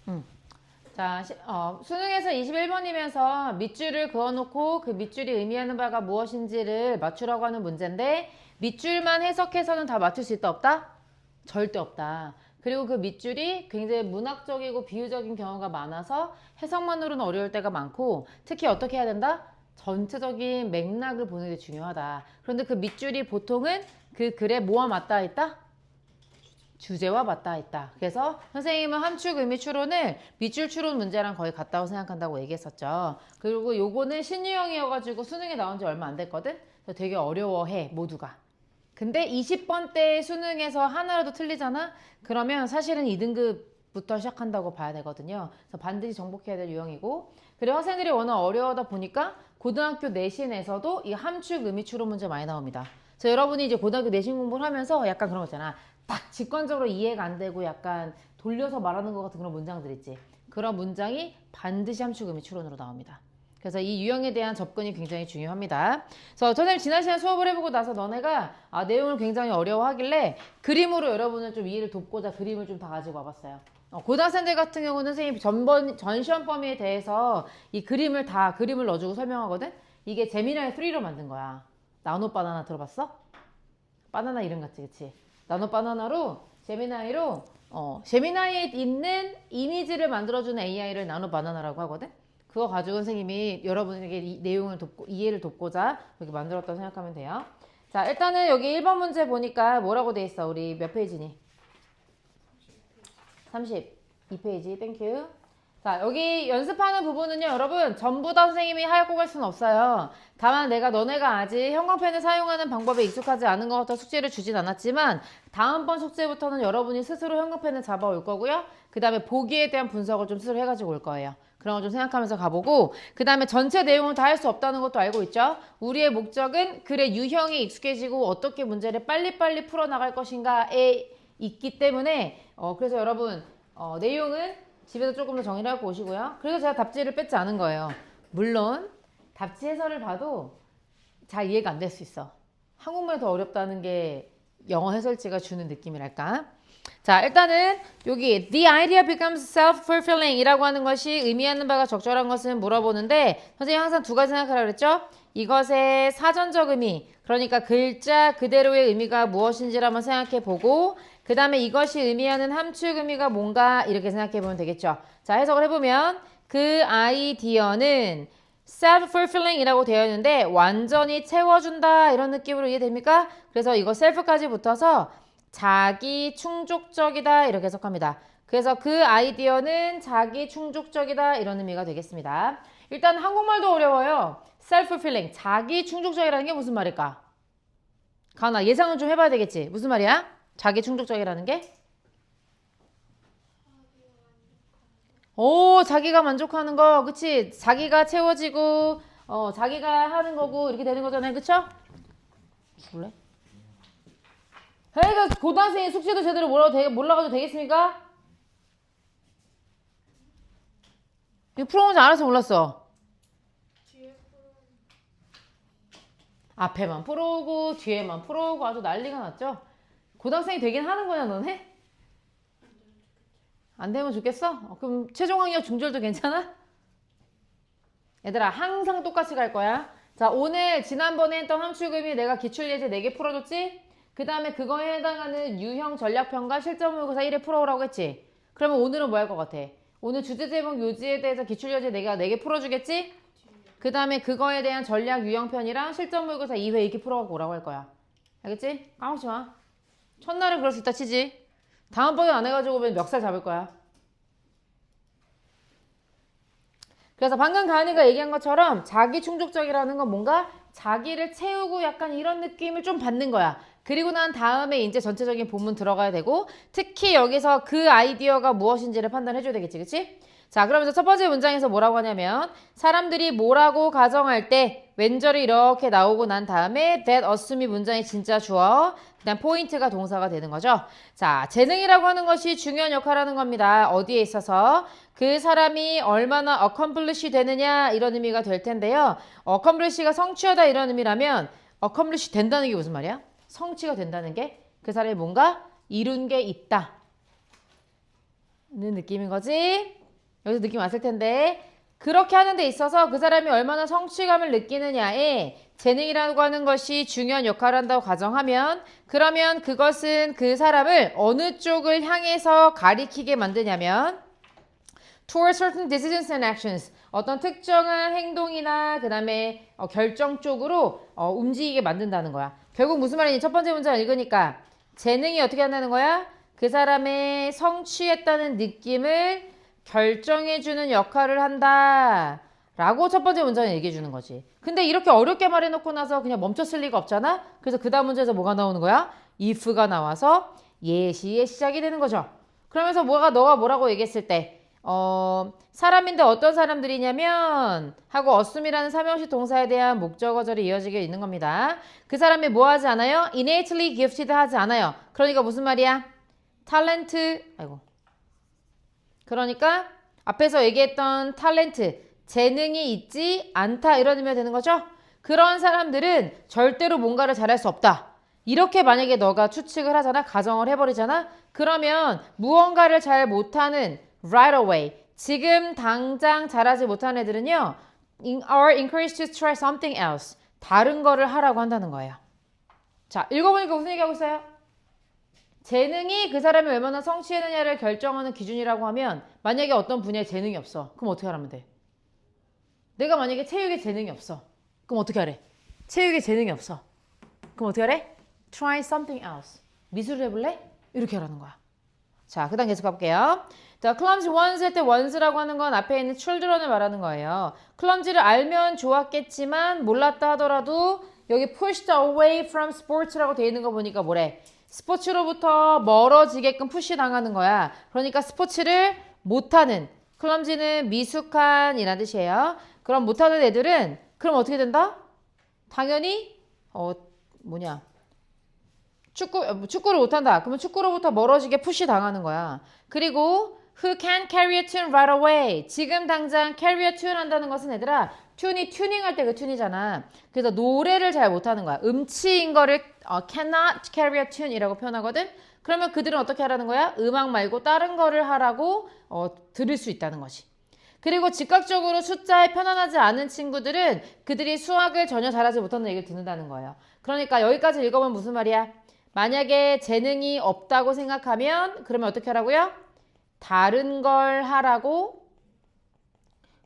음. 자, 수능에서 21번이면서 밑줄을 그어놓고 그 밑줄이 의미하는 바가 무엇인지를 맞추라고 하는 문제인데 밑줄만 해석해서는 다 맞출 수 있다 없다? 절대 없다. 그리고 그 밑줄이 굉장히 문학적이고 비유적인 경우가 많아서 해석만으로는 어려울 때가 많고 특히 어떻게 해야 된다? 전체적인 맥락을 보는 게 중요하다. 그런데 그 밑줄이 보통은 그 글에 뭐와 맞닿아 있다? 주제와 맞닿아 있다. 그래서 선생님은 함축 의미 추론을 밑줄 추론 문제랑 거의 같다고 생각한다고 얘기했었죠. 그리고 요거는 신유형이어가지고 수능에 나온 지 얼마 안 됐거든? 그래서 되게 어려워해 모두가. 근데 20번 때 수능에서 하나라도 틀리잖아? 그러면 사실은 2등급부터 시작한다고 봐야 되거든요. 그래서 반드시 정복해야 될 유형이고 그리고 학생들이 워낙 어려워하다 보니까 고등학교 내신에서도 이 함축 의미 추론 문제 많이 나옵니다. 그래서 여러분이 이제 고등학교 내신 공부를 하면서 약간 그런 거 있잖아. 딱 직관적으로 이해가 안 되고 약간 돌려서 말하는 것 같은 그런 문장들 있지. 그런 문장이 반드시 함축 의미 추론으로 나옵니다. 그래서 이 유형에 대한 접근이 굉장히 중요합니다. 그래서 선생님 지난 시간 수업을 해보고 나서 너네가 내용을 굉장히 어려워하길래 그림으로 여러분을 좀 이해를 돕고자 그림을 좀 다 가지고 와봤어요. 고등학생들 같은 경우는 선생님 전 시험 범위에 대해서 이 그림을 넣어주고 설명하거든? 이게 제미나이 3로 만든 거야. 나노 바나나 들어봤어? 바나나 이름 같지, 그치? 나노 바나나로 제미나이로 제미나이에 있는 이미지를 만들어주는 AI를 나노 바나나라고 하거든? 그거 가지고 선생님이 여러분에게 이 내용을 이해를 돕고자 이렇게 만들었다고 생각하면 돼요. 자, 일단은 여기 1번 문제 보니까 뭐라고 돼 있어? 우리 몇 페이지니? 32페이지. 땡큐. 자, 여기 연습하는 부분은요, 여러분, 전부 다 선생님이 하고 갈 수는 없어요. 다만 내가 너네가 아직 형광펜을 사용하는 방법에 익숙하지 않은 것 같아 숙제를 주진 않았지만, 다음번 숙제부터는 여러분이 스스로 형광펜을 잡아올 거고요. 그 다음에 보기에 대한 분석을 좀 스스로 해가지고 올 거예요. 그런 거 좀 생각하면서 가보고, 그 다음에 전체 내용을 다 할 수 없다는 것도 알고 있죠? 우리의 목적은 글의 유형에 익숙해지고 어떻게 문제를 빨리빨리 풀어나갈 것인가에 있기 때문에, 그래서 여러분, 내용은 집에서 조금 더 정리를 하고 오시고요. 그래서 제가 답지를 뺏지 않은 거예요. 물론 답지 해설을 봐도 잘 이해가 안 될 수 있어. 한국말이 더 어렵다는 게 영어 해설지가 주는 느낌이랄까. 자, 일단은 여기 The idea becomes self-fulfilling 이라고 하는 것이 의미하는 바가 적절한 것은 물어보는데 선생님이 항상 두 가지 생각하라고 그랬죠? 이것의 사전적 의미, 그러니까 글자 그대로의 의미가 무엇인지를 한번 생각해 보고 그 다음에 이것이 의미하는 함축 의미가 뭔가 이렇게 생각해 보면 되겠죠. 자, 해석을 해보면 그 아이디어는 self-fulfilling 이라고 되어 있는데 완전히 채워준다 이런 느낌으로 이해됩니까? 그래서 이거 self까지 붙어서 자기 충족적이다 이렇게 해석합니다. 그래서 그 아이디어는 자기 충족적이다 이런 의미가 되겠습니다. 일단 한국말도 어려워요. self-fulfilling 자기 충족적이라는 게 무슨 말일까? 가은아 예상은 좀 해봐야 되겠지. 무슨 말이야? 자기 충족적이라는 게? 오, 자기가 만족하는 거, 그치? 자기가 채워지고, 자기가 하는 거고, 이렇게 되는 거잖아요, 그쵸? 죽을래? 그러니까 고등학생이 숙제도 제대로 몰라가지고 되겠습니까? 이거 풀어보지 않아서 몰랐어. 앞에만 풀어오고, 뒤에만 풀어오고, 아주 난리가 났죠? 고등학생이 되긴 하는 거냐, 너네? 안 되면 좋겠어? 그럼 최종학력 중졸도 괜찮아? 얘들아 항상 똑같이 갈 거야. 자, 오늘 지난번에 했던 함축의미 내가 기출예제 4개 풀어줬지? 그 다음에 그거에 해당하는 유형 전략평가 실전 모의고사 1회 풀어오라고 했지? 그러면 오늘은 뭐 할 것 같아? 오늘 주제제목 요지에 대해서 기출예제 내가 4개 풀어주겠지? 그 다음에 그거에 대한 전략 유형편이랑 실전 모의고사 2회 이렇게 풀어갖고 오라고 할 거야. 알겠지? 까먹지 마. 첫날은 그럴 수 있다 치지. 다음번에 안 해가지고 오면 멱살 잡을 거야. 그래서 방금 가은이가 얘기한 것처럼 자기 충족적이라는 건 뭔가 자기를 채우고 약간 이런 느낌을 좀 받는 거야. 그리고 난 다음에 이제 전체적인 본문 들어가야 되고 특히 여기서 그 아이디어가 무엇인지를 판단해줘야 되겠지, 그치? 자, 그러면서 첫 번째 문장에서 뭐라고 하냐면 사람들이 뭐라고 가정할 때 왼절이 이렇게 나오고 난 다음에 that assume이 문장이 진짜 주어 그다음 포인트가 동사가 되는 거죠. 자, 재능이라고 하는 것이 중요한 역할을 하는 겁니다. 어디에 있어서 그 사람이 얼마나 accomplish 되느냐 이런 의미가 될 텐데요. accomplish가 성취하다 이런 의미라면 accomplish 된다는 게 무슨 말이야? 성취가 된다는 게 그 사람이 뭔가 이룬 게 있다. 느낌인 거지? 여기서 느낌 왔을 텐데. 그렇게 하는 데 있어서 그 사람이 얼마나 성취감을 느끼느냐에 재능이라고 하는 것이 중요한 역할을 한다고 가정하면 그러면 그것은 그 사람을 어느 쪽을 향해서 가리키게 만드냐면 toward certain decisions and actions 어떤 특정한 행동이나 그 다음에 결정 쪽으로 움직이게 만든다는 거야. 결국 무슨 말이니? 첫 번째 문장 읽으니까 재능이 어떻게 한다는 거야? 그 사람의 성취했다는 느낌을 결정해주는 역할을 한다 라고 첫 번째 문장을 얘기해 주는 거지. 근데 이렇게 어렵게 말해놓고 나서 그냥 멈췄을 리가 없잖아. 그래서 그 다음 문제에서 뭐가 나오는 거야? if가 나와서 예시의 시작이 되는 거죠. 그러면서 너가 뭐라고 얘기했을 때 사람인데 어떤 사람들이냐면 하고 assume이라는 삼형식 동사에 대한 목적어절이 이어지게 있는 겁니다. 그 사람이 뭐 하지 않아요? innately gifted 하지 않아요. 그러니까 무슨 말이야? 그러니까 앞에서 얘기했던 탤런트, 재능이 있지 않다 이런 의미가 되는 거죠. 그런 사람들은 절대로 뭔가를 잘할 수 없다. 이렇게 만약에 너가 추측을 하잖아. 가정을 해버리잖아. 그러면 무언가를 잘 못하는 right away, 지금 당장 잘하지 못하는 애들은요. are encouraged to try something else. 다른 거를 하라고 한다는 거예요. 자, 읽어보니까 무슨 얘기하고 있어요? 재능이 그 사람이 얼마나 성취했느냐를 결정하는 기준이라고 하면 만약에 어떤 분야에 재능이 없어. 그럼 어떻게 하면 돼? 내가 만약에 체육에 재능이 없어. 그럼 어떻게 하래? 체육에 재능이 없어. 그럼 어떻게 하래? Try something else. 미술을 해볼래? 이렇게 하라는 거야. 자, 그 다음 계속 가볼게요. 자, clumsy ones 할 때 ones라고 하는 건 앞에 있는 children을 말하는 거예요. clumsy를 알면 좋았겠지만 몰랐다 하더라도 여기 pushed away from sports라고 되어 있는 거 보니까 뭐래? 스포츠로부터 멀어지게끔 푸시 당하는 거야. 그러니까 스포츠를 못하는, 클럼지는 미숙한 이란 뜻이에요. 그럼 못하는 애들은 그럼 어떻게 된다? 당연히 축구를 못한다. 그러면 축구로부터 멀어지게 푸시 당하는 거야. 그리고 who can carry a tune right away. 지금 당장 carry a tune 한다는 것은 얘들아 튜닝 할 때 그 튠이잖아. 그래서 노래를 잘 못하는 거야. 음치인 거를 cannot carry a tune 이라고 표현하거든. 그러면 그들은 어떻게 하라는 거야? 음악 말고 다른 거를 하라고 들을 수 있다는 것이. 그리고 즉각적으로 숫자에 편안하지 않은 친구들은 그들이 수학을 전혀 잘하지 못하는 얘기를 듣는다는 거예요. 그러니까 여기까지 읽어보면 무슨 말이야? 만약에 재능이 없다고 생각하면 그러면 어떻게 하라고요? 다른 걸 하라고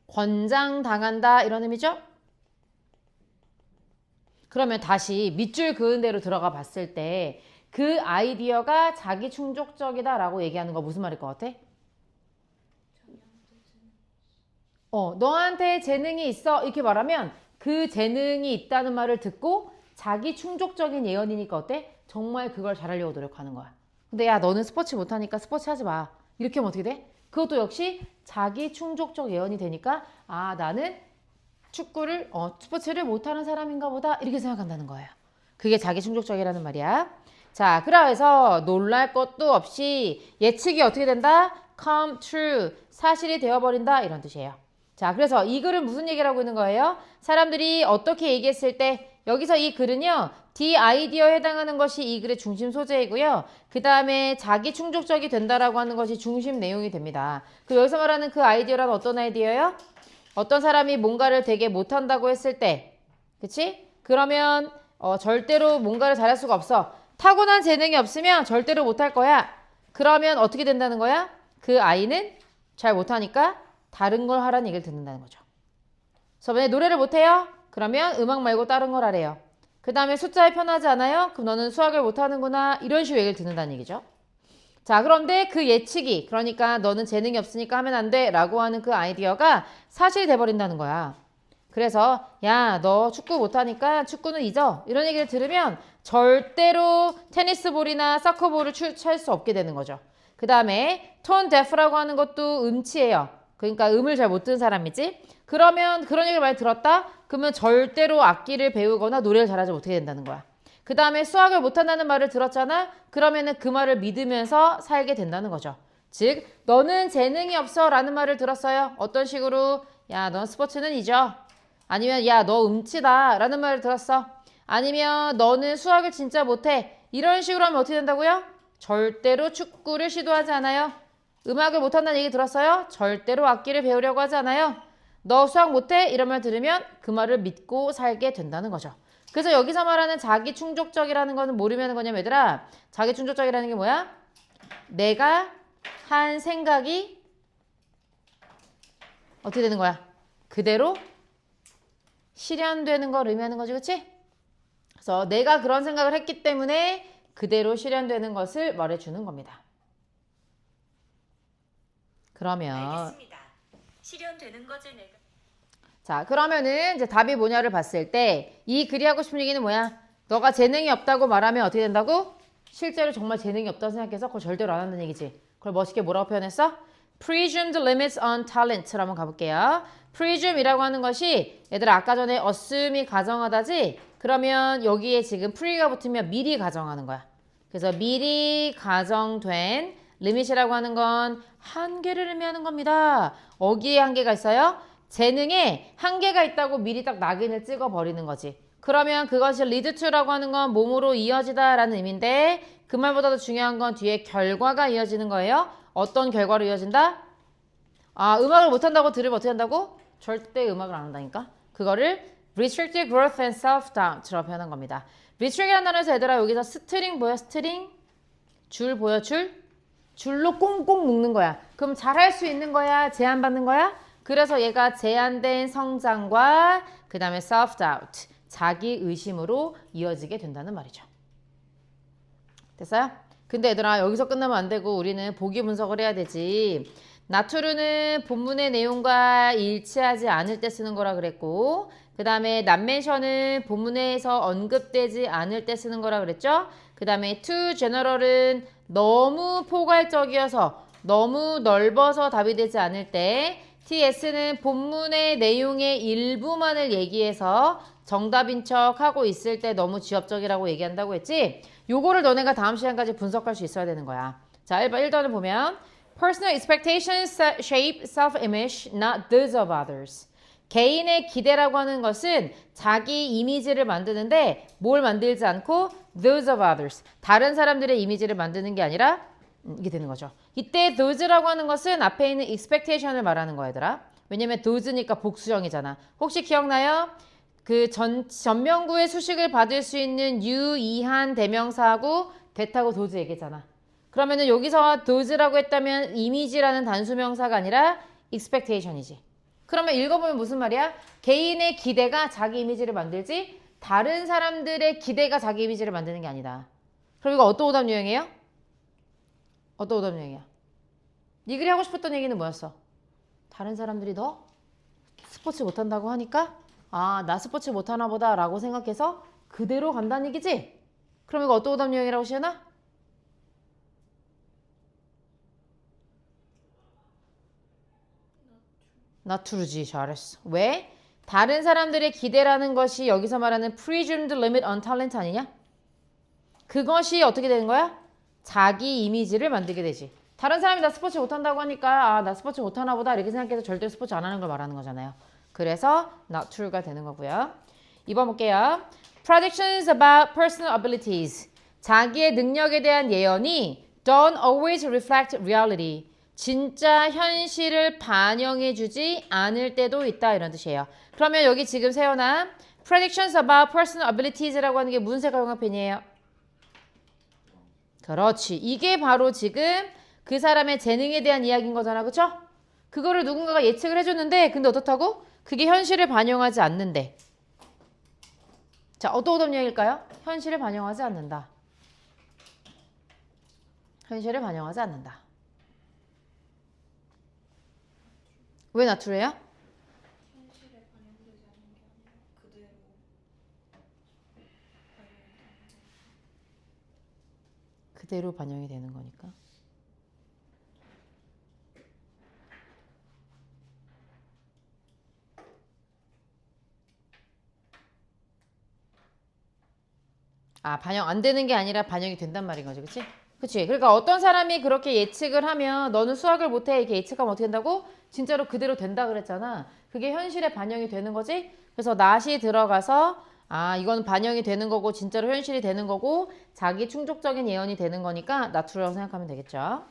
권장당한다 이런 의미죠? 그러면 다시 밑줄 그은 대로 들어가 봤을 때 그 아이디어가 자기 충족적이다 라고 얘기하는 거 무슨 말일 것 같아? 너한테 재능이 있어 이렇게 말하면 그 재능이 있다는 말을 듣고 자기 충족적인 예언이니까 어때? 정말 그걸 잘하려고 노력하는 거야. 근데 야 너는 스포츠 못하니까 스포츠 하지 마. 이렇게 하면 어떻게 돼? 그것도 역시 자기 충족적 예언이 되니까 아 나는 축구를 스포츠를 못하는 사람인가 보다 이렇게 생각한다는 거예요. 그게 자기 충족적이라는 말이야. 자, 그래서 놀랄 것도 없이 예측이 어떻게 된다? come true, 사실이 되어버린다 이런 뜻이에요. 자, 그래서 이 글은 무슨 얘기를 하고 있는 거예요? 사람들이 어떻게 얘기했을 때 여기서 이 글은요. D 아이디어에 해당하는 것이 이 글의 중심 소재이고요. 그 다음에 자기 충족적이 된다라고 하는 것이 중심 내용이 됩니다. 그리고 여기서 말하는 그 아이디어란 어떤 아이디어예요? 어떤 사람이 뭔가를 되게 못한다고 했을 때 그치? 그러면 절대로 뭔가를 잘할 수가 없어. 타고난 재능이 없으면 절대로 못할 거야. 그러면 어떻게 된다는 거야? 그 아이는 잘 못하니까 다른 걸 하라는 얘기를 듣는다는 거죠. 그래서 만약에 노래를 못해요? 그러면 음악 말고 다른 걸 하래요. 그 다음에 숫자에 편하지 않아요? 그럼 너는 수학을 못하는구나. 이런 식으로 얘기를 듣는다는 얘기죠. 자, 그런데 그 예측이 그러니까 너는 재능이 없으니까 하면 안 돼 라고 하는 그 아이디어가 사실이 돼버린다는 거야. 그래서 야, 너 축구 못하니까 축구는 잊어. 이런 얘기를 들으면 절대로 테니스볼이나 서커볼을 찰 수 없게 되는 거죠. 그 다음에 톤 데프라고 하는 것도 음치예요. 그러니까 음을 잘 못 듣는 사람이지. 그러면 그런 얘기를 많이 들었다? 그러면 절대로 악기를 배우거나 노래를 잘하지 못하게 된다는 거야. 그 다음에 수학을 못한다는 말을 들었잖아? 그러면은 그 말을 믿으면서 살게 된다는 거죠. 즉 너는 재능이 없어 라는 말을 들었어요. 어떤 식으로? 야, 넌 스포츠는 잊어. 아니면 야, 너 음치다 라는 말을 들었어. 아니면 너는 수학을 진짜 못해. 이런 식으로 하면 어떻게 된다고요? 절대로 축구를 시도하지 않아요. 음악을 못한다는 얘기 들었어요? 절대로 악기를 배우려고 하지 않아요. 너 수학 못해? 이런 말 들으면 그 말을 믿고 살게 된다는 거죠. 그래서 여기서 말하는 자기 충족적이라는 거는 뭘 의미하는 거냐면 얘들아, 자기 충족적이라는 게 뭐야? 내가 한 생각이 어떻게 되는 거야? 그대로 실현되는 걸 의미하는 거지, 그치? 그래서 내가 그런 생각을 했기 때문에 그대로 실현되는 것을 말해주는 겁니다. 그러면 알겠습니다. 실현되는 거지 내가. 자, 그러면은 이제 답이 뭐냐를 봤을 때 이 글이 하고 싶은 얘기는 뭐야? 너가 재능이 없다고 말하면 어떻게 된다고? 실제로 정말 재능이 없다고 생각해서 그걸 절대로 안 한다는 얘기지. 그걸 멋있게 뭐라고 표현했어? Presumed limits on talent로 한번 가볼게요. Presume이라고 하는 것이 얘들아 아까 전에 assume이 가정하다지? 그러면 여기에 지금 pre가 붙으면 미리 가정하는 거야. 그래서 미리 가정된 limit이라고 하는 건 한계를 의미하는 겁니다. 어디에 한계가 있어요? 재능에 한계가 있다고 미리 딱 낙인을 찍어버리는 거지. 그러면 그것이 lead to라고 하는 건 몸으로 이어지다라는 의미인데 그 말보다도 중요한 건 뒤에 결과가 이어지는 거예요. 어떤 결과로 이어진다? 아, 음악을 못한다고 들으면 어떻게 한다고? 절대 음악을 안 한다니까. 그거를 restricted growth and self-doubt라고 표현한 겁니다. restrict이라는 단어에서 얘들아 여기서 스트링 보여? 스트링? 줄 보여? 줄? 줄로 꽁꽁 묶는 거야. 그럼 잘할 수 있는 거야? 제한받는 거야? 그래서 얘가 제한된 성장과 그 다음에 self-doubt, 자기 의심으로 이어지게 된다는 말이죠. 됐어요? 근데 얘들아 여기서 끝나면 안 되고 우리는 보기 분석을 해야 되지. 나투르는 본문의 내용과 일치하지 않을 때 쓰는 거라 그랬고 그 다음에 난멘션은 본문에서 언급되지 않을 때 쓰는 거라 그랬죠. 그 다음에 to general은 너무 포괄적이어서 너무 넓어서 답이 되지 않을 때 TS는 본문의 내용의 일부만을 얘기해서 정답인 척 하고 있을 때 너무 지엽적이라고 얘기한다고 했지? 요거를 너네가 다음 시간까지 분석할 수 있어야 되는 거야. 자, 1번을 보면 Personal expectations shape self-image, not those of others. 개인의 기대라고 하는 것은 자기 이미지를 만드는데 뭘 만들지 않고 those of others. 다른 사람들의 이미지를 만드는 게 아니라 이게 되는 거죠. 이때 those라고 하는 것은 앞에 있는 expectation을 말하는 거야, 얘들아. 왜냐면 those니까 복수형이잖아. 혹시 기억나요? 그 전명구의 수식을 받을 수 있는 유의한 대명사하고 대타고 those 얘기잖아. 그러면은 여기서 those라고 했다면 이미지라는 단수명사가 아니라 expectation이지. 그러면 읽어보면 무슨 말이야? 개인의 기대가 자기 이미지를 만들지 다른 사람들의 기대가 자기 이미지를 만드는 게 아니다. 그럼 이거 어떤 오답 유형이에요? 어떤 오답 유형이야? 이 글이 하고 싶었던 얘기는 뭐였어? 다른 사람들이 너 스포츠 못한다고 하니까 아, 나 스포츠 못하나 보다 라고 생각해서 그대로 간다는 얘기지? 그럼 이거 어떤 오답 유형이라고 시연아? 나투르지. 잘했어. 왜? 다른 사람들의 기대라는 것이 여기서 말하는 presumed limit on talent 아니냐? 그것이 어떻게 되는 거야? 자기 이미지를 만들게 되지. 다른 사람이 나 스포츠 못한다고 하니까 아, 나 스포츠 못하나 보다 이렇게 생각해서 절대 스포츠 안 하는 걸 말하는 거잖아요. 그래서 not true가 되는 거고요. 2번 볼게요. Predictions about personal abilities. 자기의 능력에 대한 예언이 don't always reflect reality. 진짜 현실을 반영해주지 않을 때도 있다 이런 뜻이에요. 그러면 여기 지금 세연아 predictions about personal abilities라고 하는 게 문세 가용합편이에요. 그렇지. 이게 바로 지금 그 사람의 재능에 대한 이야기인 거잖아. 그쵸? 그거를 누군가가 예측을 해줬는데 근데 어떻다고? 그게 현실을 반영하지 않는데. 자, 어떤 이야기일까요? 현실을 반영하지 않는다. 현실을 반영하지 않는다. 왜 나투르예요? 현실에 반영되지 않는 게 아니라 그대로 그대로 반영이 되는 거니까. 아, 반영 안 되는 게 아니라 반영이 된단 말인 거지. 그치? 그치? 그러니까 어떤 사람이 그렇게 예측을 하면 너는 수학을 못해 이렇게 예측하면 어떻게 된다고? 진짜로 그대로 된다 그랬잖아. 그게 현실에 반영이 되는 거지? 그래서 not이 들어가서 아, 이건 반영이 되는 거고 진짜로 현실이 되는 거고 자기 충족적인 예언이 되는 거니까 나투라고 생각하면 되겠죠.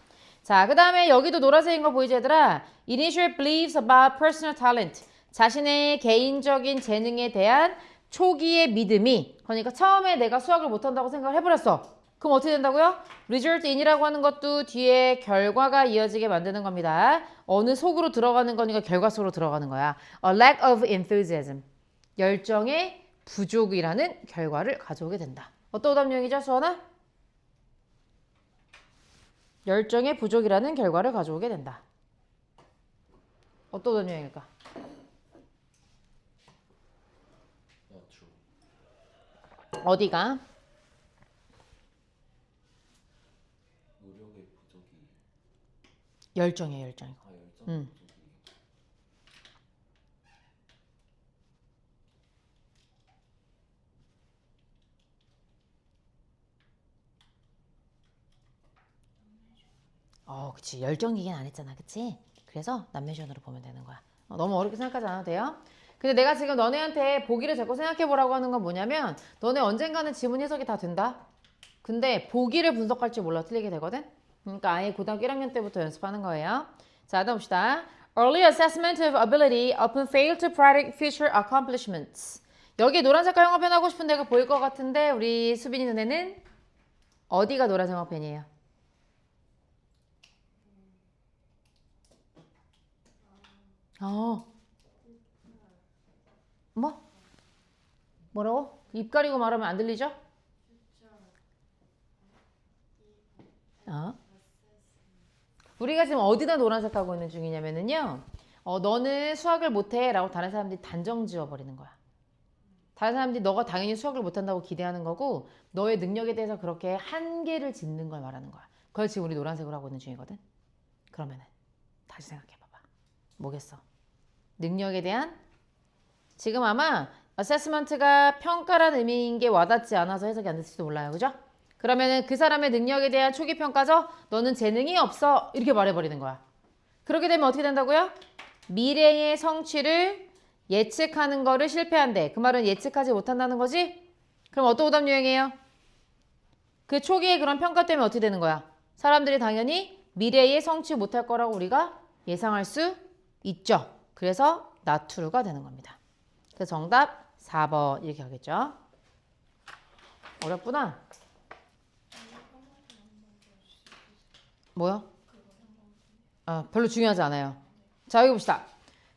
자, 그 다음에 여기도 노란색인 거 보이지 얘들아? Initial beliefs about personal talent. 자신의 개인적인 재능에 대한 초기의 믿음이, 그러니까 처음에 내가 수학을 못한다고 생각을 해버렸어. 그럼 어떻게 된다고요? result in이라고 하는 것도 뒤에 결과가 이어지게 만드는 겁니다. 어느 속으로 들어가는 거니까 결과 속으로 들어가는 거야. A lack of enthusiasm. 열정의 부족이라는 결과를 가져오게 된다. 어떤 오답용이죠, 수원아? 열정의 부족이라는 결과를 가져오게 된다. 어떤 오답용일까? 어디가? 노력의 부족이 열정이에요, 열정. 열정 부족이 그치. 열정이긴 안 했잖아, 그치? 그래서 남매션으로 보면 되는 거야. 너무 어렵게 생각하지 않아도 돼요. 근데 내가 지금 너네한테 보기를 자꾸 생각해보라고 하는 건 뭐냐면 너네 언젠가는 지문 해석이 다 된다. 근데 보기를 분석할 줄 몰라 틀리게 되거든. 그러니까 아예 고등학교 1학년 때부터 연습하는 거예요. 자, 다음 봅시다. Early assessment of ability often fail to predict future accomplishments. 여기 노란색 형광펜 하고 싶은 데가 보일 것 같은데 우리 수빈이 눈에는 어디가 노란색 형광펜이에요? 뭐? 뭐라고? 입 가리고 말하면 안 들리죠? 우리가 지금 어디다 노란색 하고 있는 중이냐면요. 너는 수학을 못해 라고 다른 사람들이 단정 지어버리는 거야. 다른 사람들이 너가 당연히 수학을 못한다고 기대하는 거고 너의 능력에 대해서 그렇게 한계를 짓는 걸 말하는 거야. 그걸 지금 우리 노란색으로 하고 있는 중이거든. 그러면은 다시 생각해봐봐. 뭐겠어? 능력에 대한 지금 아마 어세스먼트가 평가라는 의미인 게 와닿지 않아서 해석이 안 됐을지도 몰라요. 그죠? 그러면은 그 사람의 능력에 대한 초기 평가죠? 너는 재능이 없어. 이렇게 말해버리는 거야. 그렇게 되면 어떻게 된다고요? 미래의 성취를 예측하는 거를 실패한대. 그 말은 예측하지 못한다는 거지? 그럼 어떤 오답 유형이에요? 그 초기의 그런 평가 때문에 어떻게 되는 거야? 사람들이 당연히 미래에 성취 못할 거라고 우리가 예상할 수 있죠. 그래서 not true가 되는 겁니다. 그래서 정답 4번 이렇게 하겠죠. 어렵구나. 뭐요? 별로 중요하지 않아요. 자, 여기 봅시다.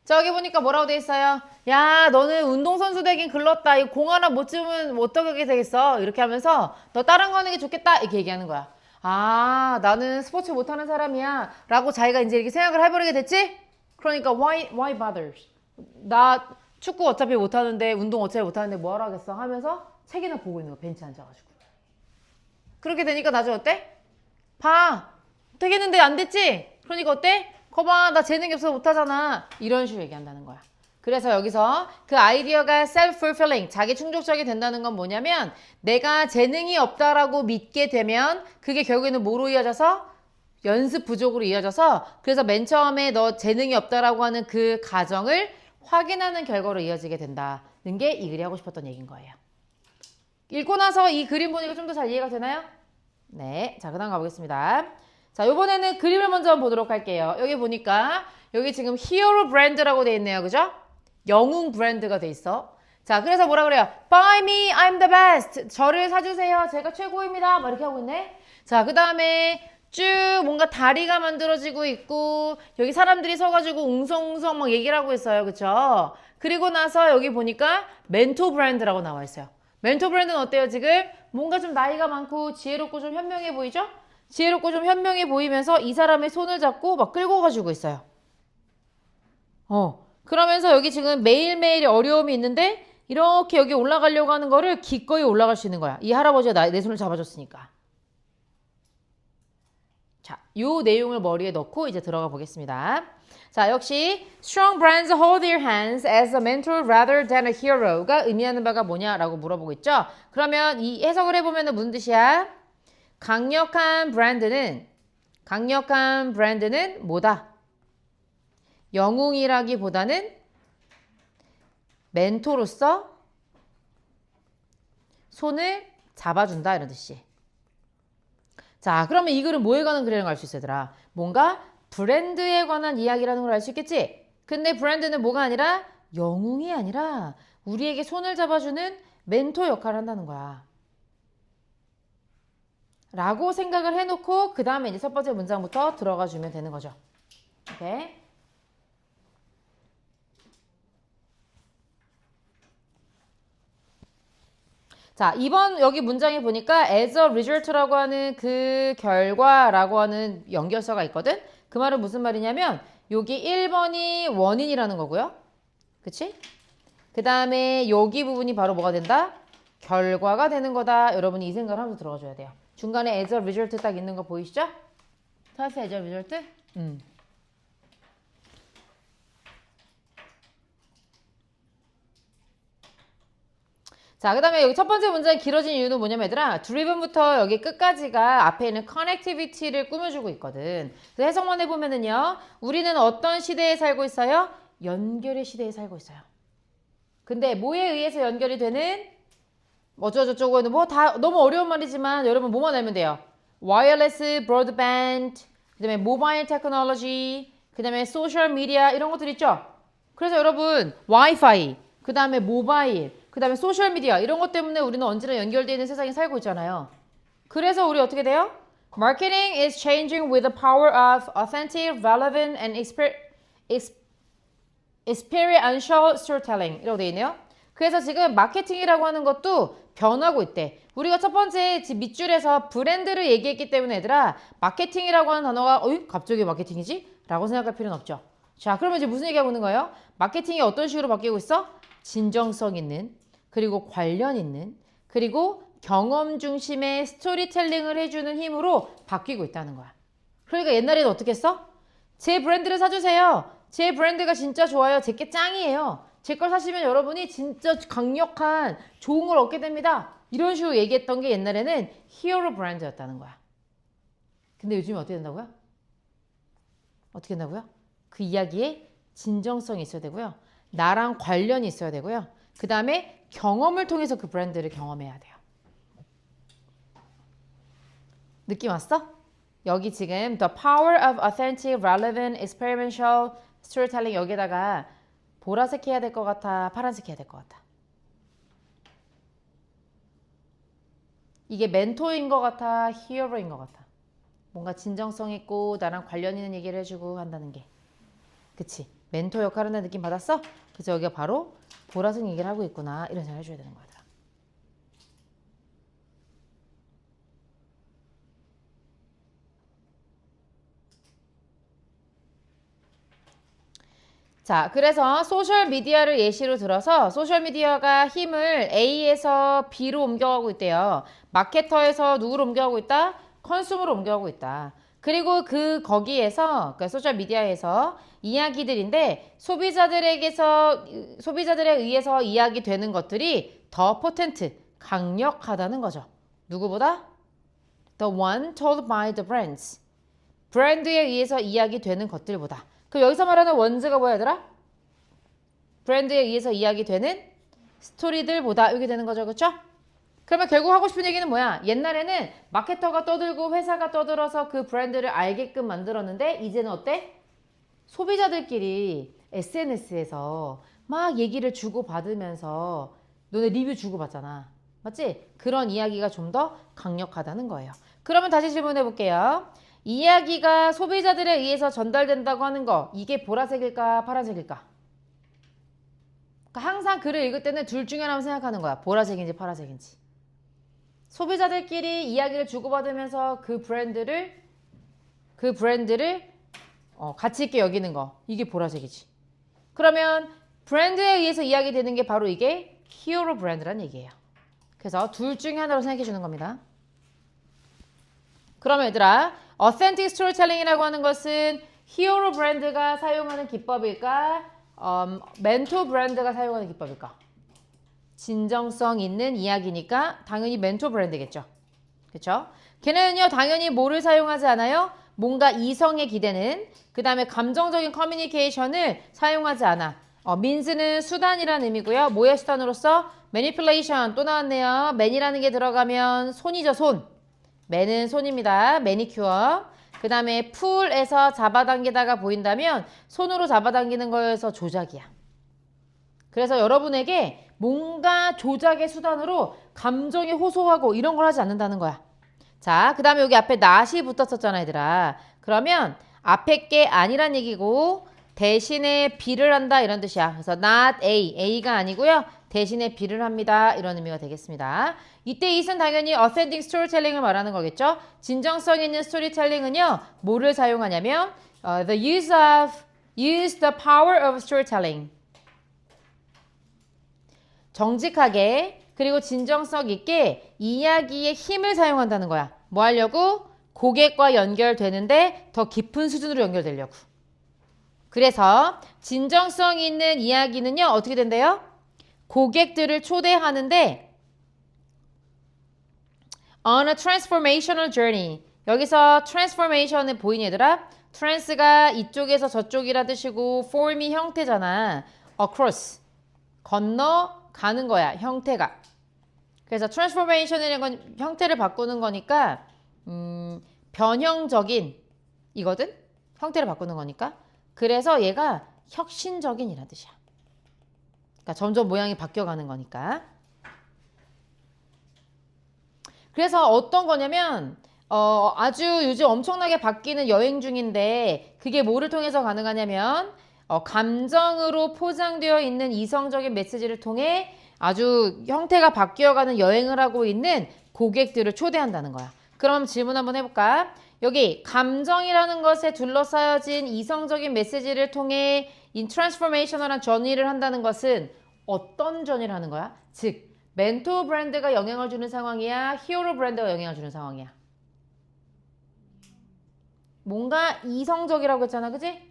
자, 여기 보니까 뭐라고 돼 있어요? 야, 너는 운동선수 되긴 글렀다. 이 공 하나 못 집으면 어떻게 되겠어? 이렇게 하면서 너 다른 거 하는 게 좋겠다. 이렇게 얘기하는 거야. 아, 나는 스포츠 못하는 사람이야. 라고 자기가 이제 이렇게 생각을 해버리게 됐지? 그러니까 why bother? 나 축구 어차피 못하는데 운동 어차피 못하는데 뭐하러 하겠어? 하면서 책이나 보고 있는 거 벤치에 앉아가지고. 그렇게 되니까 나중에 어때? 봐. 되겠는데 안 됐지? 그러니까 어때? 거봐, 나 재능이 없어서 못하잖아. 이런 식으로 얘기한다는 거야. 그래서 여기서 그 아이디어가 self-fulfilling, 자기 충족적이 된다는 건 뭐냐면 내가 재능이 없다라고 믿게 되면 그게 결국에는 뭐로 이어져서? 연습 부족으로 이어져서 그래서 맨 처음에 너 재능이 없다라고 하는 그 가정을 확인하는 결과로 이어지게 된다는 게 이 글이 하고 싶었던 얘기인 거예요. 읽고 나서 이 그림 보니까 좀 더 잘 이해가 되나요? 네, 자, 그 다음 가보겠습니다. 자, 요번에는 그림을 먼저 보도록 할게요. 여기 보니까 여기 지금 히어로 브랜드라고 돼 있네요. 그죠? 영웅 브랜드가 돼 있어. 자, 그래서 뭐라 그래요? Buy me, I'm the best. 저를 사주세요. 제가 최고입니다. 막 이렇게 하고 있네. 자, 그 다음에 쭉 뭔가 다리가 만들어지고 있고 여기 사람들이 서가지고 웅성웅성 막 얘기를 하고 있어요. 그쵸? 그리고 나서 여기 보니까 멘토 브랜드라고 나와 있어요. 멘토 브랜드는 어때요 지금? 뭔가 좀 나이가 많고 지혜롭고 좀 현명해 보이죠? 지혜롭고 좀 현명해 보이면서 이 사람의 손을 잡고 막 끌고 가지고 있어요. 그러면서 여기 지금 매일매일 어려움이 있는데 이렇게 여기 올라가려고 하는 거를 기꺼이 올라갈 수 있는 거야. 이 할아버지가 내 손을 잡아줬으니까. 자, 요 내용을 머리에 넣고 이제 들어가 보겠습니다. 자, 역시 strong brands hold their hands as a mentor rather than a hero가 의미하는 바가 뭐냐라고 물어보고 있죠. 그러면 이 해석을 해보면 무슨 뜻이야? 강력한 브랜드는 뭐다? 영웅이라기보다는 멘토로서 손을 잡아준다 이런 뜻이. 자, 그러면 이 글은 뭐에 관한 글이라는 걸 알 수 있어, 얘들아. 뭔가 브랜드에 관한 이야기라는 걸 알 수 있겠지? 근데 브랜드는 뭐가 아니라 영웅이 아니라 우리에게 손을 잡아주는 멘토 역할을 한다는 거야. 라고 생각을 해놓고 그 다음에 이제 첫 번째 문장부터 들어가 주면 되는 거죠. 오케이? 자, 이번 여기 문장에 보니까 as a result라고 하는 그 결과라고 하는 연결서가 있거든? 그 말은 무슨 말이냐면 여기 1번이 원인이라는 거고요. 그치? 그 다음에 여기 부분이 바로 뭐가 된다? 결과가 되는 거다. 여러분이 이 생각을 하면서 들어가 줘야 돼요. 중간에 as a result 딱 있는 거 보이시죠? 타스 as a result? 자, 그 다음에 여기 첫 번째 문장이 길어진 이유는 뭐냐면 얘들아 driven부터 여기 끝까지가 앞에 있는 connectivity를 꾸며주고 있거든. 그래서 해석만 해보면은요. 우리는 어떤 시대에 살고 있어요? 연결의 시대에 살고 있어요. 근데 뭐에 의해서 연결이 되는 어쩌고저쩌고는 뭐 다 너무 어려운 말이지만 여러분 뭐만 알면 돼요. wireless, broadband, 그 다음에 mobile technology, 그 다음에 social media 이런 것들 있죠? 그래서 여러분 와이파이, 그 다음에 모바일, 그 다음에 소셜미디어 이런 것 때문에 우리는 언제나 연결되어 있는 세상에 살고 있잖아요. 그래서 우리 어떻게 돼요? Marketing is changing with the power of authentic, relevant, and experiential storytelling 이라고 되어 있네요. 그래서 지금 마케팅이라고 하는 것도 변하고 있대. 우리가 첫 번째 밑줄에서 브랜드를 얘기했기 때문에 얘들아 마케팅이라고 하는 단어가 어이? 갑자기 마케팅이지? 라고 생각할 필요는 없죠. 자, 그러면 이제 무슨 얘기하고 있는 거예요? 마케팅이 어떤 식으로 바뀌고 있어? 진정성 있는, 그리고 관련 있는, 그리고 경험 중심의 스토리텔링을 해주는 힘으로 바뀌고 있다는 거야. 그러니까 옛날에는 어떻게 했어? 제 브랜드를 사주세요. 제 브랜드가 진짜 좋아요. 제게 짱이에요. 제 걸 사시면 여러분이 진짜 강력한 좋은 걸 얻게 됩니다. 이런 식으로 얘기했던 게 옛날에는 히어로 브랜드였다는 거야. 근데 요즘에 어떻게 된다고요? 어떻게 된다고요? 그 이야기에 진정성이 있어야 되고요. 나랑 관련이 있어야 되고요. 그 다음에 경험을 통해서 그 브랜드를 경험해야 돼요. 느낌 왔어? 여기 지금 The power of authentic, relevant, experiential storytelling 여기다가 보라색 해야 될 것 같아? 파란색 해야 될 것 같아? 이게 멘토인 것 같아? 히어로인 것 같아? 뭔가 진정성 있고 나랑 관련 있는 얘기를 해주고 한다는 게. 그치? 멘토 역할을 한다는 느낌 받았어? 그래서 여기가 바로 보라색 얘기를 하고 있구나 이런 생각을 해줘야 되는 거야. 자, 그래서 소셜미디어를 예시로 들어서 소셜미디어가 힘을 A에서 B로 옮겨가고 있대요. 마케터에서 누구로 옮겨가고 있다? 컨슈머로 옮겨가고 있다. 그리고 거기에서 그러니까 소셜미디어에서 이야기들인데 소비자들에 의해서 이야기되는 것들이 더 포텐트, 강력하다는 거죠. 누구보다? The one told by the brands. 브랜드에 의해서 이야기되는 것들보다. 그럼 여기서 말하는 원즈가 뭐야 얘들아? 브랜드에 의해서 이야기되는 스토리들보다 이렇게 되는 거죠. 그렇죠? 그러면 결국 하고 싶은 얘기는 뭐야? 옛날에는 마케터가 떠들고 회사가 떠들어서 그 브랜드를 알게끔 만들었는데 이제는 어때? 소비자들끼리 SNS에서 막 얘기를 주고받으면서 너네 리뷰 주고받잖아. 맞지? 그런 이야기가 좀 더 강력하다는 거예요. 그러면 다시 질문해 볼게요. 이야기가 소비자들에 의해서 전달된다고 하는 거 이게 보라색일까 파란색일까? 그러니까 항상 글을 읽을 때는 둘 중에 하나만 생각하는 거야. 보라색인지 파란색인지. 소비자들끼리 이야기를 주고받으면서 그 브랜드를 가치 있게 여기는 거 이게 보라색이지. 그러면 브랜드에 의해서 이야기되는 게 바로 이게 히어로 브랜드란 얘기예요. 그래서 둘 중에 하나로 생각해 주는 겁니다. 그러면 얘들아 authentic storytelling이라고 하는 것은 히어로 브랜드가 사용하는 기법일까? 멘토 브랜드가 사용하는 기법일까? 진정성 있는 이야기니까 당연히 멘토 브랜드겠죠. 그렇죠? 걔네는요 당연히 뭐를 사용하지 않아요? 뭔가 이성에 기대는 그 다음에 감정적인 커뮤니케이션을 사용하지 않아. means는 수단이라는 의미고요. 뭐의 수단으로서? manipulation 또 나왔네요. man이라는 게 들어가면 손이죠 손. 맨은 손입니다. 매니큐어. 그 다음에 풀에서 잡아당기다가 보인다면 손으로 잡아당기는 거에서 조작이야. 그래서 여러분에게 뭔가 조작의 수단으로 감정이 호소하고 이런 걸 하지 않는다는 거야. 자, 그 다음에 여기 앞에 not이 붙었었잖아, 얘들아. 그러면 앞에 게 아니란 얘기고 대신에 B를 한다 이런 뜻이야. 그래서 not A, A가 아니고요. 대신에 B를 합니다. 이런 의미가 되겠습니다. 이때 it은 당연히 authentic storytelling을 말하는 거겠죠. 진정성 있는 스토리텔링은요. 뭐를 사용하냐면 use the power of storytelling. 정직하게 그리고 진정성 있게 이야기의 힘을 사용한다는 거야. 뭐 하려고? 고객과 연결되는데 더 깊은 수준으로 연결되려고. 그래서 진정성 있는 이야기는요. 어떻게 된대요? 고객들을 초대하는데 on a transformational journey. 여기서 transformation은 보이니 얘들아? trans가 이쪽에서 저쪽이라 뜻이고 form이 형태잖아. across. 건너가는 거야. 형태가. 그래서 transformation이라는 건 형태를 바꾸는 거니까 변형적인 이거든? 형태를 바꾸는 거니까. 그래서 얘가 혁신적인 이란 뜻이야. 그러니까 점점 모양이 바뀌어가는 거니까. 그래서 어떤 거냐면 아주 요즘 엄청나게 바뀌는 여행 중인데 그게 뭐를 통해서 가능하냐면 감정으로 포장되어 있는 이성적인 메시지를 통해 아주 형태가 바뀌어가는 여행을 하고 있는 고객들을 초대한다는 거야. 그럼 질문 한번 해볼까? 여기 감정이라는 것에 둘러싸여진 이성적인 메시지를 통해 인 트랜스포메이셔널한 전이를 한다는 것은 어떤 전이를 하는 거야? 즉 멘토 브랜드가 영향을 주는 상황이야? 히어로 브랜드가 영향을 주는 상황이야? 뭔가 이성적이라고 했잖아. 그지?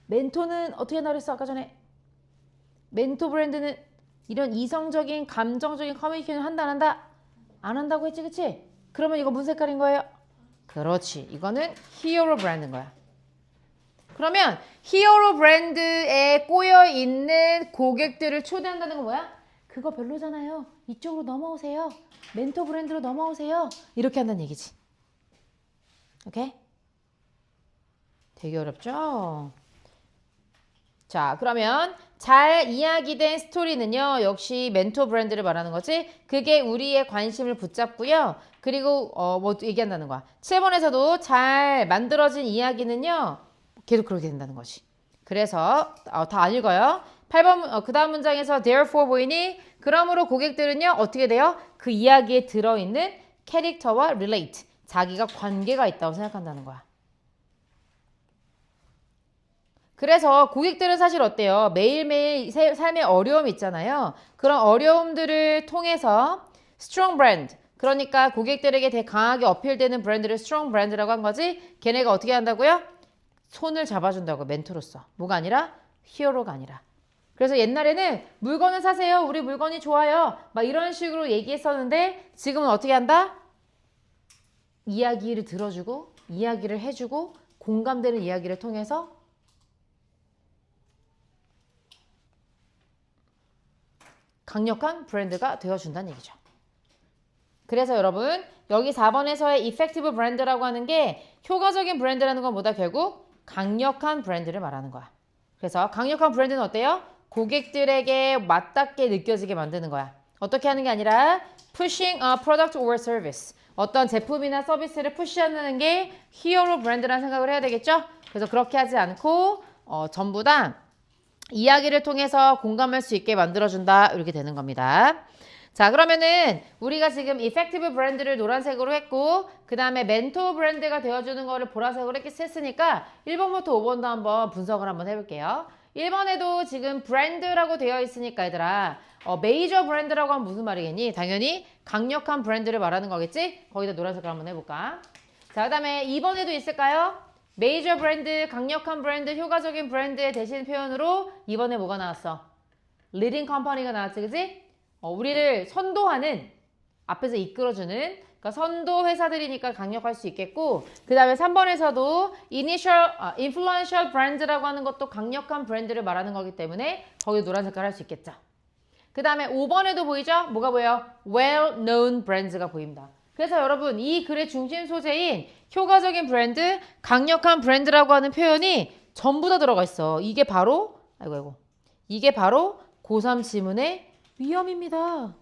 멘토는 어떻게 나랬어 아까 전에? 멘토 브랜드는 이런 이성적인 감정적인 커뮤니케이션을 한다 안 한다? 안 한다고 했지 그치? 그러면 이거 무슨 색깔인 거예요? 그렇지. 이거는 히어로 브랜드인 거야. 그러면 히어로 브랜드에 꼬여있는 고객들을 초대한다는 건 뭐야? 그거 별로잖아요. 이쪽으로 넘어오세요. 멘토 브랜드로 넘어오세요. 이렇게 한다는 얘기지. 오케이? 되게 어렵죠? 자, 그러면 잘 이야기된 스토리는요. 역시 멘토 브랜드를 말하는 거지. 그게 우리의 관심을 붙잡고요. 그리고 뭐 얘기한다는 거야. 7번에서도 잘 만들어진 이야기는요. 계속 그렇게 된다는 거지. 그래서 다 안 읽어요. 8번 그 다음 문장에서 therefore 보이니? 그러므로 고객들은요. 어떻게 돼요? 그 이야기에 들어있는 캐릭터와 relate. 자기가 관계가 있다고 생각한다는 거야. 그래서 고객들은 사실 어때요? 매일매일 삶에 어려움이 있잖아요. 그런 어려움들을 통해서 strong brand, 그러니까 고객들에게 되게 강하게 어필되는 브랜드를 strong brand라고 한 거지. 걔네가 어떻게 한다고요? 손을 잡아준다고, 멘토로서. 뭐가 아니라? 히어로가 아니라. 그래서 옛날에는 물건을 사세요. 우리 물건이 좋아요. 막 이런 식으로 얘기했었는데 지금은 어떻게 한다? 이야기를 들어주고 이야기를 해주고 공감되는 이야기를 통해서 강력한 브랜드가 되어준다는 얘기죠. 그래서 여러분 여기 4번에서의 effective brand라고 하는 게 효과적인 브랜드라는 건 뭐다? 결국 강력한 브랜드를 말하는 거야. 그래서 강력한 브랜드는 어때요? 고객들에게 맞닿게 느껴지게 만드는 거야. 어떻게 하는 게 아니라 pushing a product or service. 어떤 제품이나 서비스를 푸시한다는 게 히어로 브랜드라는 생각을 해야 되겠죠? 그래서 그렇게 하지 않고 전부 다 이야기를 통해서 공감할 수 있게 만들어준다. 이렇게 되는 겁니다. 자, 그러면은 우리가 지금 effective 브랜드를 노란색으로 했고 그 다음에 멘토 브랜드가 되어주는 거를 보라색으로 했으니까 1번부터 5번도 한번 분석을 한번 해볼게요. 1번에도 지금 브랜드라고 되어 있으니까 얘들아 메이저 브랜드라고 하면 무슨 말이겠니? 당연히 강력한 브랜드를 말하는 거겠지? 거기다 노란색을 한번 해볼까? 자, 그 다음에 2번에도 있을까요? 메이저 브랜드, 강력한 브랜드, 효과적인 브랜드의 대신 표현으로 이번에 뭐가 나왔어? 리딩 컴퍼니가 나왔지, 그지? 우리를 선도하는, 앞에서 이끌어주는, 그러니까 선도 회사들이니까 강력할 수 있겠고, 그 다음에 3번에서도 influential brand라고 하는 것도 강력한 브랜드를 말하는 거기 때문에 거기 노란 색깔 할 수 있겠죠. 그 다음에 5번에도 보이죠? 뭐가 보여요? well-known brands가 보입니다. 그래서 여러분 이 글의 중심 소재인 효과적인 브랜드, 강력한 브랜드라고 하는 표현이 전부 다 들어가 있어. 이게 바로 이게 바로 고3 지문의 위험입니다.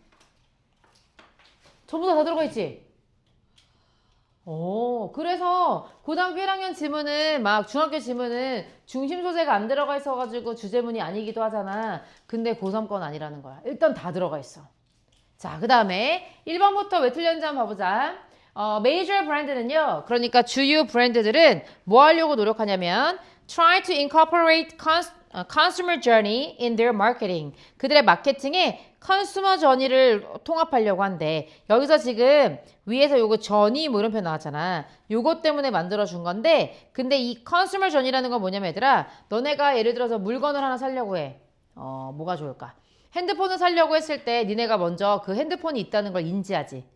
전부 다 들어가 있지? 그래서 고등학교 1학년 지문은 막 중학교 지문은 중심 소재가 안 들어가 있어가지고 주제문이 아니기도 하잖아. 근데 고3 건 아니라는 거야. 일단 다 들어가 있어. 자, 그 다음에 1번부터 왜 틀렸는지 한번 봐보자. 메이저 브랜드는요. 그러니까 주요 브랜드들은 뭐 하려고 노력하냐면 try to incorporate consumer journey in their marketing. 그들의 마케팅에 컨슈머 저니를 통합하려고 한대. 여기서 지금 위에서 요거 저니 뭐 이런 표현 나왔잖아. 요거 때문에 만들어준 건데 근데 이 컨슈머 저니라는 건 뭐냐면 얘들아 너네가 예를 들어서 물건을 하나 사려고 해. 뭐가 좋을까? 핸드폰을 사려고 했을 때 니네가 먼저 그 핸드폰이 있다는 걸 인지하지.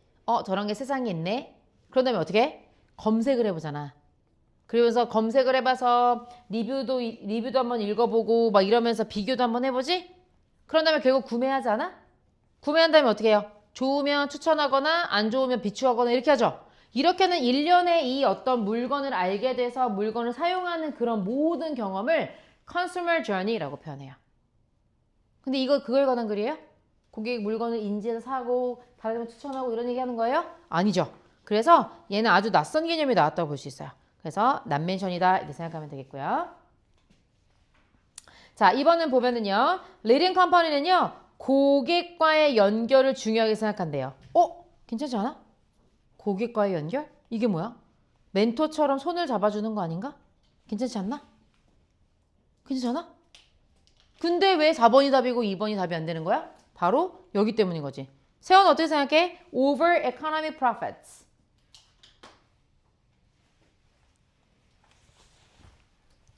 저런 게 세상에 있네? 그런 다음에 어떻게 해? 검색을 해보잖아. 그러면서 검색을 해봐서 리뷰도 한번 읽어보고 막 이러면서 비교도 한번 해보지? 그런 다음에 결국 구매하지 않아? 구매한 다음에 어떻게 해요? 좋으면 추천하거나 안 좋으면 비추하거나 이렇게 하죠. 이렇게는 일련의 이 어떤 물건을 알게 돼서 물건을 사용하는 그런 모든 경험을 consumer journey라고 표현해요. 근데 그걸 관한 글이에요? 고객 물건을 인지해서 사고 다르면 추천하고 이런 얘기 하는 거예요? 아니죠. 그래서 얘는 아주 낯선 개념이 나왔다고 볼 수 있어요. 그래서 난멘션이다 이렇게 생각하면 되겠고요. 자, 2번은 보면은요. 리딩 컴퍼니는요. 고객과의 연결을 중요하게 생각한대요. 괜찮지 않아? 고객과의 연결? 이게 뭐야? 멘토처럼 손을 잡아주는 거 아닌가? 괜찮지 않나? 괜찮지 않아? 근데 왜 4번이 답이고 2번이 답이 안 되는 거야? 바로 여기 때문인 거지. 세원 어떻게 생각해? Over economic profits.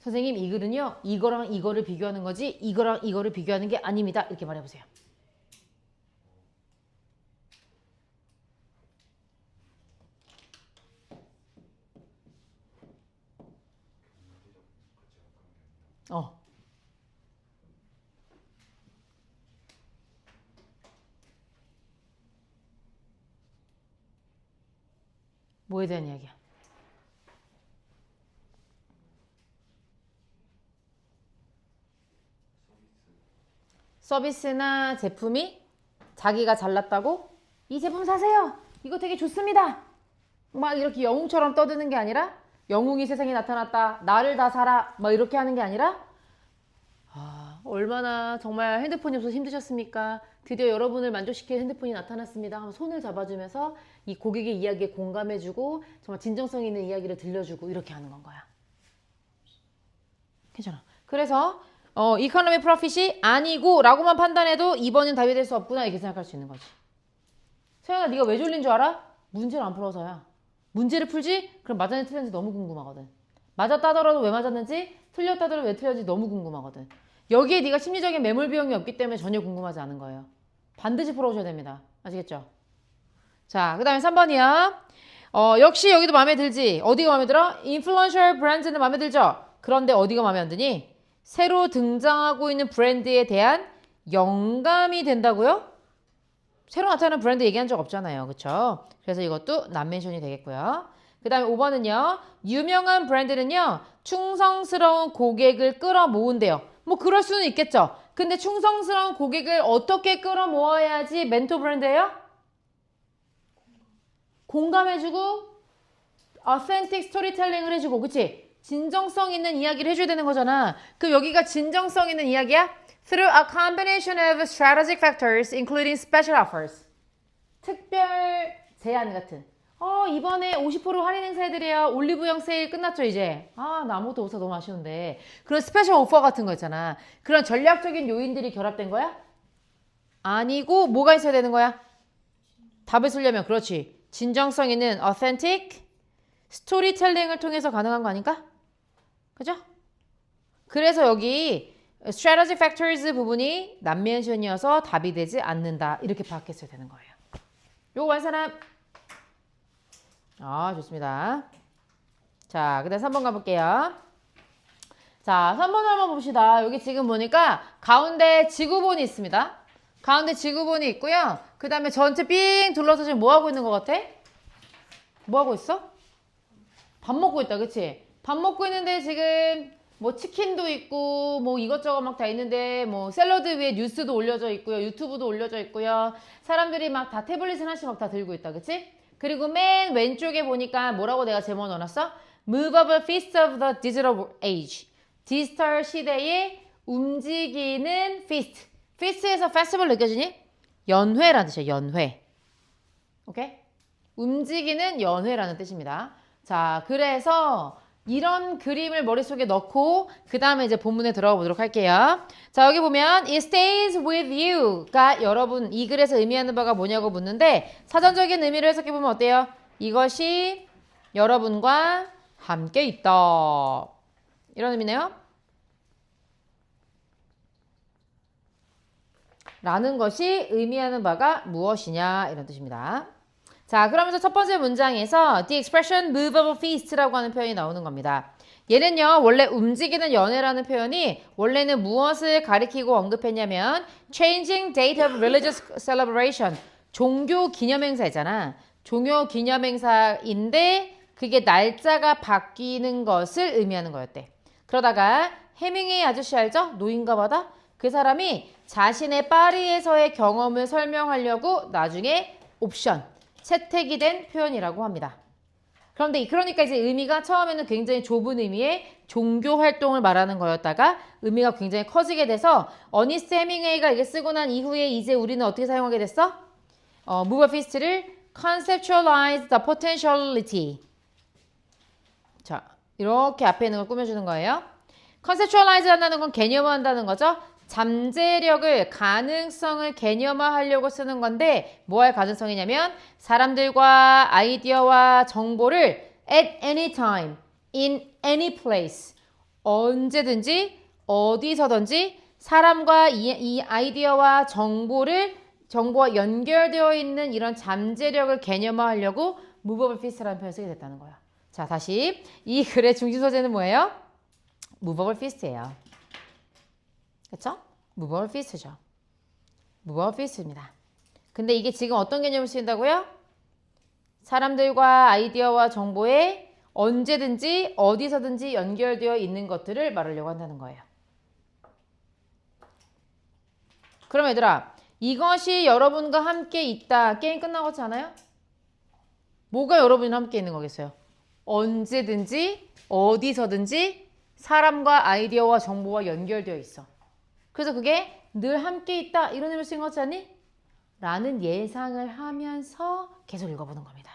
선생님 이 글은요. 이거랑 이거를 비교하는 거지 이거랑 이거를 비교하는 게 아닙니다. 이렇게 말해보세요. 뭐에 대한 이야기야? 서비스나 제품이 자기가 잘났다고? 이 제품 사세요. 이거 되게 좋습니다. 막 이렇게 영웅처럼 떠드는 게 아니라 영웅이 세상에 나타났다. 나를 다 사라. 막 이렇게 하는 게 아니라 얼마나 정말 핸드폰이 없어서 힘드셨습니까? 드디어 여러분을 만족시킬 핸드폰이 나타났습니다. 하면 손을 잡아주면서 이 고객의 이야기에 공감해주고 정말 진정성 있는 이야기를 들려주고 이렇게 하는 건 거야. 괜찮아. 그래서 이코노미 프로핏이 아니고 라고만 판단해도 2번은 답이 될 수 없구나 이렇게 생각할 수 있는 거지. 세연아 네가 왜 졸린 줄 알아? 문제를 안 풀어서야. 문제를 풀지? 그럼 맞았는지 틀렸는지 너무 궁금하거든. 맞았다 하더라도 왜 맞았는지 틀렸다 하더라도 왜 틀렸는지 너무 궁금하거든. 여기에 네가 심리적인 매몰 비용이 없기 때문에 전혀 궁금하지 않은 거예요. 반드시 풀어오셔야 됩니다. 아시겠죠? 자, 그 다음에 3번이야. 역시 여기도 마음에 들지? 어디가 마음에 들어? 인플루언셜 브랜드는 마음에 들죠? 그런데 어디가 마음에 안 드니? 새로 등장하고 있는 브랜드에 대한 영감이 된다고요? 새로 나타나는 브랜드 얘기한 적 없잖아요. 그쵸? 그래서 이것도 난멘션이 되겠고요. 그 다음에 5번은요. 유명한 브랜드는요. 충성스러운 고객을 끌어모은대요. 뭐 그럴 수는 있겠죠. 근데 충성스러운 고객을 어떻게 끌어모아야지 멘토 브랜드예요? 공감해주고 authentic storytelling을 해주고 그치? 진정성 있는 이야기를 해줘야 되는 거잖아. 그럼 여기가 진정성 있는 이야기야? Through a combination of strategic factors including special offers. 특별 제안 같은. 이번에 50% 할인 행사해드려요. 올리브영 세일 끝났죠 이제. 나 아무것도 없어 너무 아쉬운데. 그런 스페셜 오퍼 같은 거 있잖아. 그런 전략적인 요인들이 결합된 거야? 아니고 뭐가 있어야 되는 거야? 답을 쓰려면 그렇지. 진정성 있는 authentic 스토리텔링을 통해서 가능한 거 아닌가? 그죠? 그래서 여기 strategy factors 부분이 난멘션이어서 답이 되지 않는다. 이렇게 파악했어야 되는 거예요. 요거 한 사람? 좋습니다. 자, 그 다음 3번 가볼게요. 자, 3번을 한번 봅시다. 여기 지금 보니까 가운데 지구본이 있습니다. 가운데 지구본이 있고요. 그 다음에 전체 삥 둘러서 지금 뭐 하고 있는 것 같아? 뭐 하고 있어? 밥 먹고 있다, 그치? 밥 먹고 있는데 지금 뭐 치킨도 있고 뭐 이것저것 막 다 있는데 뭐 샐러드 위에 뉴스도 올려져 있고요. 유튜브도 올려져 있고요. 사람들이 막 다 태블릿 하나씩 막 다 들고 있다, 그치? 그리고 맨 왼쪽에 보니까 뭐라고 내가 제목 넣어놨어? Move of a Feast of the Digital Age. 디지털 시대에 움직이는 feast. feast에서 festival 느껴지니? 연회라는 뜻이야, 연회. 오케이? 움직이는 연회라는 뜻입니다. 자, 그래서 이런 그림을 머릿속에 넣고 그 다음에 이제 본문에 들어가 보도록 할게요. 자, 여기 보면 It stays with you가 여러분 이 글에서 의미하는 바가 뭐냐고 묻는데 사전적인 의미를 해석해 보면 어때요? 이것이 여러분과 함께 있다. 이런 의미네요. 라는 것이 의미하는 바가 무엇이냐 이런 뜻입니다. 자, 그러면서 첫 번째 문장에서 the expression move of a feast라고 하는 표현이 나오는 겁니다. 얘는요, 원래 움직이는 연회라는 표현이 원래는 무엇을 가리키고 언급했냐면 changing date of religious celebration, 종교 기념행사잖아. 종교 기념행사인데 그게 날짜가 바뀌는 것을 의미하는 거였대. 그러다가 해밍웨이 아저씨 알죠? 노인가 보다? 그 사람이 자신의 파리에서의 경험을 설명하려고 나중에 옵션, 채택이 된 표현이라고 합니다. 그런데 그러니까 이제 의미가 처음에는 굉장히 좁은 의미의 종교 활동을 말하는 거였다가 의미가 굉장히 커지게 돼서 어니스트 해밍웨이가 이게 쓰고 난 이후에 이제 우리는 어떻게 사용하게 됐어? Move a Feast를 conceptualize the potentiality. 자, 이렇게 앞에 있는 걸 꾸며주는 거예요. conceptualize 한다는 건 개념화한다는 거죠. 잠재력을, 가능성을 개념화하려고 쓰는 건데 뭐 할 가능성이냐면 사람들과 아이디어와 정보를 at any time, in any place, 언제든지 어디서든지 사람과 이 아이디어와 정보와 연결되어 있는 이런 잠재력을 개념화하려고 move of a feast라는 표현을 쓰게 됐다는 거야. 자, 다시 이 글의 중심 소재는 뭐예요? move of a feast예요. 그쵸? move of a feast죠. move of a feast입니다. 근데 이게 지금 어떤 개념을 쓰인다고요? 사람들과 아이디어와 정보에 언제든지 어디서든지 연결되어 있는 것들을 말하려고 한다는 거예요. 그럼 얘들아, 이것이 여러분과 함께 있다. 게임 끝나고지 않아요? 뭐가 여러분이랑 함께 있는 거겠어요? 언제든지 어디서든지 사람과 아이디어와 정보와 연결되어 있어. 그래서 그게 늘 함께 있다 이런 의미를 쓴 거지 않니? 라는 예상을 하면서 계속 읽어보는 겁니다.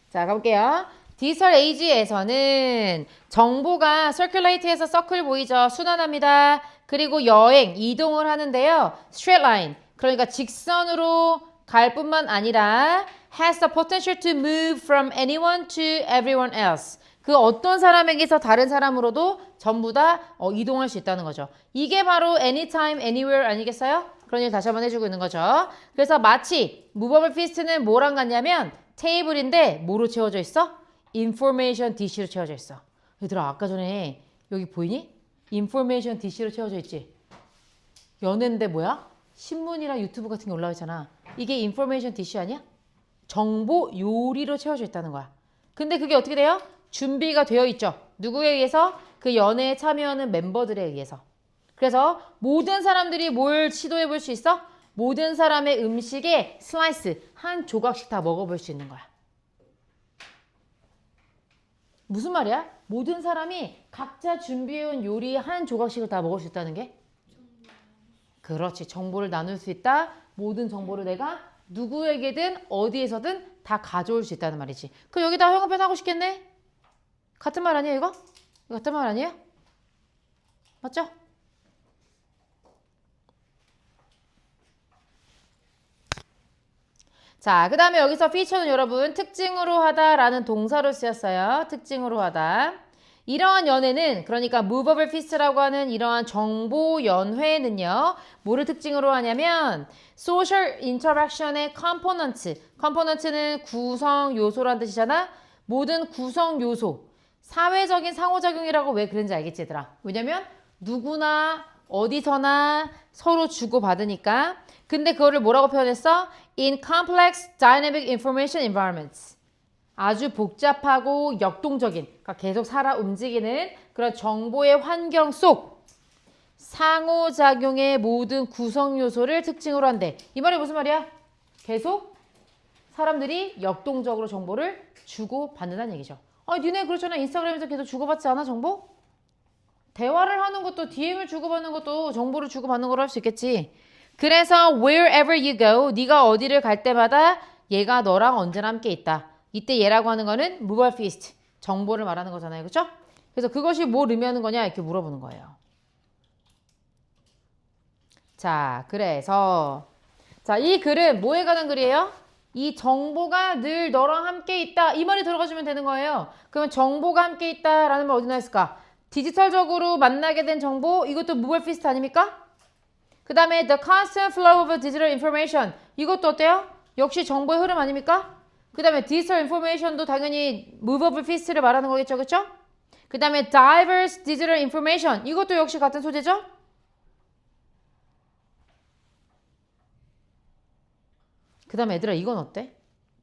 자, 가볼게요. 디지털 에이지에서는 정보가 circulate해서 서클 보이죠? 순환합니다. 그리고 여행, 이동을 하는데요. straight line, 그러니까 직선으로 갈 뿐만 아니라 has the potential to move from anyone to everyone else. 그 어떤 사람에게서 다른 사람으로도 전부 다 이동할 수 있다는 거죠. 이게 바로 anytime, anywhere 아니겠어요? 그런 얘기 다시 한번 해주고 있는 거죠. 그래서 마치 movable feast는 뭐랑 같냐면 테이블인데 뭐로 채워져 있어? information DC로 채워져 있어. 얘들아, 아까 전에 여기 보이니? information DC로 채워져 있지? 연애인데 뭐야? 신문이랑 유튜브 같은 게 올라와 있잖아. 이게 information DC 아니야? 정보 요리로 채워져 있다는 거야. 근데 그게 어떻게 돼요? 준비가 되어 있죠. 누구에 의해서? 그 연애에 참여하는 멤버들에 의해서. 그래서 모든 사람들이 뭘 시도해 볼 수 있어? 모든 사람의 음식에 슬라이스, 한 조각씩 다 먹어볼 수 있는 거야. 무슨 말이야? 모든 사람이 각자 준비해온 요리 한 조각씩을 다 먹을 수 있다는 게? 그렇지. 정보를 나눌 수 있다. 모든 정보를 내가 누구에게든 어디에서든 다 가져올 수 있다는 말이지. 그럼 여기다 형용편 하고 싶겠네? 같은 말 아니에요, 이거? 이거 같은 말 아니에요? 맞죠? 자, 그 다음에 여기서 feature는 여러분 특징으로 하다라는 동사로 쓰였어요. 특징으로 하다. 이러한 연회는 그러니까 movable feast라고 하는 이러한 정보 연회는요. 뭐를 특징으로 하냐면 social interaction의 component는 구성 요소란 뜻이잖아. 모든 구성 요소. 사회적인 상호작용이라고 왜 그런지 알겠지 얘들아? 왜냐면 누구나 어디서나 서로 주고받으니까. 근데 그거를 뭐라고 표현했어? In complex dynamic information environments. 아주 복잡하고 역동적인, 그러니까 계속 살아 움직이는 그런 정보의 환경 속 상호작용의 모든 구성 요소를 특징으로 한대. 이 말이 무슨 말이야? 계속 사람들이 역동적으로 정보를 주고받는다는 얘기죠. 니네 그렇잖아. 인스타그램에서 계속 주고받지 않아, 정보? 대화를 하는 것도 DM을 주고받는 것도 정보를 주고받는 거로 할 수 있겠지. 그래서 wherever you go, 네가 어디를 갈 때마다 얘가 너랑 언제나 함께 있다. 이때 얘라고 하는 거는 mobile feast, 정보를 말하는 거잖아요. 그렇죠? 그래서 그것이 뭘 의미하는 거냐 이렇게 물어보는 거예요. 자, 그래서 이 글은 뭐에 관한 글이에요? 이 정보가 늘 너랑 함께 있다. 이 말이 들어가주면 되는 거예요. 그러면 정보가 함께 있다라는 말 어디나 있을까? 디지털적으로 만나게 된 정보, 이것도 mobile feast 아닙니까? 그 다음에 the constant flow of digital information, 이것도 어때요? 역시 정보의 흐름 아닙니까? 그 다음에 digital information도 당연히 movable feast를 말하는 거겠죠, 그쵸? 그 다음에 diverse digital information, 이것도 역시 같은 소재죠? 그 다음에 얘들아 이건 어때?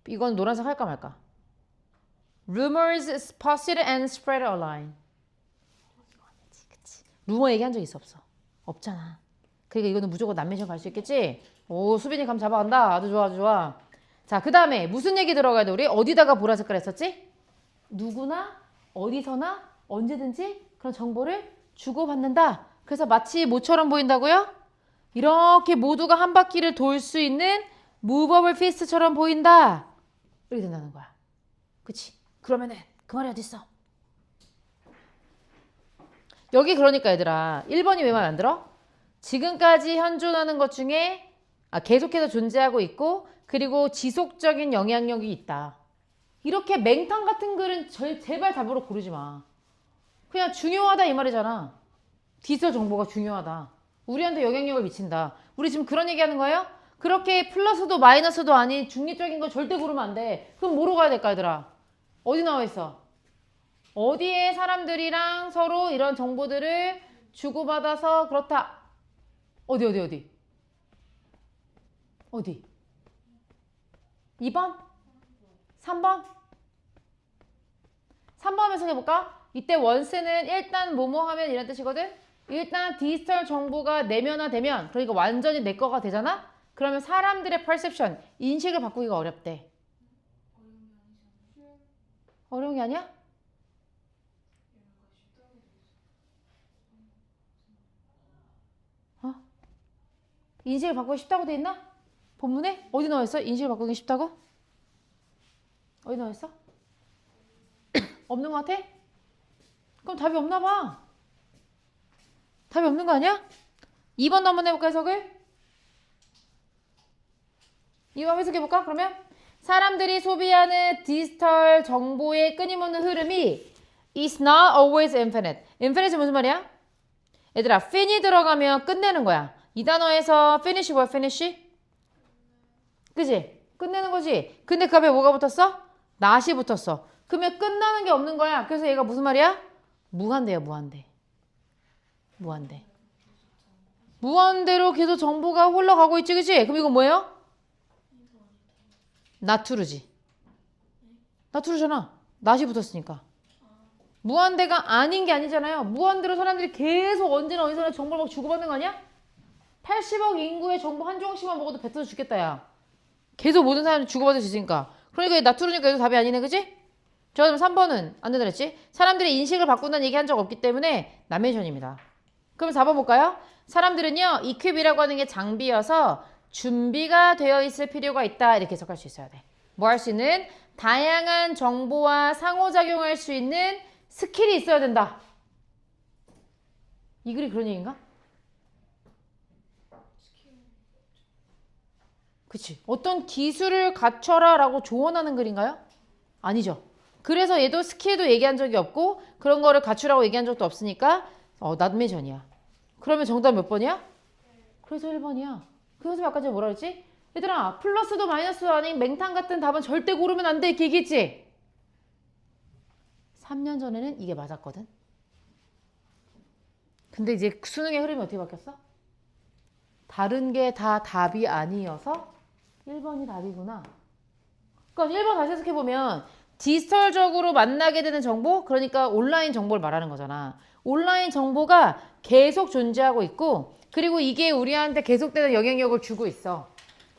이건 노란색 할까 말까? Rumors spotted and spread online. 그치. 루머 얘기한 적 있어 없어? 없잖아. 그러니까 이거는 무조건 남매션 갈 수 있겠지? 오, 수빈이 감 잡아간다. 아주 좋아, 아주 좋아. 자, 그 다음에 무슨 얘기 들어가야 돼? 우리 어디다가 보라 색깔 했었지? 누구나 어디서나 언제든지 그런 정보를 주고받는다. 그래서 마치 모처럼 보인다고요? 이렇게 모두가 한 바퀴를 돌 수 있는 무버블 피스트처럼 보인다. 이렇게 된다는 거야. 그치? 그러면은 그 말이 어딨어? 여기 그러니까 얘들아 1번이 왜 말 안 들어? 지금까지 현존하는 것 중에 계속해서 존재하고 있고 그리고 지속적인 영향력이 있다. 이렇게 맹탕 같은 글은 제발 답으로 고르지 마. 그냥 중요하다 이 말이잖아. 디지털 정보가 중요하다. 우리한테 영향력을 미친다. 우리 지금 그런 얘기하는 거예요? 그렇게 플러스도 마이너스도 아닌 중립적인 거 절대 고르면 안 돼. 그럼 뭐로 가야 될까 얘들아? 어디 나와 있어? 어디에 사람들이랑 서로 이런 정보들을 주고받아서 그렇다. 어디? 어디? 2번? 3번? 3번 해석해볼까? 이때 원스는 일단 뭐뭐 하면 이런 뜻이거든? 일단 디지털 정보가 내면화되면 그러니까 완전히 내 거가 되잖아? 그러면 사람들의 perception, 인식을 바꾸기가 어렵대. 어려운 게 아니야? 인식을 바꾸기 쉽다고 돼 있나? 본문에? 어디 나와 있어? 인식을 바꾸기 쉽다고? 어디 나와 있어? 없는 것 같아? 그럼 답이 없나 봐. 답이 없는 거 아니야? 2번도 한번 해볼까 해석을? 이거 한번 해석해볼까? 그러면 사람들이 소비하는 디지털 정보의 끊임없는 흐름이 is not always infinite. infinite이 무슨 말이야? 얘들아 fin이 들어가면 끝내는 거야. 이 단어에서 finish 뭐야? finish? 그지? 끝내는 거지. 근데 그 앞에 뭐가 붙었어? not이 붙었어. 그러면 끝나는 게 없는 거야. 그래서 얘가 무슨 말이야? 무한대야 무한대. 무한대로 계속 정보가 흘러가고 있지 그치? 그럼 이건 뭐예요? 나투르지. 나투르잖아. not이 붙었으니까. 무한대가 아닌 게 아니잖아요. 무한대로 사람들이 계속 언제나 어디서나 정보를 막 주고받는 거 아니야? 80억 인구의 정보 한 조각씩만 먹어도 뱉어서 죽겠다 야. 계속 모든 사람들이 주고받을 수 있으니까. 그러니까 나투르니까 이거 답이 아니네 그치? 저 그럼 3번은 안 된다 그랬지? 사람들이 인식을 바꾼다는 얘기 한 적 없기 때문에 나메이션입니다. 그럼 4번 볼까요? 사람들은요 equip이라고 하는 게 장비여서 준비가 되어 있을 필요가 있다 이렇게 해석할 수 있어야 돼. 뭐 할 수 있는? 다양한 정보와 상호작용할 수 있는 스킬이 있어야 된다. 이 글이 그런 얘기인가? 그치? 어떤 기술을 갖춰라 라고 조언하는 글인가요? 아니죠. 그래서 얘도 스킬도 얘기한 적이 없고 그런 거를 갖추라고 얘기한 적도 없으니까 나메이션이야. 그러면 정답 몇 번이야? 그래서 1번이야. 그래서 아까 전에 뭐라 그랬지? 얘들아 플러스도 마이너스도 아닌 맹탕 같은 답은 절대 고르면 안 돼 이렇게 얘기했지? 3년 전에는 이게 맞았거든. 근데 이제 수능의 흐름이 어떻게 바뀌었어? 다른 게 다 답이 아니어서 1번이 답이구나. 그러니까 1번 다시 해석해보면 디지털적으로 만나게 되는 정보, 그러니까 온라인 정보를 말하는 거잖아. 온라인 정보가 계속 존재하고 있고, 그리고 이게 우리한테 계속되는 영향력을 주고 있어.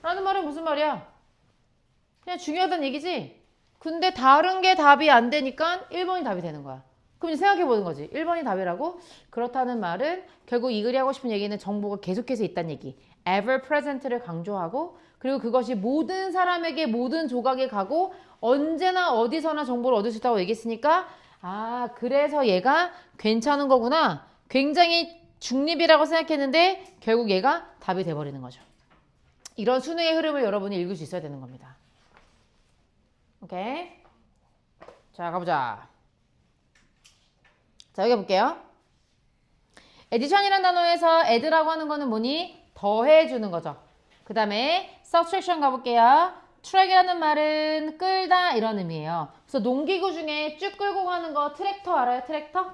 라는 말은 무슨 말이야? 그냥 중요하다는 얘기지. 근데 다른 게 답이 안 되니까 1번이 답이 되는 거야. 그럼 이제 생각해보는 거지. 1번이 답이라고? 그렇다는 말은 결국 이 글이 하고 싶은 얘기는 정보가 계속해서 있다는 얘기. ever present를 강조하고, 그리고 그것이 모든 사람에게 모든 조각에 가고 언제나 어디서나 정보를 얻을 수 있다고 얘기했으니까, 아, 그래서 얘가 괜찮은 거구나. 굉장히 중립이라고 생각했는데 결국 얘가 답이 돼버리는 거죠. 이런 수능의 흐름을 여러분이 읽을 수 있어야 되는 겁니다. 오케이? 자, 가보자. 자, 여기 볼게요. addition이라는 단어에서 add라고 하는 거는 뭐니? 더해주는 거죠. 그 다음에 subtraction 가볼게요. 트랙이라는 말은 끌다 이런 의미예요. 그래서 농기구 중에 쭉 끌고 가는 거 트랙터 알아요? 트랙터?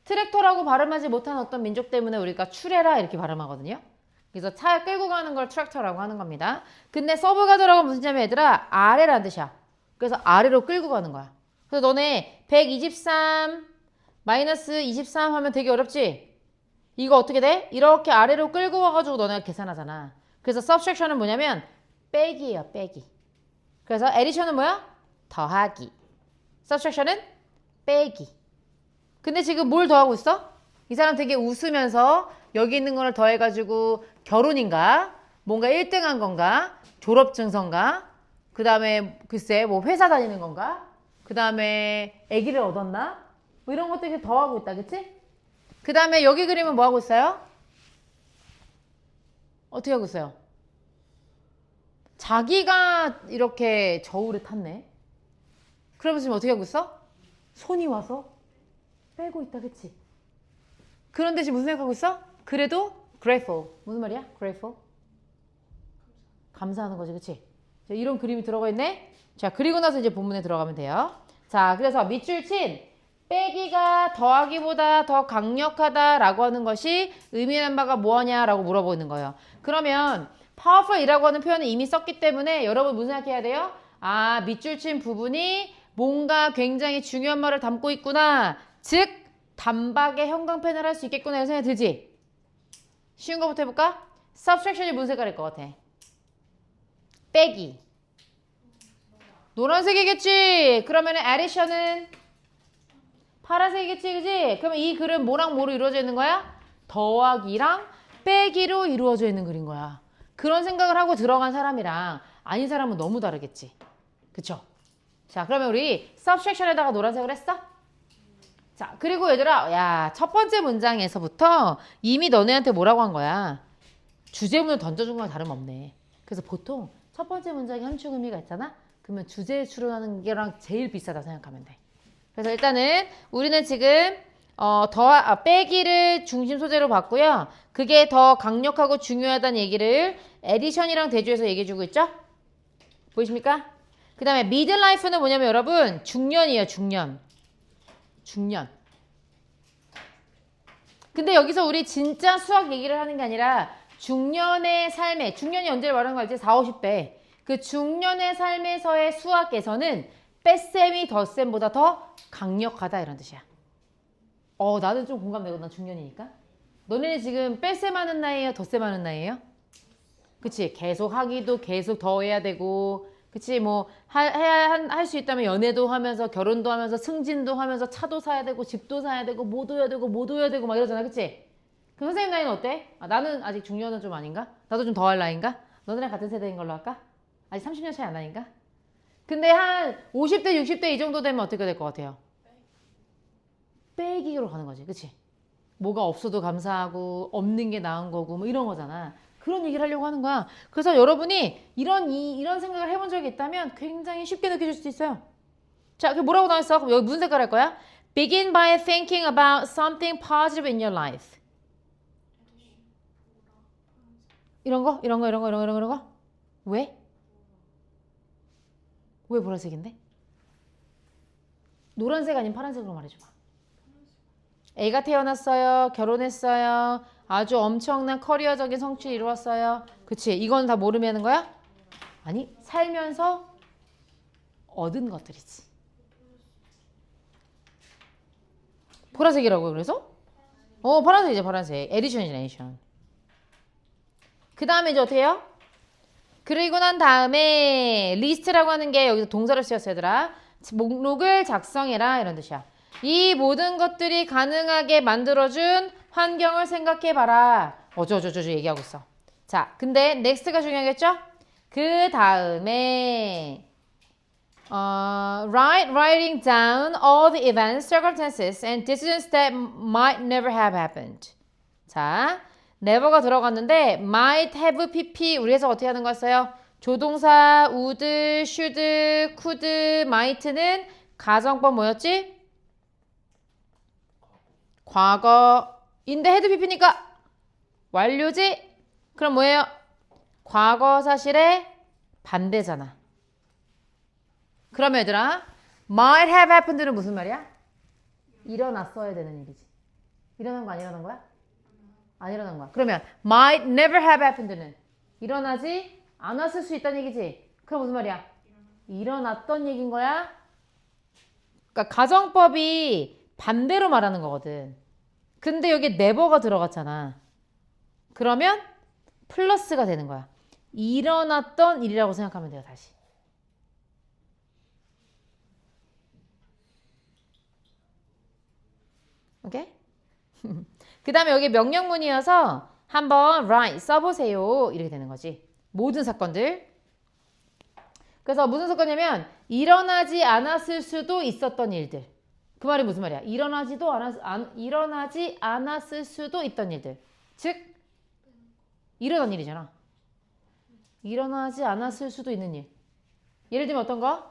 트랙터라고 발음하지 못한 어떤 민족 때문에 우리가 추레라 이렇게 발음하거든요. 그래서 차 끌고 가는 걸 트랙터라고 하는 겁니다. 근데 서브가 들어가면 무슨 뜻이냐면 얘들아 아래라는 뜻이야. 그래서 아래로 끌고 가는 거야. 그래서 너네 123 마이너스 23 하면 되게 어렵지? 이거 어떻게 돼? 이렇게 아래로 끌고 와가지고 너네가 계산하잖아. 그래서 subtraction은 뭐냐면 빼기예요. 빼기. 그래서 addition은 뭐야? 더하기. subtraction은 빼기. 근데 지금 뭘 더하고 있어? 이 사람 되게 웃으면서 여기 있는 거를 더해가지고 결혼인가? 뭔가 1등한 건가? 졸업증서인가? 그 다음에 글쎄 뭐 회사 다니는 건가? 그 다음에 아기를 얻었나? 뭐 이런 것들 이렇게 더하고 있다. 그치? 그 다음에 여기 그림은 뭐 하고 있어요? 어떻게 하고 있어요? 자기가 이렇게 저울에 탔네. 그러면서 지금 어떻게 하고 있어? 손이 와서 빼고 있다. 그치? 그런데 지금 무슨 생각하고 있어? 그래도 grateful. 무슨 말이야? grateful. 감사하는 거지. 그치? 자, 이런 그림이 들어가 있네. 자, 그리고 나서 이제 본문에 들어가면 돼요. 자, 그래서 밑줄 친 빼기가 더하기보다 더 강력하다라고 하는 것이 의미하는 바가 뭐하냐라고 물어보는 거예요. 그러면 powerful이라고 하는 표현을 이미 썼기 때문에 여러분 무슨 생각해야 돼요? 아, 밑줄 친 부분이 뭔가 굉장히 중요한 말을 담고 있구나. 즉 단박에 형광펜을 할 수 있겠구나 이런 생각이 들지? 쉬운 거부터 해볼까? subtraction이 무슨 색깔일 것 같아? 빼기. 노란색이겠지? 그러면 addition은 파란색이겠지? 그지? 그러면 이 글은 뭐랑 뭐로 이루어져 있는 거야? 더하기랑 빼기로 이루어져 있는 글인 거야. 그런 생각을 하고 들어간 사람이랑 아닌 사람은 너무 다르겠지. 그쵸? 자, 그러면 우리 subtraction에다가 노란색을 했어? 자, 그리고 얘들아, 야, 첫 번째 문장에서부터 이미 너네한테 뭐라고 한 거야? 주제문을 던져준 거랑 다름없네. 그래서 보통 첫 번째 문장에 함축 의미가 있잖아? 그러면 주제에 추론하는 게랑 제일 비슷하다 생각하면 돼. 그래서 일단은 우리는 지금 빼기를 중심 소재로 봤고요. 그게 더 강력하고 중요하다는 얘기를 에디션이랑 대조해서 얘기해주고 있죠? 보이십니까? 그 다음에 미들라이프는 뭐냐면 여러분 중년이에요. 중년. 중년. 근데 여기서 우리 진짜 수학 얘기를 하는 게 아니라 중년의 삶에, 중년이 언제 말하는 거 알지? 40, 50대. 그 중년의 삶에서의 수학에서는 뺄셈이 덧셈보다 더 강력하다 이런 뜻이야. 나는 좀 공감되고 난 중년이니까. 너네는 지금 뺄셈 하는 나이예요? 덧셈 하는 나이예요? 그치? 계속 하기도 계속 더 해야 되고 그치? 뭐 할 수 있다면 연애도 하면서 결혼도 하면서 승진도 하면서 차도 사야 되고 집도 사야 되고 뭐도 해야 되고 뭐도 해야 되고 막 이러잖아. 그치? 그 선생님 나이는 어때? 나는 아직 중년은 좀 아닌가? 나도 좀 더 할 나이인가? 너네랑 같은 세대인 걸로 할까? 아직 30년 차이 안 나니까? 근데 한 50대 60대 이 정도 되면 어떻게 될 것 같아요? 빼기로 가는 거지. 그치? 뭐가 없어도 감사하고 없는 게 나은 거고 뭐 이런 거잖아. 그런 얘기를 하려고 하는 거야. 그래서 여러분이 이런 생각을 해본 적이 있다면 굉장히 쉽게 느껴질 수도 있어요. 자, 그 뭐라고 나왔어? 그럼 여기 무슨 색깔 할 거야? Begin by thinking about something positive in your life. 이런 거? 이런 거? 왜? 왜 보라색인데? 노란색 아니면 파란색으로 말해줘봐. 애가 태어났어요. 결혼했어요. 아주 엄청난 커리어적인 성취를 이루었어요. 그치? 이건 다 모르면 하는 거야? 아니, 살면서 얻은 것들이지. 보라색이라고 그래서? 파란색이죠, 파란색. 에디션이지, 에디션. 그 다음에 이제 어떻게 해요? 그리고 난 다음에 리스트라고 하는 게 여기서 동사를 쓰였어 얘들아. 목록을 작성해라 이런 뜻이야. 이 모든 것들이 가능하게 만들어준 환경을 생각해봐라. 어쩌저쩌저 얘기하고 있어. 자, 근데 next가 중요하겠죠? 그 다음에 writing down all the events, circumstances, and decisions that might never have happened. 자, never가 들어갔는데 might have pp 우리 해석 어떻게 하는 거였어요? 조동사 would, should, could, might는 가정법 뭐였지? 과거인데 had pp니까 완료지? 그럼 뭐예요? 과거 사실의 반대잖아. 그러면 얘들아 might have happened는 무슨 말이야? 일어났어야 되는 일이지. 일어난 거 안 일어난 거야? 안 일어난 거야. 그러면 might never have happened는 일어나지 않았을 수 있다는 얘기지. 그럼 무슨 말이야? 일어났던 얘기인 거야. 그러니까 가정법이 반대로 말하는 거거든. 근데 여기 never가 들어갔잖아. 그러면 플러스가 되는 거야. 일어났던 일이라고 생각하면 돼요. 다시. 오케이? 그 다음에 여기 명령문이어서 한번 write 써보세요 이렇게 되는 거지. 모든 사건들. 그래서 무슨 사건이냐면 일어나지 않았을 수도 있었던 일들. 그 말이 무슨 말이야? 일어나지 않았을 수도 있던 일들. 즉 일어난 일이잖아. 일어나지 않았을 수도 있는 일. 예를 들면 어떤 거?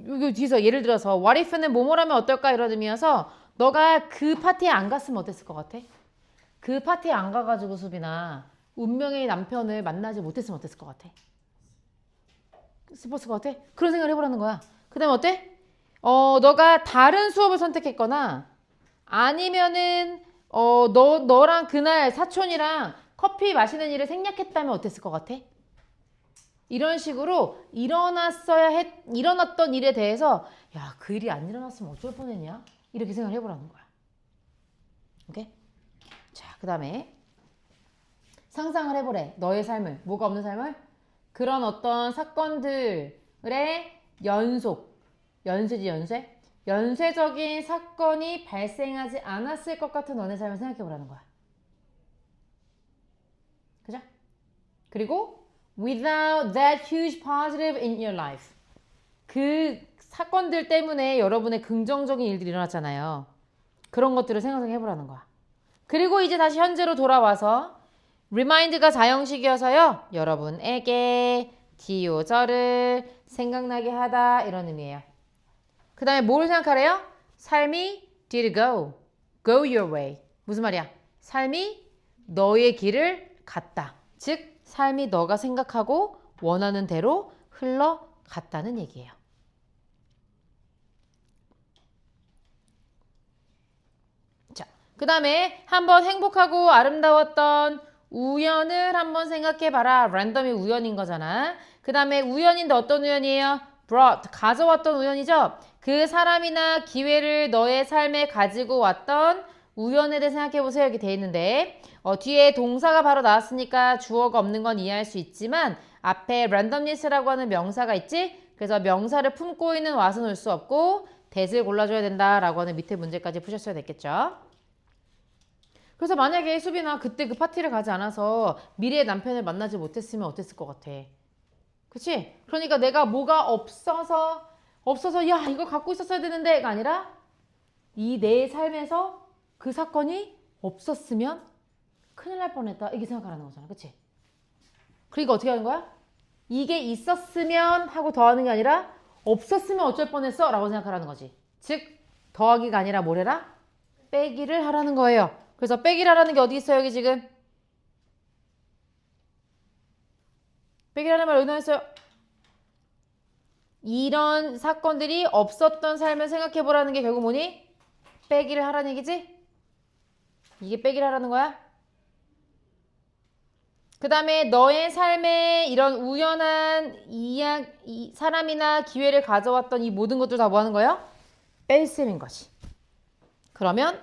여기 뒤에서 예를 들어서 what if는 뭐뭐라면 어떨까 이런 의미여서 너가 그 파티에 안 갔으면 어땠을 것 같아? 그 파티에 안 가가지고 수빈아 운명의 남편을 만나지 못했으면 어땠을 것 같아? 슬펐을 것 같아? 그런 생각을 해보라는 거야. 그 다음에 어때? 너가 다른 수업을 선택했거나 아니면은 너랑 그날 사촌이랑 커피 마시는 일을 생략했다면 어땠을 것 같아? 이런 식으로 일어났던 일에 대해서 야, 그 일이 안 일어났으면 어쩔 뻔했냐? 이렇게 생각을 해보라는 거야. 오케이? 자, 그 다음에 상상을 해보래. 너의 삶을. 뭐가 없는 삶을? 그런 어떤 사건들의 연쇄지 연쇄? 연쇄적인 사건이 발생하지 않았을 것 같은 너네 삶을 생각해보라는 거야. 그죠? 그리고 without that huge positive in your life. 그 사건들 때문에 여러분의 긍정적인 일들이 일어났잖아요. 그런 것들을 생각해보라는 거야. 그리고 이제 다시 현재로 돌아와서 remind가 자형식이어서요. 여러분에게 디오저를 생각나게 하다 이런 의미예요. 그 다음에 뭘 생각하래요? 삶이 did go your way. 무슨 말이야? 삶이 너의 길을 갔다. 즉 삶이 너가 생각하고 원하는 대로 흘러갔다는 얘기예요. 자, 그 다음에 한번 행복하고 아름다웠던 우연을 한번 생각해봐라. 랜덤이 우연인 거잖아. 그 다음에 우연인데 어떤 우연이에요? brought, 가져왔던 우연이죠. 그 사람이나 기회를 너의 삶에 가지고 왔던 우연에 대해 생각해보세요. 이렇게 돼 있는데 뒤에 동사가 바로 나왔으니까 주어가 없는 건 이해할 수 있지만 앞에 randomness라고 하는 명사가 있지? 그래서 명사를 품고 있는 what은 올 수 없고 that을 골라줘야 된다라고 하는 밑에 문제까지 푸셨어야 됐겠죠? 그래서 만약에 수빈아 그때 그 파티를 가지 않아서 미래의 남편을 만나지 못했으면 어땠을 것 같아? 그치? 그러니까 내가 뭐가 없어서 야 이거 갖고 있었어야 되는데가 아니라 이 내 삶에서 그 사건이 없었으면 큰일 날 뻔했다 이렇게 생각하라는 거잖아. 그치? 그러니까 어떻게 하는 거야? 이게 있었으면 하고 더하는 게 아니라 없었으면 어쩔 뻔했어 라고 생각하라는 거지. 즉 더하기가 아니라 뭐래라? 빼기를 하라는 거예요. 그래서 빼기를 하라는 게 어디 있어요 여기 지금? 빼기를 하는 말 어디 나와 있어요? 이런 사건들이 없었던 삶을 생각해 보라는 게 결국 뭐니? 빼기를 하라는 얘기지? 이게 빼기를 하라는 거야? 그 다음에 너의 삶에 이런 우연한 사람이나 기회를 가져왔던 이 모든 것들 다 뭐 하는 거야? 뺄셈인 거지. 그러면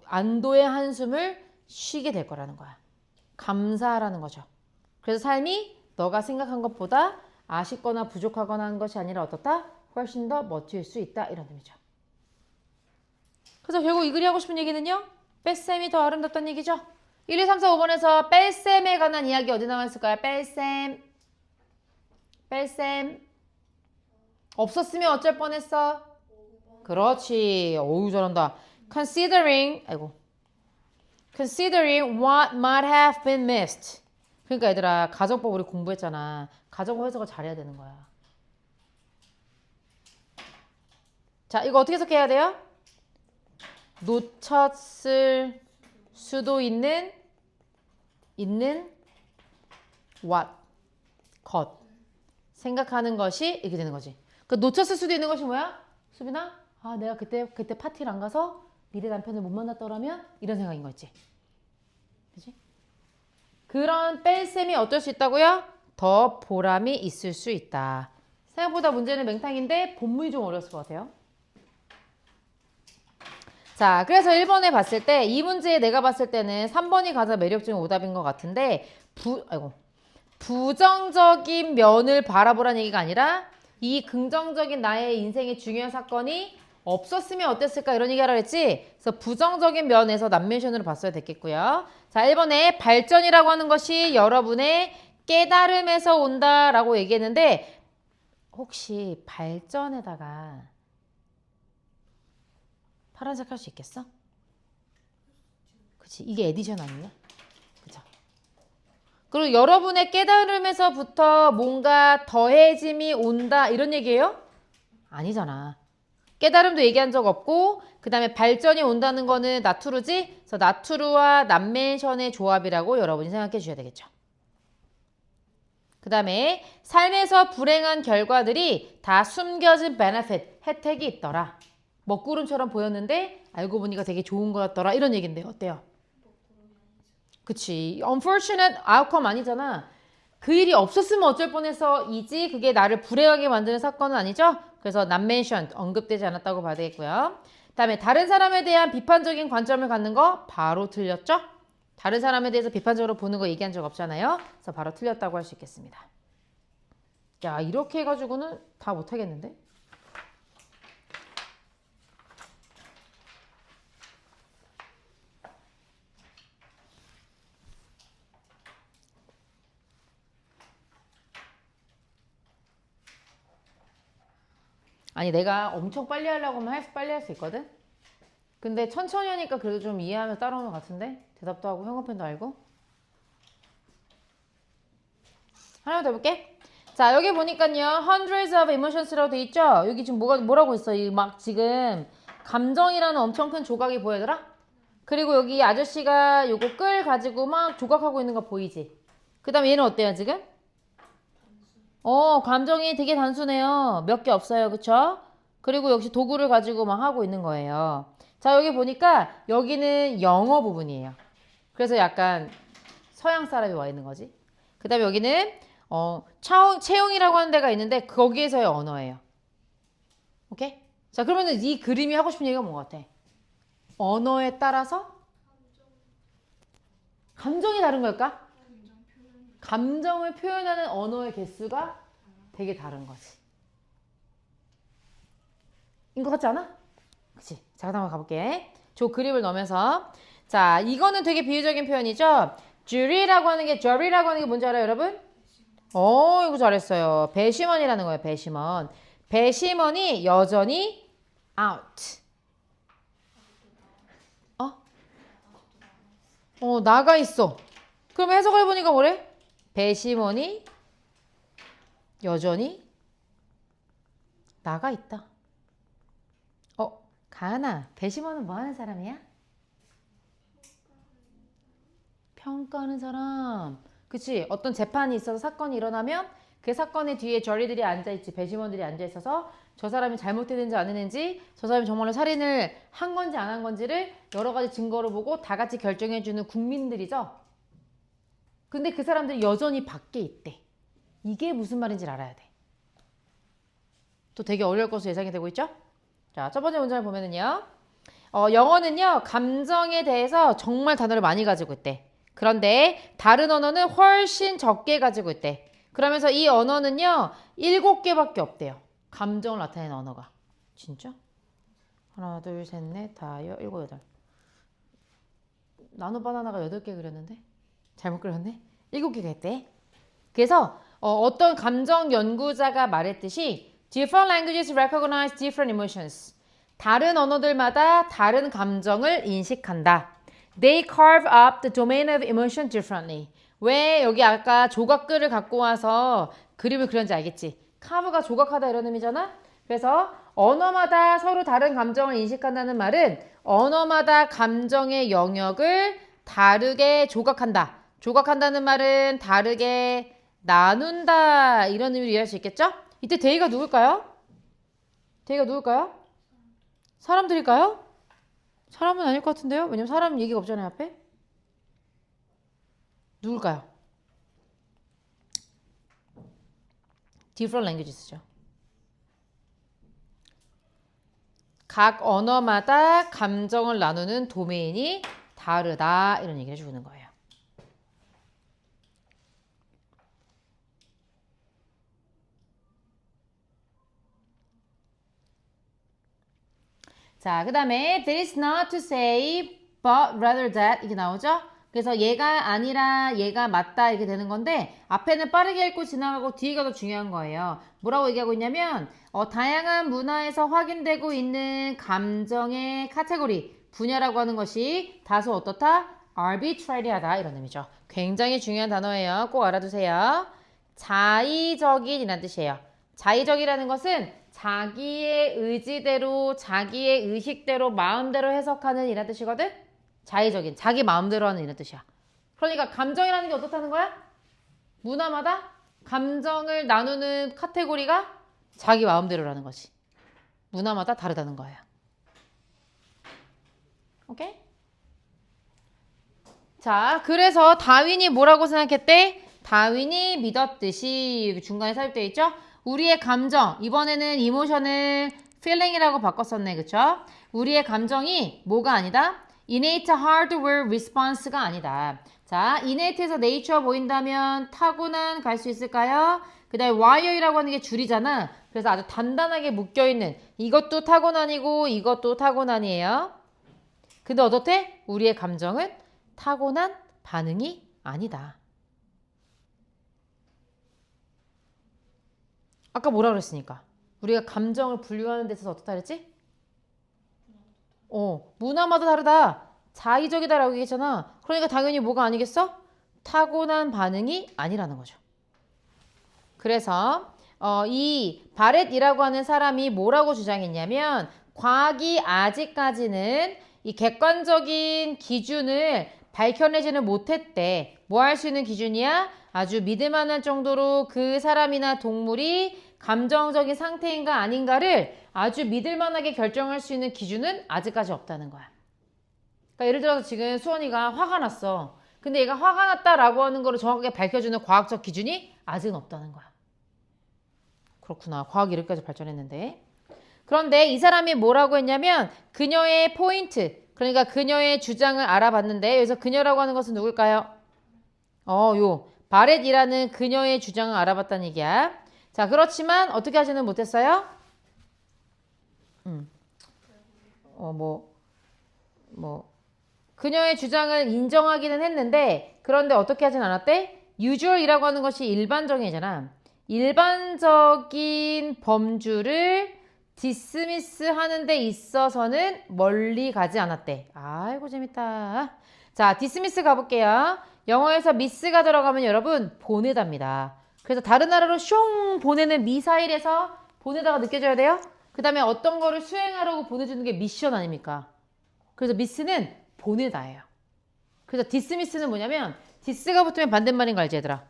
안도의 한숨을 쉬게 될 거라는 거야. 감사하라는 거죠. 그래서 삶이 너가 생각한 것보다 아쉽거나 부족하거나 하는 것이 아니라 어떻다? 훨씬 더 멋질 수 있다. 이런 의미죠. 그래서 결국 이 글이 하고 싶은 얘기는요. 뺄셈이 더 아름답다는 얘기죠. 1, 2, 3, 4, 5번에서 뺄셈에 관한 이야기 어디 나왔을까요? 뺄셈. 없었으면 어쩔 뻔했어? 그렇지. 어우 잘한다. Considering what might have been missed. 그러니까 얘들아 가정법 우리 공부했잖아. 가정법 해석을 잘해야 되는 거야. 자 이거 어떻게 해석해야 돼요? 놓쳤을 수도 있는 what 것 생각하는 것이 이렇게 되는 거지. 그 놓쳤을 수도 있는 것이 뭐야? 수빈아, 아 내가 그때 파티를 안 가서 미래 남편을 못 만났더라면 이런 생각인 거 있지. 그렇지? 그런 뺄셈이 어떨 수 있다고요? 더 보람이 있을 수 있다. 생각보다 문제는 맹탕인데 본문이 좀 어려웠을 것 같아요. 자, 그래서 1번에 봤을 때 이 문제에 내가 봤을 때는 3번이 가장 매력적인 오답인 것 같은데 부정적인 면을 바라보라는 얘기가 아니라 이 긍정적인 나의 인생의 중요한 사건이 없었으면 어땠을까 이런 얘기 하라 그랬지. 그래서 부정적인 면에서 남멘션으로 봤어야 됐겠고요. 자, 1번에 발전이라고 하는 것이 여러분의 깨달음에서 온다라고 얘기했는데 혹시 발전에다가 파란색 할 수 있겠어? 그치, 이게 에디션 아니냐? 그죠? 그리고 여러분의 깨달음에서부터 뭔가 더해짐이 온다 이런 얘기예요? 아니잖아. 깨달음도 얘기한 적 없고 그 다음에 발전이 온다는 거는 나투루지? 그래서 나투루와 남멘션의 조합이라고 여러분이 생각해 주셔야 되겠죠. 그 다음에 삶에서 불행한 결과들이 다 숨겨진 benefit, 혜택이 있더라. 먹구름처럼 보였는데 알고 보니까 되게 좋은 거였더라. 이런 얘기인데 어때요? 그치. unfortunate outcome 아니잖아. 그 일이 없었으면 어쩔 뻔해서 이지 그게 나를 불행하게 만드는 사건은 아니죠? 그래서 not mentioned, 언급되지 않았다고 봐야 되겠고요. 그 다음에 다른 사람에 대한 비판적인 관점을 갖는 거 바로 틀렸죠? 다른 사람에 대해서 비판적으로 보는 거 얘기한 적 없잖아요. 그래서 바로 틀렸다고 할 수 있겠습니다. 야, 이렇게 해가지고는 다 못하겠는데? 아니 내가 엄청 빨리 하려고 하면 빨리 할 수 있거든? 근데 천천히 하니까 그래도 좀 이해하면서 따라오는 것 같은데? 대답도 하고 형광펜도 알고? 하나 더 해볼게. 자 여기 보니까요 hundreds of emotions라고 돼 있죠? 여기 지금 뭐라고 있어? 이 막 지금 감정이라는 엄청 큰 조각이 보이더라? 그리고 여기 아저씨가 요거 끌 가지고 막 조각하고 있는 거 보이지? 그 다음에 얘는 어때요 지금? 감정이 되게 단순해요. 몇 개 없어요. 그쵸? 그리고 역시 도구를 가지고 막 하고 있는 거예요. 자, 여기 보니까 여기는 영어 부분이에요. 그래서 약간 서양 사람이 와 있는 거지. 그 다음에 여기는 채용이라고 하는 데가 있는데 거기에서의 언어예요. 오케이? 자, 그러면은 이 그림이 하고 싶은 얘기가 뭔 것 같아? 언어에 따라서 감정이 다른 걸까? 감정을 표현하는 언어의 개수가 되게 다른 거지. 인 것 같지 않아? 그치? 자, 그다음 가볼게. 저 그림을 넣으면서. 자, 이거는 되게 비유적인 표현이죠? jury라고 하는 게 뭔지 알아요, 여러분? 이거 잘했어요. 배심원이라는 거예요, 배심원. 배심원이 여전히 out. 나가 있어. 그럼 해석을 해보니까 뭐래? 배심원이 여전히 나가 있다. 가은아, 배심원은 뭐 하는 사람이야? 평가하는 사람. 그치? 어떤 재판이 있어서 사건이 일어나면 그 사건의 뒤에 저리들이 앉아있지, 배심원들이 앉아있어서 저 사람이 잘못했는지 안 했는지, 저 사람이 정말로 살인을 한 건지 안 한 건지를 여러 가지 증거를 보고 다 같이 결정해주는 국민들이죠. 근데 그 사람들이 여전히 밖에 있대. 이게 무슨 말인지 알아야 돼. 또 되게 어려울 것으로 예상이 되고 있죠? 자, 첫 번째 문장을 보면은요. 영어는요, 감정에 대해서 정말 단어를 많이 가지고 있대. 그런데 다른 언어는 훨씬 적게 가지고 있대. 그러면서 이 언어는요, 7개밖에 없대요. 감정을 나타내는 언어가. 진짜? 하나, 둘, 셋, 넷, 다, 일곱, 여덟. 나노 바나나가 8개 그렸는데? 잘못 그렸네? 7개가 있대. 그래서 어떤 감정 연구자가 말했듯이 different languages recognize different emotions. 다른 언어들마다 다른 감정을 인식한다. They carve up the domain of emotion differently. 왜 여기 아까 조각글을 갖고 와서 그림을 그렸는지 알겠지? carve가 조각하다 이런 의미잖아? 그래서 언어마다 서로 다른 감정을 인식한다는 말은 언어마다 감정의 영역을 다르게 조각한다. 조각한다는 말은 다르게 나눈다 이런 의미로 이해할 수 있겠죠? 이때 대의가 누굴까요? 대의가 누굴까요? 사람들일까요? 사람은 아닐 것 같은데요? 왜냐면 사람 얘기가 없잖아요 앞에. 누굴까요? different languages죠. 각 언어마다 감정을 나누는 도메인이 다르다 이런 얘기를 해주는 거예요. 자, 그 다음에 that is not to say but rather that 이게 나오죠? 그래서 얘가 아니라 얘가 맞다 이렇게 되는 건데 앞에는 빠르게 읽고 지나가고 뒤가 더 중요한 거예요. 뭐라고 얘기하고 있냐면 다양한 문화에서 확인되고 있는 감정의 카테고리 분야라고 하는 것이 다소 어떻다? arbitrary하다 이런 의미죠. 굉장히 중요한 단어예요. 꼭 알아두세요. 자의적인 이란 뜻이에요. 자의적이라는 것은 자기의 의지대로 자기의 의식대로 마음대로 해석하는 이란 뜻이거든. 자의적인 자기 마음대로 하는 이란 뜻이야. 그러니까 감정이라는 게 어떻다는 거야? 문화마다 감정을 나누는 카테고리가 자기 마음대로라는 거지. 문화마다 다르다는 거예요. 오케이? 자, 그래서 다윈이 뭐라고 생각했대? 다윈이 믿었듯이 중간에 삽입되어 있죠? 우리의 감정, 이번에는 이모션을 feeling이라고 바꿨었네, 그쵸? 우리의 감정이 뭐가 아니다? innate hardware response가 아니다. 자, innate에서 nature 보인다면 타고난 갈 수 있을까요? 그 다음에 wire이라고 하는 게 줄이잖아. 그래서 아주 단단하게 묶여있는 이것도 타고난이고 이것도 타고난이에요. 근데 어떻대? 우리의 감정은 타고난 반응이 아니다. 아까 뭐라 그랬으니까 우리가 감정을 분류하는 데 있어서 어떻다 그랬지? 문화마다 다르다. 자의적이다라고 얘기했잖아. 그러니까 당연히 뭐가 아니겠어? 타고난 반응이 아니라는 거죠. 그래서 이 바렛이라고 하는 사람이 뭐라고 주장했냐면 과학이 아직까지는 이 객관적인 기준을 밝혀내지는 못했대. 뭐 할 수 있는 기준이야? 아주 믿을만할 정도로 그 사람이나 동물이 감정적인 상태인가 아닌가를 아주 믿을만하게 결정할 수 있는 기준은 아직까지 없다는 거야. 그러니까 예를 들어서 지금 수원이가 화가 났어. 근데 얘가 화가 났다라고 하는 거를 정확하게 밝혀주는 과학적 기준이 아직은 없다는 거야. 그렇구나. 과학이 이렇게까지 발전했는데. 그런데 이 사람이 뭐라고 했냐면 그녀의 포인트, 그러니까 그녀의 주장을 알아봤는데 여기서 그녀라고 하는 것은 누굴까요? 바렛이라는 그녀의 주장을 알아봤다는 얘기야. 자, 그렇지만 어떻게 하지는 못했어요? 그녀의 주장을 인정하기는 했는데 그런데 어떻게 하진 않았대? usual이라고 하는 것이 일반적이잖아. 일반적인 범주를 디스미스 하는 데 있어서는 멀리 가지 않았대. 아이고 재밌다. 자, 디스미스 가볼게요. 영어에서 미스가 들어가면 여러분 보내답니다. 그래서 다른 나라로 숑 보내는 미사일에서 보내다가 느껴져야 돼요. 그 다음에 어떤 거를 수행하려고 보내주는 게 미션 아닙니까? 그래서 미스는 보내다예요. 그래서 디스미스는 뭐냐면 디스가 붙으면 반대말인 거 알지 얘들아?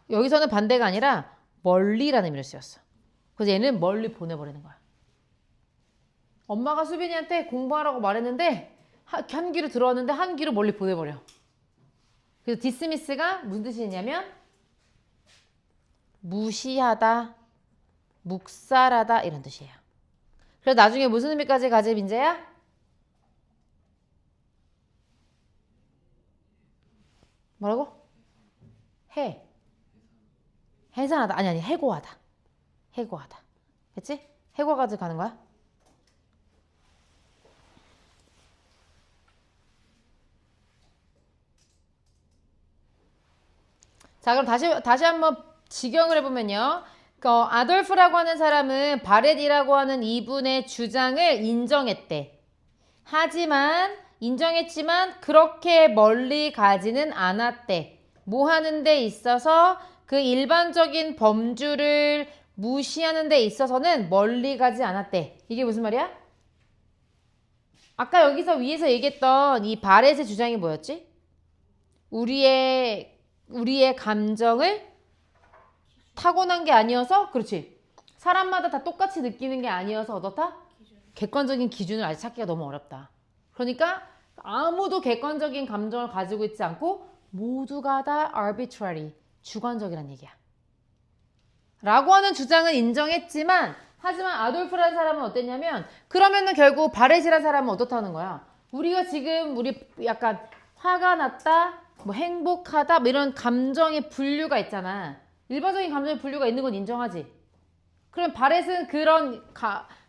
여기서는 반대가 아니라 멀리라는 의미를 쓰였어. 그래서 얘는 멀리 보내버리는 거야. 엄마가 수빈이한테 공부하라고 말했는데 한 귀로 들어왔는데 한 귀로 멀리 보내버려. 그래서 dismiss가 무슨 뜻이 있냐면 무시하다, 묵살하다 이런 뜻이에요. 그래서 나중에 무슨 의미까지 가지 민재야? 뭐라고? 해산하다. 아니 해고하다. 해고하다. 그치? 해고까지 가는 거야? 자, 그럼 다시 한번 직역을 해보면요. 아돌프라고 하는 사람은 바렛이라고 하는 이분의 주장을 인정했대. 하지만 인정했지만 그렇게 멀리 가지는 않았대. 뭐 하는 데 있어서 그 일반적인 범주를 무시하는 데 있어서는 멀리 가지 않았대. 이게 무슨 말이야? 아까 여기서 위에서 얘기했던 이 바렛의 주장이 뭐였지? 우리의 감정을 타고난 게 아니어서, 그렇지. 사람마다 다 똑같이 느끼는 게 아니어서 어떻다? 객관적인 기준을 아직 찾기가 너무 어렵다. 그러니까 아무도 객관적인 감정을 가지고 있지 않고 모두가 다 arbitrary, 주관적이란 얘기야. 라고 하는 주장은 인정했지만 하지만 아돌프라는 사람은 어땠냐면 그러면은 결국 바렛이라는 사람은 어떻다는 거야? 우리가 지금 우리 약간 화가 났다, 뭐 행복하다, 뭐 이런 감정의 분류가 있잖아. 일반적인 감정의 분류가 있는 건 인정하지. 그럼 바렛은 그런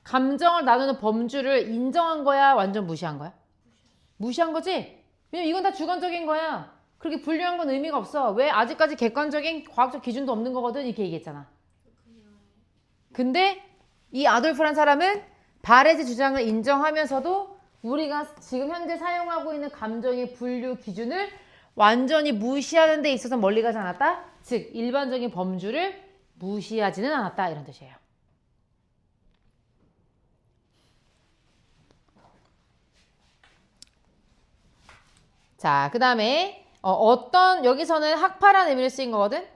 감정을 나누는 범주를 인정한 거야? 완전 무시한 거야? 무시한 거지? 왜냐면 이건 다 주관적인 거야. 그렇게 분류한 건 의미가 없어. 왜? 아직까지 객관적인 과학적 기준도 없는 거거든. 이렇게 얘기했잖아. 근데 이 아돌프란 사람은 바렛의 주장을 인정하면서도 우리가 지금 현재 사용하고 있는 감정의 분류 기준을 완전히 무시하는 데 있어서 멀리 가지 않았다? 즉 일반적인 범주를 무시하지는 않았다 이런 뜻이에요. 자, 그 다음에 여기서는 학파라는 의미를 쓰인 거거든?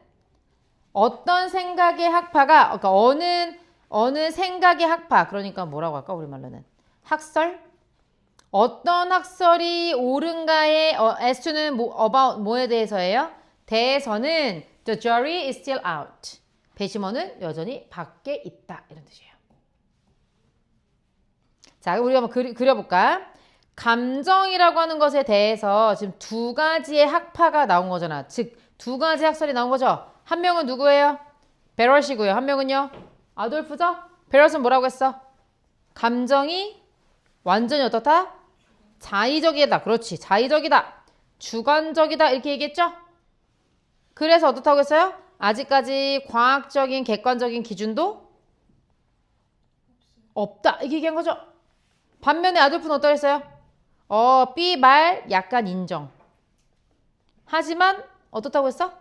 어떤 생각의 학파가, 그러니까 어느 생각의 학파, 그러니까 뭐라고 할까 우리말로는? 학설? 어떤 학설이 옳은가의 as-to는 about 뭐에 대해서예요? 대해서는 the jury is still out. 배심원은 여전히 밖에 있다. 이런 뜻이에요. 자, 우리가 한번 그려볼까? 감정이라고 하는 것에 대해서 지금 두 가지의 학파가 나온 거잖아. 즉, 두 가지 학설이 나온 거죠. 한 명은 누구예요? 베럴이고요. 한 명은요? 아돌프죠? 베럴은 뭐라고 했어? 감정이 완전히 어떻다? 자의적이다. 그렇지. 자의적이다. 주관적이다. 이렇게 얘기했죠? 그래서 어떻다고 했어요? 아직까지 과학적인 객관적인 기준도 없다. 이렇게 얘기한 거죠? 반면에 아돌프는 어떠 했어요? B 말 약간 인정. 하지만 어떻다고 했어?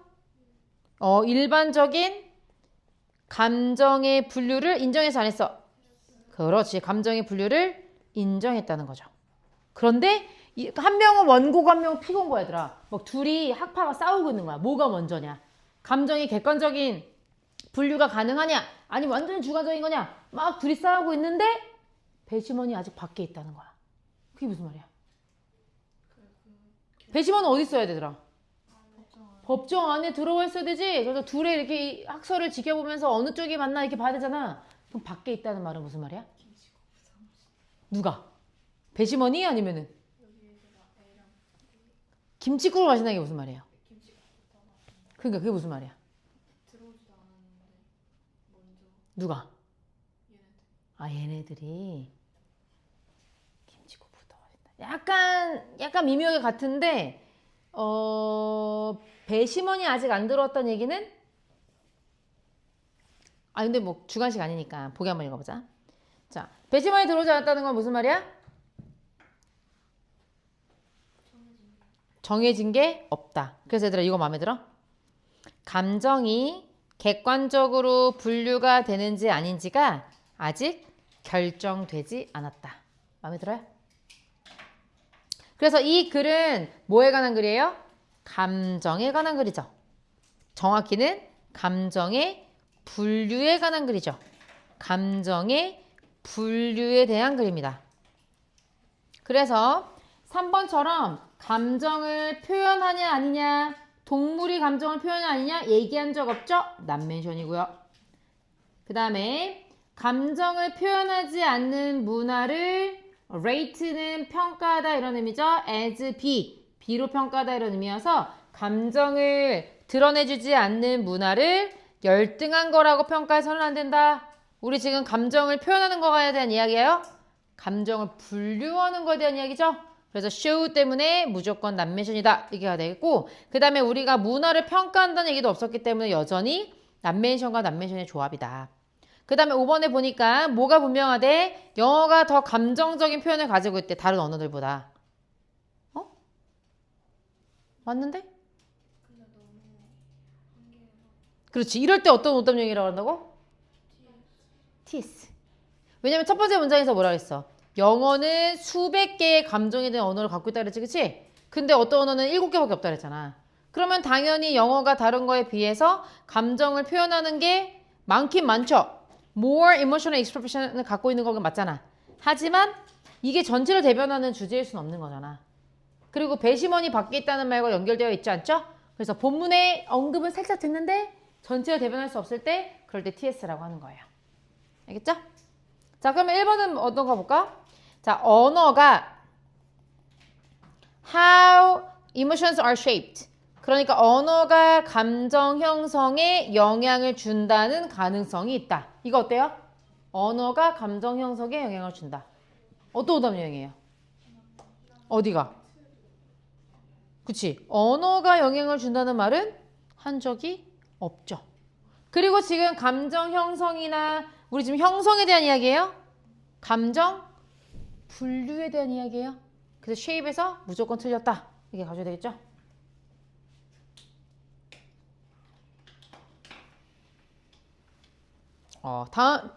일반적인 감정의 분류를 인정해서 안 했어. 그렇지. 감정의 분류를 인정했다는 거죠. 그런데 한 명은 원고고 한 명은 피고인 얘들아. 막 둘이 학파가 싸우고 있는 거야. 뭐가 먼저냐? 감정이 객관적인 분류가 가능하냐? 아니면 완전히 주관적인 거냐? 막 둘이 싸우고 있는데 배심원이 아직 밖에 있다는 거야. 그게 무슨 말이야? 배심원은 어디 있어야 되더라? 법정 안에 들어와 있어야 되지. 그래서 둘이 이렇게 학설을 지켜보면서 어느 쪽이 맞나 이렇게 봐야 되잖아. 그럼 밖에 있다는 말은 무슨 말이야? 누가? 배심원이 아니면은? 김치국을 마신다는 게 무슨 말이에요? 그러니까 그게 무슨 말이야? 누가? 얘네들이 김치국부터 마신다. 약간 미묘하게 같은데 배심원이 아직 안 들어왔다는 얘기는? 근데 뭐 주관식 아니니까 보기 한번 읽어보자. 자, 배심원이 들어오지 않았다는 건 무슨 말이야? 정해진 게 없다. 그래서 얘들아 이거 마음에 들어? 감정이 객관적으로 분류가 되는지 아닌지가 아직 결정되지 않았다. 마음에 들어요? 그래서 이 글은 뭐에 관한 글이에요? 감정에 관한 글이죠. 정확히는 감정의 분류에 관한 글이죠. 감정의 분류에 대한 글입니다. 그래서 3번처럼 감정을 표현하냐 아니냐, 동물이 감정을 표현하냐 아니냐 얘기한 적 없죠? 난멘션이고요. 그 다음에 감정을 표현하지 않는 문화를 rate는 평가하다 이런 의미죠. as B로 평가하다 이런 의미여서 감정을 드러내주지 않는 문화를 열등한 거라고 평가해서는 안 된다. 우리 지금 감정을 표현하는 거에 대한 이야기예요. 감정을 분류하는 거에 대한 이야기죠. 그래서 show 때문에 무조건 난멘션이다 이게 되겠고, 그 다음에 우리가 문화를 평가한다는 얘기도 없었기 때문에 여전히 난멘션과 난멘션의 조합이다. 그 다음에 5번에 보니까 뭐가 분명하대? 영어가 더 감정적인 표현을 가지고 있대, 다른 언어들보다. 어? 맞는데? 근데 너무 한계가 그렇지. 이럴 때 어떤 오답용이라고 한다고? tease. 왜냐면 첫 번째 문장에서 뭐라 그랬어? 영어는 수백 개의 감정에 대한 언어를 갖고 있다 그랬지, 그치? 근데 어떤 언어는 7개밖에 없다 그랬잖아. 그러면 당연히 영어가 다른 거에 비해서 감정을 표현하는 게 많긴 많죠. more emotional expression을 갖고 있는 거긴 맞잖아. 하지만 이게 전체를 대변하는 주제일 수는 없는 거잖아. 그리고 배심원이 밖에 있다는 말과 연결되어 있지 않죠? 그래서 본문에 언급은 살짝 됐는데 전체를 대변할 수 없을 때 그럴 때 TS라고 하는 거예요. 알겠죠? 자, 그러면 1번은 어떤 거 볼까? 자, 언어가 how emotions are shaped. 그러니까 언어가 감정 형성에 영향을 준다는 가능성이 있다. 이거 어때요? 언어가 감정 형성에 영향을 준다. 어떤 오답 유형이에요? 어디가? 그치? 언어가 영향을 준다는 말은 한 적이 없죠. 그리고 지금 감정 형성이나 우리 지금 형성에 대한 이야기예요? 감정 분류에 대한 이야기예요. 그래서 shape에서 무조건 틀렸다. 이게 가져야 되겠죠?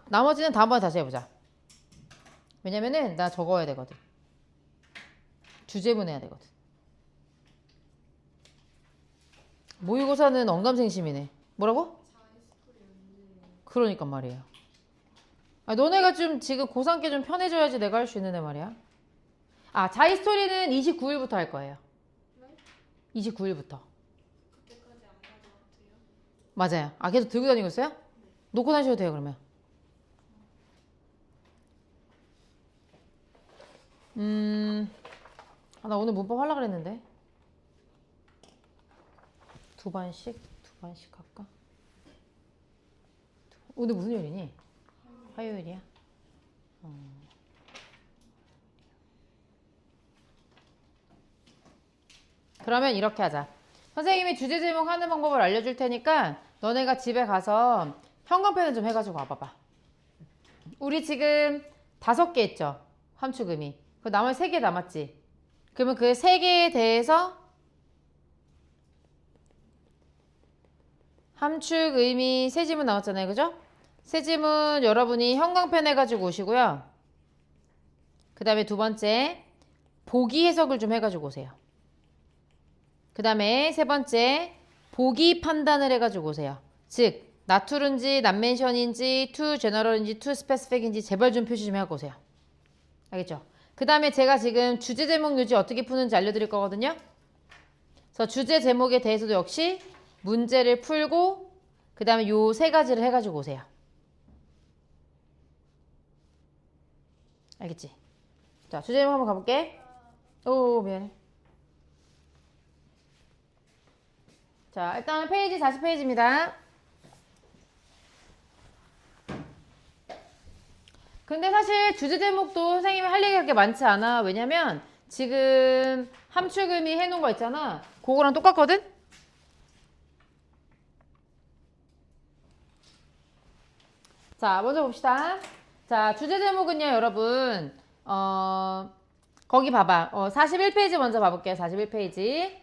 나머지는 다음번에 다시 해보자. 왜냐면은 나 적어야 되거든. 주제문 해야 되거든. 모의고사는 언감생심이네. 뭐라고? 그러니까 말이에요. 너네가 좀 지금 고3께 좀 편해져야지 내가 할 수 있는 애 말이야. 자이스토리는 29일부터 할 거예요. 네? 29일부터. 그때까지 안 가져왔대요? 맞아요. 계속 들고 다니고 있어요? 놓고 다니셔도 돼요, 그러면. 나 오늘 문법 하려고 그랬는데. 두 반씩 할까? 오늘 무슨 요일이니? 화요일이야? 그러면 이렇게 하자. 선생님이 주제 제목 하는 방법을 알려줄 테니까 너네가 집에 가서 형광펜을 좀 해가지고 와봐봐. 우리 지금 5개 했죠? 함축의미. 그 나머지 3개 남았지? 그러면 그 3개에 대해서 함축의미 세 지문 나왔잖아요. 그죠? 세 지문 여러분이 형광펜 해가지고 오시고요. 그 다음에 두 번째 보기 해석을 좀 해가지고 오세요. 그 다음에 세 번째 보기 판단을 해가지고 오세요. 즉 나툴인지 난멘션인지 투 제너럴인지 투 스페시픽인지 제발 좀 표시 좀 하고 오세요. 알겠죠? 그 다음에 제가 지금 주제 제목 유지 어떻게 푸는지 알려드릴 거거든요. 그래서 주제 제목에 대해서도 역시 문제를 풀고 그 다음에 요 3가지를 해가지고 오세요. 알겠지? 자, 주제 제목 한번 가볼게. 오, 미안해. 자, 일단 페이지 40페이지입니다. 근데 사실 주제 제목도 선생님이 할 얘기가 그렇게 많지 않아. 왜냐면 지금 함축의미 해놓은 거 있잖아. 그거랑 똑같거든? 자, 먼저 봅시다. 자, 주제 제목은요, 여러분. 거기 봐봐. 41페이지 먼저 봐볼게요. 41페이지.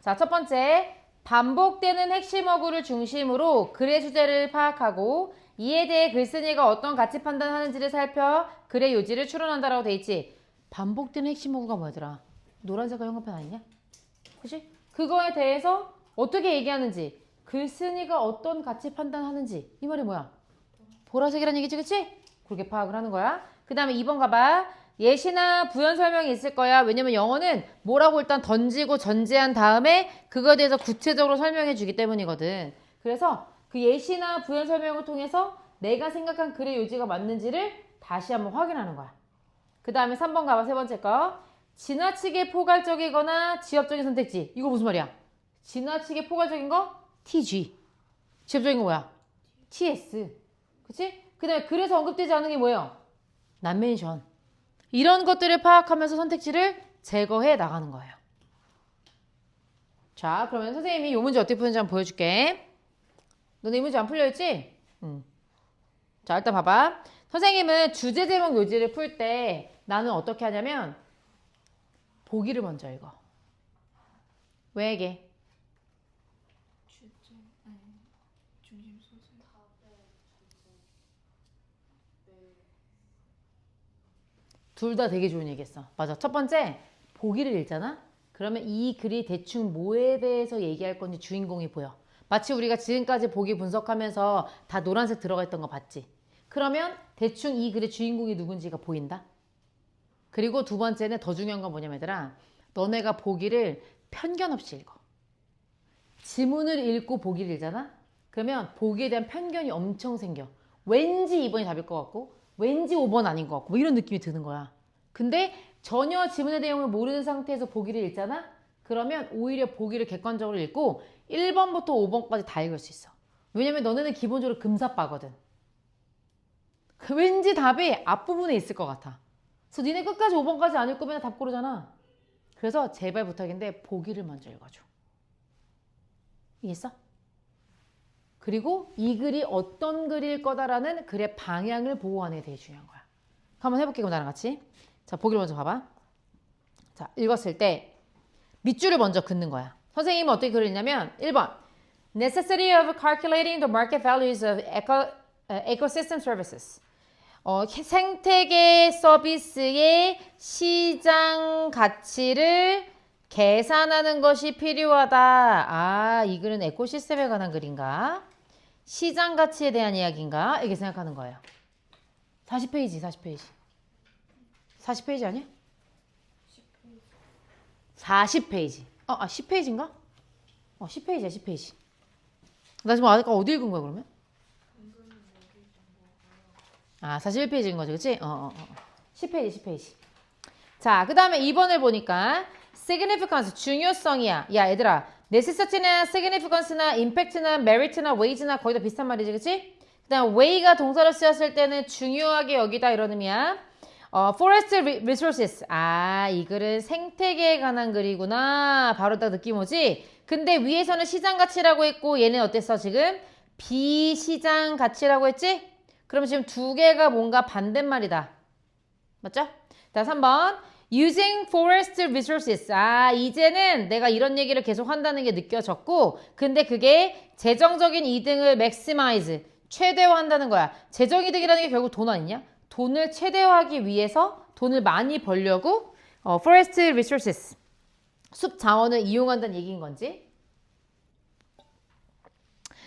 자, 첫 번째. 반복되는 핵심 어구를 중심으로 글의 주제를 파악하고 이에 대해 글쓴이가 어떤 가치 판단하는지를 살펴 글의 요지를 추론한다라고 돼 있지. 반복되는 핵심 어구가 뭐더라? 노란색깔 형광펜 아니냐? 그치? 그거에 대해서 어떻게 얘기하는지, 글쓴이가 어떤 가치 판단하는지. 이 말이 뭐야? 보라색이라는 얘기지, 그치? 그렇게 파악을 하는 거야. 그 다음에 2번 가봐. 예시나 부연 설명이 있을 거야. 왜냐면 영어는 뭐라고 일단 던지고 전제한 다음에 그거에 대해서 구체적으로 설명해 주기 때문이거든. 그래서 그 예시나 부연 설명을 통해서 내가 생각한 글의 요지가 맞는지를 다시 한번 확인하는 거야. 그 다음에 3번 가봐. 세 번째 거. 지나치게 포괄적이거나 지엽적인 선택지. 이거 무슨 말이야? 지나치게 포괄적인 거? TG. 지엽적인 거 뭐야? TS. 그치? 그 다음에 그래서 언급되지 않은 게 뭐예요? 난멘션. 이런 것들을 파악하면서 선택지를 제거해 나가는 거예요. 자, 그러면 선생님이 이 문제 어떻게 푸는지 한번 보여줄게. 너네 이 문제 안 풀려있지? 응. 자, 일단 봐봐. 선생님은 주제 제목 요지를 풀 때 나는 어떻게 하냐면 보기를 먼저 읽어. 왜 이게? 주제 아니 중심 소재. 둘 다 되게 좋은 얘기했어. 맞아. 첫 번째, 보기를 읽잖아? 그러면 이 글이 대충 뭐에 대해서 얘기할 건지 주인공이 보여. 마치 우리가 지금까지 보기 분석하면서 다 노란색 들어가 있던 거 봤지? 그러면 대충 이 글의 주인공이 누군지가 보인다? 그리고 두 번째는 더 중요한 건 뭐냐면 얘들아, 너네가 보기를 편견 없이 읽어. 지문을 읽고 보기를 읽잖아? 그러면 보기에 대한 편견이 엄청 생겨. 왠지 2번이 답일 것 같고 왠지 5번 아닌 것 같고 뭐 이런 느낌이 드는 거야. 근데 전혀 지문의 내용을 모르는 상태에서 보기를 읽잖아? 그러면 오히려 보기를 객관적으로 읽고 1번부터 5번까지 다 읽을 수 있어. 왜냐면 너네는 기본적으로 금사빠거든. 왠지 답이 앞부분에 있을 것 같아. 그래서 니네 끝까지 5번까지 안 읽고 맨날 답 고르잖아. 그래서 제발 부탁인데 보기를 먼저 읽어줘. 이해했어? 그리고 이 글이 어떤 글일 거다라는 글의 방향을 보호하는 게 되게 중요한 거야. 한번 해볼게. 그럼 나랑 같이. 자, 보기를 먼저 봐봐. 자, 읽었을 때 밑줄을 먼저 긋는 거야. 선생님은 어떻게 글을 읽냐면 1번 Necessity of calculating the market values of ecosystem services. 생태계 서비스의 시장 가치를 계산하는 것이 필요하다. 아, 이 글은 에코시스템에 관한 글인가? 시장 가치에 대한 이야기인가? 이렇게 생각하는 거예요. 40페이지, 40페이지. 40페이지 아니야? 40페이지. 10페이지인가? 10페이지야, 10페이지. 나 지금 아까 어디 읽은 거야, 그러면? 41페이지인 거지, 그치? 10페이지, 10페이지. 자, 그 다음에 2번을 보니까 significance, 중요성이야. 야, 얘들아. necessity나 significance나 impact나 merit나 wage나 거의 다 비슷한 말이지, 그치? 그 다음 weigh가 동사로 쓰였을 때는 중요하게 여기다 이런 의미야. forest resources. 아, 이 글은 생태계에 관한 글이구나. 바로 딱 느낌 오지? 근데 위에서는 시장 가치라고 했고 얘는 어땠어, 지금? 비시장 가치라고 했지? 그럼 지금 두 개가 뭔가 반대말이다. 맞죠? 자, 3번. Using forest resources. 아, 이제는 내가 이런 얘기를 계속 한다는 게 느껴졌고, 근데 그게 재정적인 이득을 maximize, 최대화한다는 거야. 재정이득이라는 게 결국 돈 아니냐? 돈을 최대화하기 위해서 돈을 많이 벌려고 forest resources, 숲 자원을 이용한다는 얘기인 건지.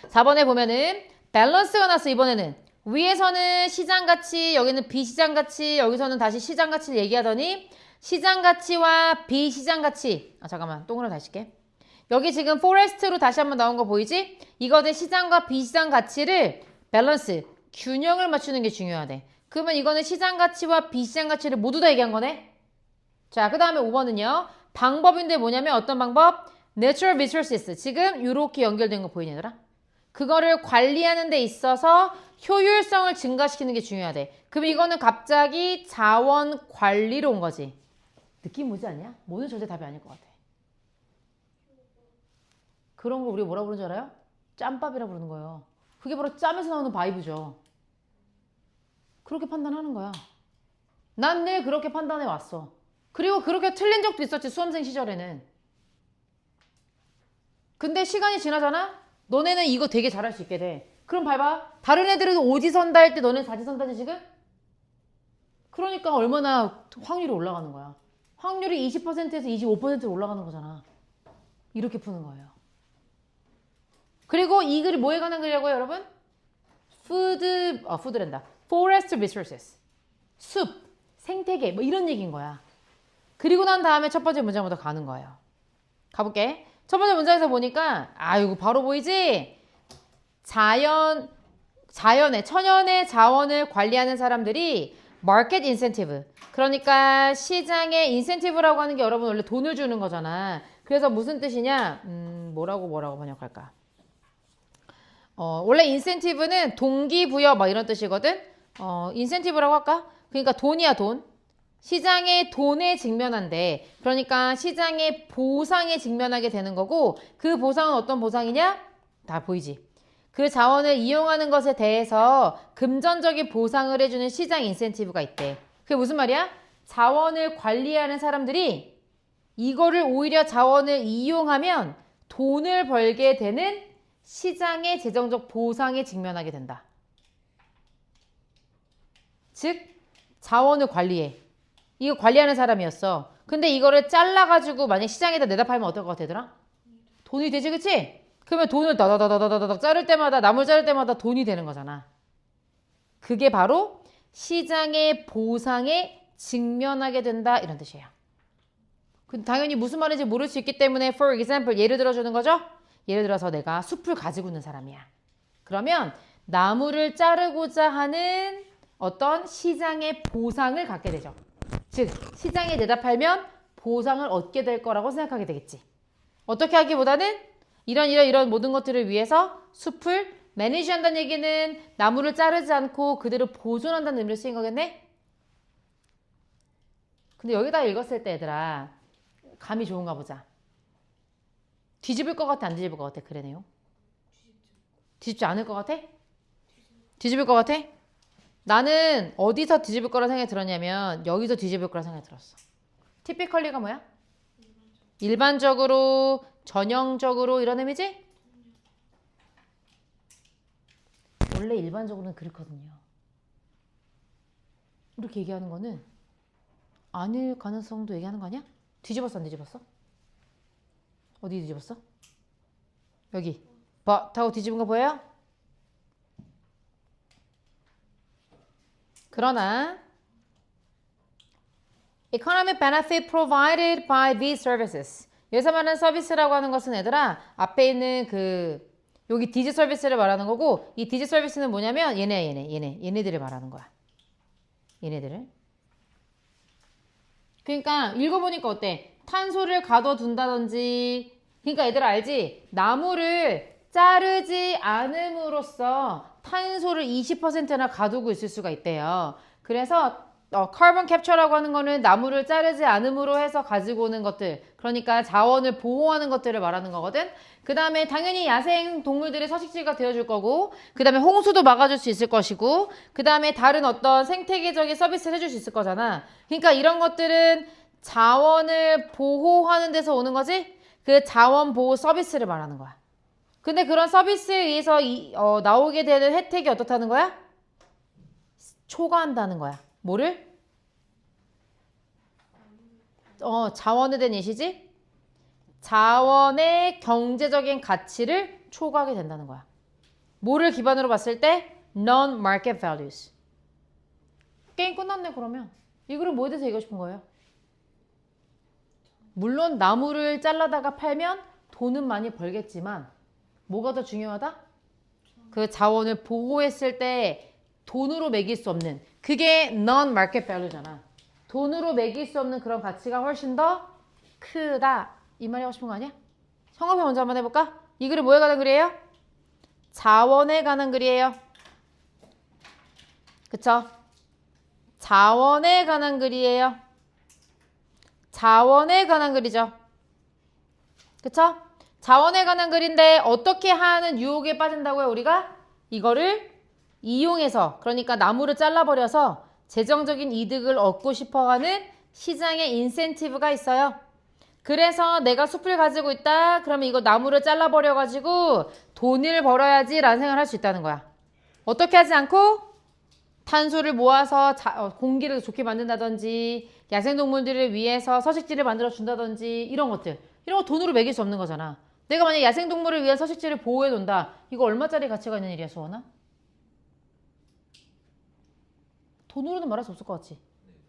4번에 보면은 밸런스가 나왔어. 이번에는 위에서는 시장 가치, 여기는 비시장 가치, 여기서는 다시 시장 가치를 얘기하더니 시장 가치와 비시장 가치. 잠깐만, 동그라미 다시 할게. 여기 지금 포레스트로 다시 한번 나온 거 보이지? 이거는 시장과 비시장 가치를 밸런스, 균형을 맞추는 게 중요하대. 그러면 이거는 시장 가치와 비시장 가치를 모두 다 얘기한 거네? 자, 그 다음에 5번은요. 방법인데 뭐냐면 어떤 방법? Natural resources. 지금 이렇게 연결된 거 보이니 얘들아? 그거를 관리하는 데 있어서 효율성을 증가시키는 게 중요하대. 그럼 이거는 갑자기 자원 관리로 온 거지. 느낌 오지 않냐? 뭐는 절대 답이 아닐 것 같아. 그런 거 우리가 뭐라 부르는 줄 알아요? 짬밥이라 부르는 거예요. 그게 바로 짬에서 나오는 바이브죠. 그렇게 판단하는 거야. 난 늘 그렇게 판단해 왔어. 그리고 그렇게 틀린 적도 있었지, 수험생 시절에는. 근데 시간이 지나잖아? 너네는 이거 되게 잘할 수 있게 돼. 그럼 봐봐. 다른 애들은 오지선다 할 때 너네는 사지선다지 지금? 그러니까 얼마나 확률이 올라가는 거야. 확률이 20%에서 25%로 올라가는 거잖아. 이렇게 푸는 거예요. 그리고 이 글이 뭐에 관한 글이라고요, 여러분? 푸드랜다. Forest resources. 숲, 생태계, 뭐 이런 얘기인 거야. 그리고 난 다음에 첫 번째 문장부터 가는 거예요. 가볼게. 첫 번째 문장에서 보니까, 이거 바로 보이지? 천연의 자원을 관리하는 사람들이 market incentive. 그러니까 시장의 인센티브라고 하는 게 여러분 원래 돈을 주는 거잖아. 그래서 무슨 뜻이냐? 뭐라고 번역할까? 원래 인센티브는 동기부여 막 이런 뜻이거든? 인센티브라고 할까? 그러니까 돈이야, 돈. 시장의 돈에 직면한데, 그러니까 시장의 보상에 직면하게 되는 거고, 그 보상은 어떤 보상이냐? 다 보이지? 그 자원을 이용하는 것에 대해서 금전적인 보상을 해주는 시장 인센티브가 있대. 그게 무슨 말이야? 자원을 관리하는 사람들이 이거를 오히려 자원을 이용하면 돈을 벌게 되는 시장의 재정적 보상에 직면하게 된다. 즉, 자원을 관리해. 이거 관리하는 사람이었어. 근데 이거를 잘라가지고 만약 시장에다 내다 팔면 어떨 것 같더라? 돈이 되지, 그치? 그러면 돈을 다다다다다다닥 자를 때마다, 나물 자를 때마다 돈이 되는 거잖아. 그게 바로 시장의 보상에 직면하게 된다, 이런 뜻이에요. 당연히 무슨 말인지 모를 수 있기 때문에 for example 예를 들어주는 거죠. 예를 들어서 내가 숲을 가지고 있는 사람이야. 그러면 나무를 자르고자 하는 어떤 시장의 보상을 갖게 되죠. 즉 시장에 내다 팔면 보상을 얻게 될 거라고 생각하게 되겠지. 어떻게 하기보다는 이런 모든 것들을 위해서 숲을 매니지한다는 얘기는 나무를 자르지 않고 그대로 보존한다는 의미로 쓰인 거겠네? 근데 여기다 읽었을 때 얘들아 감이 좋은가 보자. 뒤집을 것 같아 안 뒤집을 것 같아? 그러네요. 뒤집지 않을 것 같아? 뒤집을 것 같아? 나는 어디서 뒤집을 거라 생각이 들었냐면 여기서 뒤집을 거라 생각이 들었어. 티피컬리가 뭐야? 일반적으로, 전형적으로 이런 의미지? 원래 일반적으로는 그렇거든요. 이렇게 얘기하는 거는 아닐 가능성도 얘기하는 거 아니야? 뒤집었어 안 뒤집었어? 어디 뒤집었어? 여기 타고 뒤집은 거 보여요? 그러나 economic benefit provided by these services 여기서 말하는 서비스라고 하는 것은 얘들아 앞에 있는 여기 디지 서비스를 말하는 거고 이 디지 서비스는 뭐냐면 얘네들을 말하는 거야. 얘네들을. 그러니까 읽어보니까 어때? 탄소를 가둬둔다든지 그러니까 얘들아 알지? 나무를 자르지 않음으로써 탄소를 20%나 가두고 있을 수가 있대요. 그래서 카본 캡처라고 하는 거는 나무를 자르지 않음으로 해서 가지고 오는 것들 그러니까 자원을 보호하는 것들을 말하는 거거든. 그 다음에 당연히 야생 동물들의 서식지가 되어줄 거고 그 다음에 홍수도 막아줄 수 있을 것이고 그 다음에 다른 어떤 생태계적인 서비스를 해줄 수 있을 거잖아. 그러니까 이런 것들은 자원을 보호하는 데서 오는 거지. 그 자원 보호 서비스를 말하는 거야. 근데 그런 서비스에 의해서 나오게 되는 혜택이 어떻다는 거야? 초과한다는 거야. 뭐를? 자원에 대한 예시지? 자원의 경제적인 가치를 초과하게 된다는 거야. 뭐를 기반으로 봤을 때? Non-market values. 게임 끝났네 그러면. 이 글은 뭐에 대해서 얘기하고 싶은 거예요? 물론 나무를 잘라다가 팔면 돈은 많이 벌겠지만 뭐가 더 중요하다? 그 자원을 보호했을 때 돈으로 매길 수 없는 그게 non-market value잖아. 돈으로 매길 수 없는 그런 가치가 훨씬 더 크다. 이 말이 하고 싶은 거 아니야? 성어표 먼저 한번 해볼까? 이 글은 뭐에 관한 글이에요? 자원에 관한 글이에요. 그쵸? 자원에 관한 글이에요. 자원에 관한 글이죠. 그쵸? 자원에 관한 글인데 어떻게 하는 유혹에 빠진다고요? 우리가 이거를 이용해서 그러니까 나무를 잘라버려서 재정적인 이득을 얻고 싶어하는 시장의 인센티브가 있어요. 그래서 내가 숲을 가지고 있다. 그러면 이거 나무를 잘라버려가지고 돈을 벌어야지 라는 생각을 할 수 있다는 거야. 어떻게 하지 않고 탄소를 모아서 공기를 좋게 만든다든지 야생동물들을 위해서 서식지를 만들어 준다든지 이런 것들. 이런 거 돈으로 매길 수 없는 거잖아. 내가 만약 야생동물을 위한 서식지를 보호해 놓는다. 이거 얼마짜리 가치가 있는 일이야, 수원아? 돈으로는 말할 수 없을 것 같지?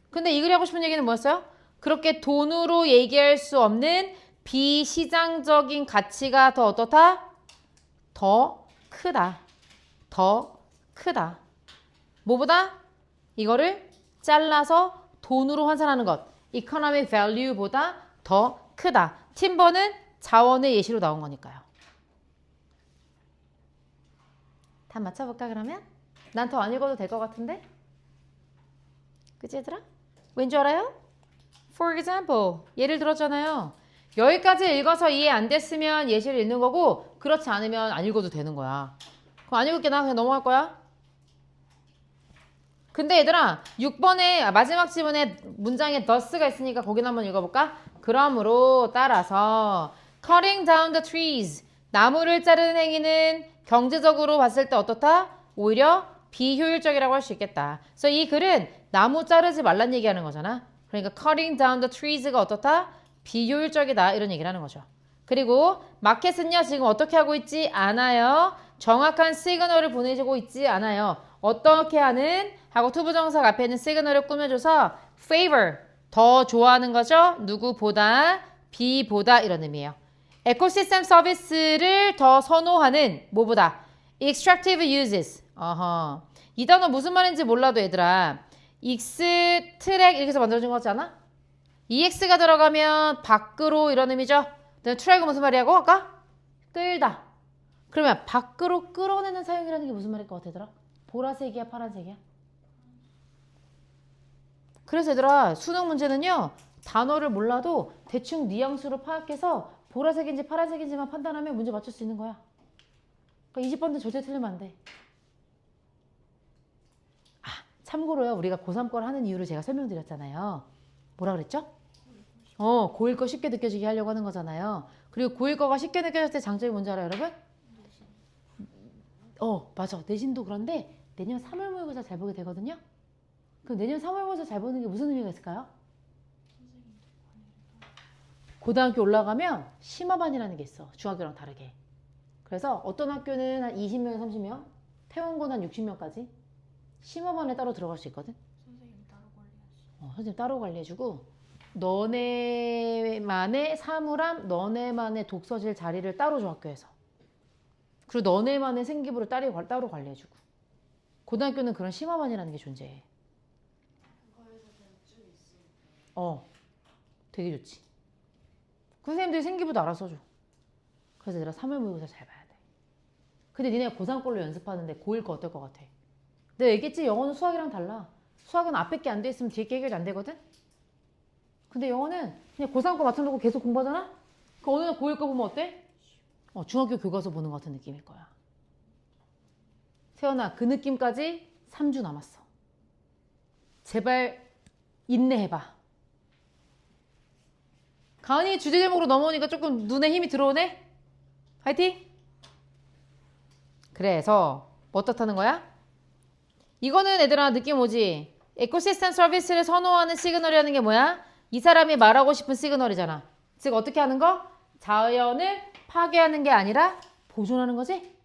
근데 이 글이 하고 싶은 얘기는 뭐였어요? 그렇게 돈으로 얘기할 수 없는 비시장적인 가치가 더 어떻다? 더 크다. 더 크다. 뭐보다? 이거를 잘라서 돈으로 환산하는 것. economic value보다 더 크다. 팀버는 자원의 예시로 나온 거니까요. 다 맞춰볼까 그러면? 난 더 안 읽어도 될 것 같은데? 그치 얘들아? 왠지 알아요? For example, 예를 들었잖아요. 여기까지 읽어서 이해 안 됐으면 예시를 읽는 거고 그렇지 않으면 안 읽어도 되는 거야. 그럼 안 읽을게 나 그냥 넘어갈 거야. 근데 얘들아 6번에 마지막 지문에 문장에 thus가 있으니까 거긴 한번 읽어볼까? 그러므로 따라서 cutting down the trees 나무를 자르는 행위는 경제적으로 봤을 때 어떻다? 오히려 비효율적이라고 할 수 있겠다. 그래서 이 글은 나무 자르지 말란 얘기하는 거잖아. 그러니까 cutting down the trees가 어떻다? 비효율적이다 이런 얘기를 하는 거죠. 그리고 마켓은요 지금 어떻게 하고 있지 않아요. 정확한 시그널을 보내주고 있지 않아요. 어떻게 하는 하고 투부정사 앞에 있는 시그널을 꾸며줘서 favor 더 좋아하는 거죠. 누구보다 비보다 이런 의미예요. 에코시스템 서비스를 더 선호하는 뭐보다 extractive uses. 어허. 이 단어 무슨 말인지 몰라도 얘들아 익스트랙 이렇게 해서 만들어진 거 같지 않아? EX가 들어가면 밖으로 이런 의미죠. 트랙은 무슨 말이라고 아까? 끌다. 그러면 밖으로 끌어내는 사용이라는 게 무슨 말일 것 같아 얘들아? 보라색이야 파란색이야? 그래서 얘들아 수능 문제는요 단어를 몰라도 대충 뉘앙스로 파악해서 보라색인지 파란색인지만 판단하면 문제 맞출 수 있는 거야. 그러니까 20번도 절대 틀리면 안 돼. 아 참고로요 우리가 고3 걸 하는 이유를 제가 설명드렸잖아요. 뭐라 그랬죠? 고1 거 쉽게 느껴지게 하려고 하는 거잖아요. 그리고 고1 거가 쉽게 느껴졌을 때 장점이 뭔지 알아요 여러분? 맞아 내신도 그런데 내년 3월 모의고사 잘 보게 되거든요. 그럼 내년 3월 모의고사 잘 보는 게 무슨 의미가 있을까요? 고등학교 올라가면 심화반이라는 게 있어. 중학교랑 다르게. 그래서 어떤 학교는 한 20명, 30명, 태원고는 한 60명까지 심화반에 따로 들어갈 수 있거든. 선생님 따로 관리하시. 선생님 따로 관리해주고 너네만의 사물함, 너네만의 독서실 자리를 따로 줘 학교에서. 그리고 너네만의 생기부를 따로 관리해주고. 고등학교는 그런 심화반이라는 게 존재해. 되게 좋지. 그 선생님들이 생기부도 알아서 줘. 그래서 얘들아 3월 모의고사 잘 봐야 돼. 근데 니네가 고3 걸로 연습하는데 고1 거 어떨 것 같아? 내가 얘기했지 영어는 수학이랑 달라. 수학은 앞에 게 안 돼 있으면 뒤에 게 해결이 안 되거든? 근데 영어는 그냥 고3 거 맞춰놓고 계속 공부하잖아? 그 어느 날 고1 거 보면 어때? 중학교 교과서 보는 것 같은 느낌일 거야. 세연아 그 느낌까지 3주 남았어. 제발 인내해봐. 가은이 주제 제목으로 넘어오니까 조금 눈에 힘이 들어오네? 화이팅! 그래서 뭐 어떻다는 거야? 이거는 얘들아 느낌 오지? 에코시스템 서비스를 선호하는 시그널이라는 게 뭐야? 이 사람이 말하고 싶은 시그널이잖아. 즉 어떻게 하는 거? 자연을 파괴하는 게 아니라 보존하는 거지?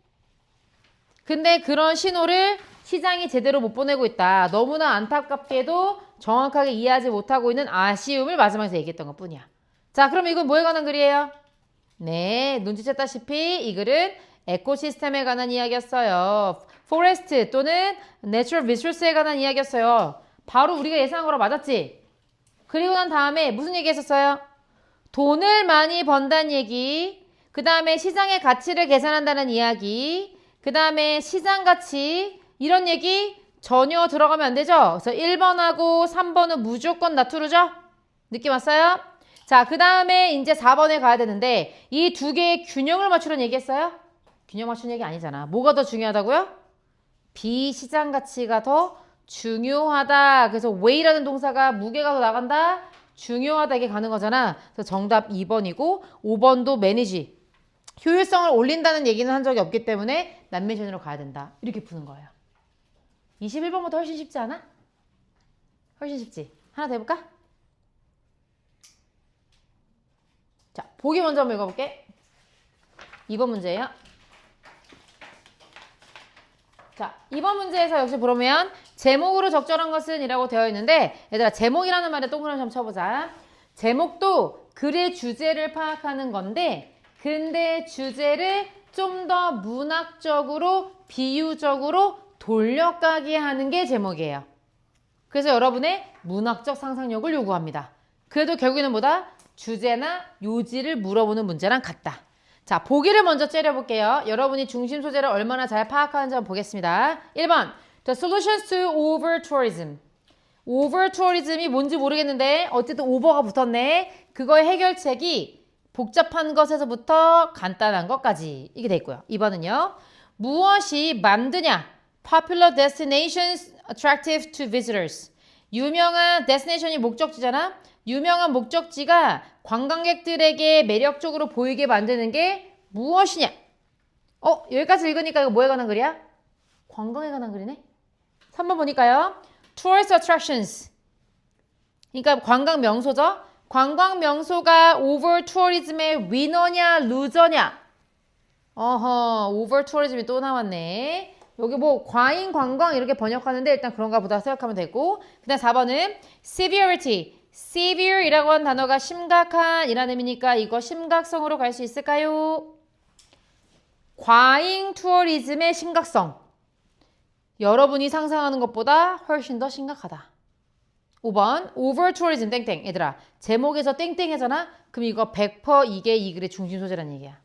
근데 그런 신호를 시장이 제대로 못 보내고 있다. 너무나 안타깝게도 정확하게 이해하지 못하고 있는 아쉬움을 마지막에서 얘기했던 것 뿐이야. 자, 그럼 이건 뭐에 관한 글이에요? 네, 눈치챘다시피 이 글은 에코시스템에 관한 이야기였어요. 포레스트 또는 내추럴 리소스에 관한 이야기였어요. 바로 우리가 예상한 거랑 맞았지? 그리고 난 다음에 무슨 얘기 했었어요? 돈을 많이 번다는 얘기, 그 다음에 시장의 가치를 계산한다는 이야기, 그 다음에 시장 가치 이런 얘기 전혀 들어가면 안 되죠? 그래서 1번하고 3번은 무조건 나투르죠? 느낌 왔어요? 자, 그 다음에 이제 4번에 가야 되는데 이 두 개의 균형을 맞추려는 얘기했어요? 균형 맞추는 얘기 아니잖아. 뭐가 더 중요하다고요? 비시장 가치가 더 중요하다. 그래서 weight라는 동사가 무게가 더 나간다. 중요하다 이게 가는 거잖아. 그래서 정답 2번이고 5번도 manage. 효율성을 올린다는 얘기는 한 적이 없기 때문에 난메이션으로 가야 된다. 이렇게 푸는 거예요. 21번보다 훨씬 쉽지 않아? 훨씬 쉽지? 하나 더 해볼까? 자, 보기 먼저 한번 읽어볼게. 2번 문제예요. 자, 2번 문제에서 역시 보면 제목으로 적절한 것은 이라고 되어 있는데 얘들아 제목이라는 말에 동그라미 좀 쳐보자. 제목도 글의 주제를 파악하는 건데 근데 주제를 좀 더 문학적으로 비유적으로 돌려가게 하는 게 제목이에요. 그래서 여러분의 문학적 상상력을 요구합니다. 그래도 결국에는 뭐다? 주제나 요지를 물어보는 문제랑 같다. 자, 보기를 먼저 째려볼게요. 여러분이 중심 소재를 얼마나 잘 파악하는지 한번 보겠습니다. 1번, The solutions to over tourism. over tourism이 뭔지 모르겠는데 어쨌든 over가 붙었네. 그거의 해결책이 복잡한 것에서부터 간단한 것까지 이게 돼 있고요. 2번은요. 무엇이 만드냐? Popular destinations attractive to visitors. 유명한 destination이 목적지잖아. 유명한 목적지가 관광객들에게 매력적으로 보이게 만드는 게 무엇이냐? 여기까지 읽으니까 이거 뭐에 관한 글이야? 관광에 관한 글이네. 3번 보니까요. Tourist attractions. 그러니까 관광 명소죠. 관광 명소가 over tourism의 위너냐 루저냐? over tourism이 또 나왔네. 여기 뭐 과잉 관광 이렇게 번역하는데 일단 그런가 보다 생각하면 되고. 그다음 4번은 severity. severe이라고 한 단어가 심각한 이라는 의미니까 이거 심각성으로 갈 수 있을까요? 과잉 투어리즘의 심각성. 여러분이 상상하는 것보다 훨씬 더 심각하다. 5번 over tourism 땡땡. 얘들아 제목에서 땡땡이잖아. 그럼 이거 100% 이게 이 글의 중심 소재라는 얘기야.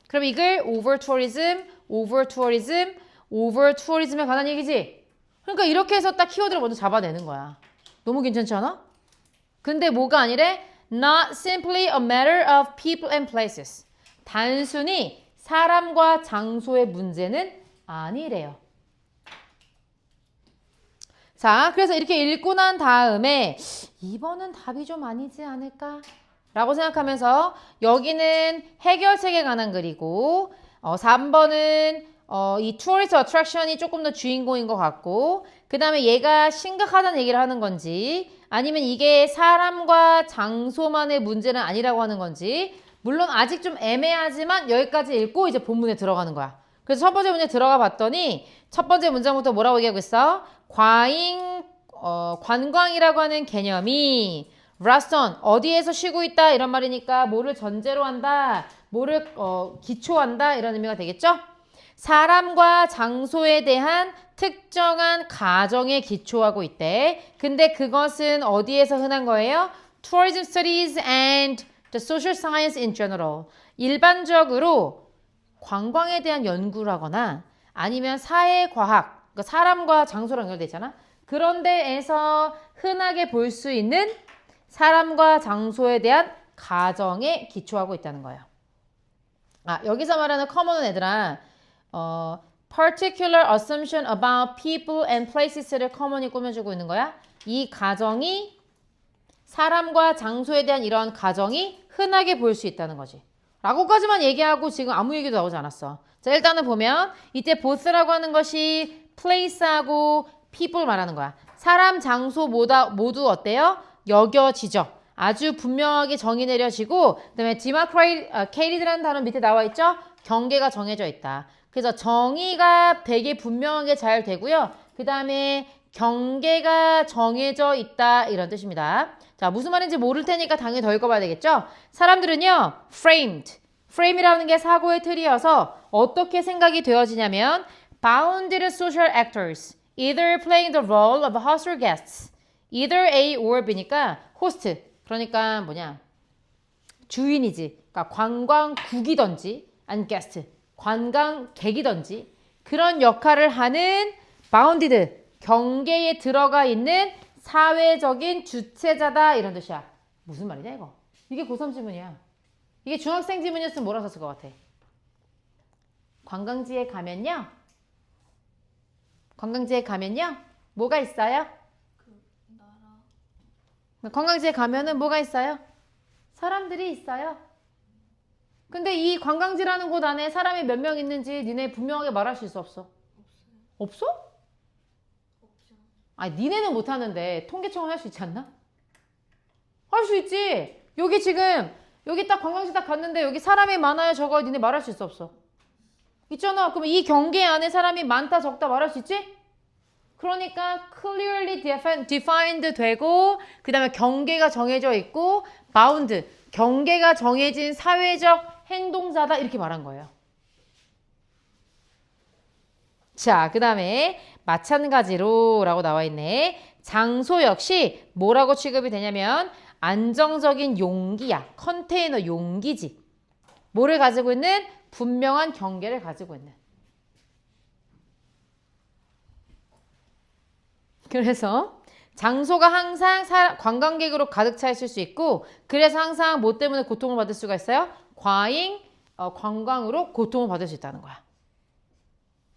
그럼 이 글 over tourism, over tourism, over tourism에 관한 얘기지. 그러니까 이렇게 해서 딱 키워드를 먼저 잡아내는 거야. 너무 괜찮지 않아? 근데 뭐가 아니래? Not simply a matter of people and places. 단순히 사람과 장소의 문제는 아니래요. 자, 그래서 이렇게 읽고 난 다음에 2번은 답이 좀 아니지 않을까? 라고 생각하면서 여기는 해결책에 관한 글이고 3번은 이 tourist attraction이 조금 더 주인공인 것 같고 그 다음에 얘가 심각하다는 얘기를 하는 건지 아니면 이게 사람과 장소만의 문제는 아니라고 하는 건지 물론 아직 좀 애매하지만 여기까지 읽고 이제 본문에 들어가는 거야. 그래서 첫 번째 문제 들어가 봤더니 첫 번째 문장부터 뭐라고 얘기하고 있어? 과잉 관광이라고 하는 개념이 restaurant 어디에서 쉬고 있다 이런 말이니까 뭐를 전제로 한다 뭐를 기초한다 이런 의미가 되겠죠? 사람과 장소에 대한 특정한 가정에 기초하고 있대. 근데 그것은 어디에서 흔한 거예요? Tourism studies and the social science in general. 일반적으로 관광에 대한 연구를 하거나 아니면 사회과학, 그러니까 사람과 장소랑 연결돼 있잖아. 그런 데에서 흔하게 볼 수 있는 사람과 장소에 대한 가정에 기초하고 있다는 거예요. 여기서 말하는 common은 얘들아 particular assumption about people and places를 common이 꾸며주고 있는 거야. 이 가정이 사람과 장소에 대한 이런 가정이 흔하게 보일 수 있다는 거지. 라고까지만 얘기하고 지금 아무 얘기도 나오지 않았어. 자, 일단은 보면 이때 both라고 하는 것이 place하고 people 말하는 거야. 사람, 장소 모두 어때요? 여겨지죠. 아주 분명하게 정의 내려지고 그다음에 demarcated라는 단어 밑에 나와 있죠? 경계가 정해져 있다. 그래서 정의가 되게 분명하게 잘 되고요. 그 다음에 경계가 정해져 있다 이런 뜻입니다. 자, 무슨 말인지 모를 테니까 당연히 더 읽어봐야 되겠죠? 사람들은요, frame이라는 게 사고의 틀이어서 어떻게 생각이 되어지냐면 bounded social actors, either playing the role of host or guests, either A or B니까 host, 그러니까 뭐냐, 주인이지. 그러니까 관광국이든지 아니면 guest, 관광객이든지 그런 역할을 하는 bounded, 경계에 들어가 있는 사회적인 주체자다 이런 뜻이야. 무슨 말이냐 이거? 이게 고3 지문이야. 이게 중학생 지문이었으면 뭐라 썼을 것 같아? 관광지에 가면요? 뭐가 있어요? 관광지에 가면은 뭐가 있어요? 사람들이 있어요. 근데 이 관광지라는 곳 안에 사람이 몇 명 있는지 니네 분명하게 말할 수 있어 없어? 없어? 아니 니네는 못하는데 통계청은 할 수 있지 않나? 할 수 있지. 여기 지금 여기 딱 관광지 딱 갔는데 여기 사람이 많아요 적어요? 니네 말할 수 있어 없어? 있잖아. 그럼 이 경계 안에 사람이 많다 적다 말할 수 있지? 그러니까 clearly defined 되고 그 다음에 경계가 정해져 있고 bound 경계가 정해진 사회적 행동자다 이렇게 말한 거예요. 자, 그 다음에 마찬가지로 라고 나와 있네. 장소 역시 뭐라고 취급이 되냐면 안정적인 용기야. 컨테이너 용기지. 뭐를 가지고 있는? 분명한 경계를 가지고 있는. 그래서 장소가 항상 관광객으로 가득 차 있을 수 있고 그래서 항상 뭐 때문에 고통을 받을 수가 있어요? 과잉 관광으로 고통을 받을 수 있다는 거야.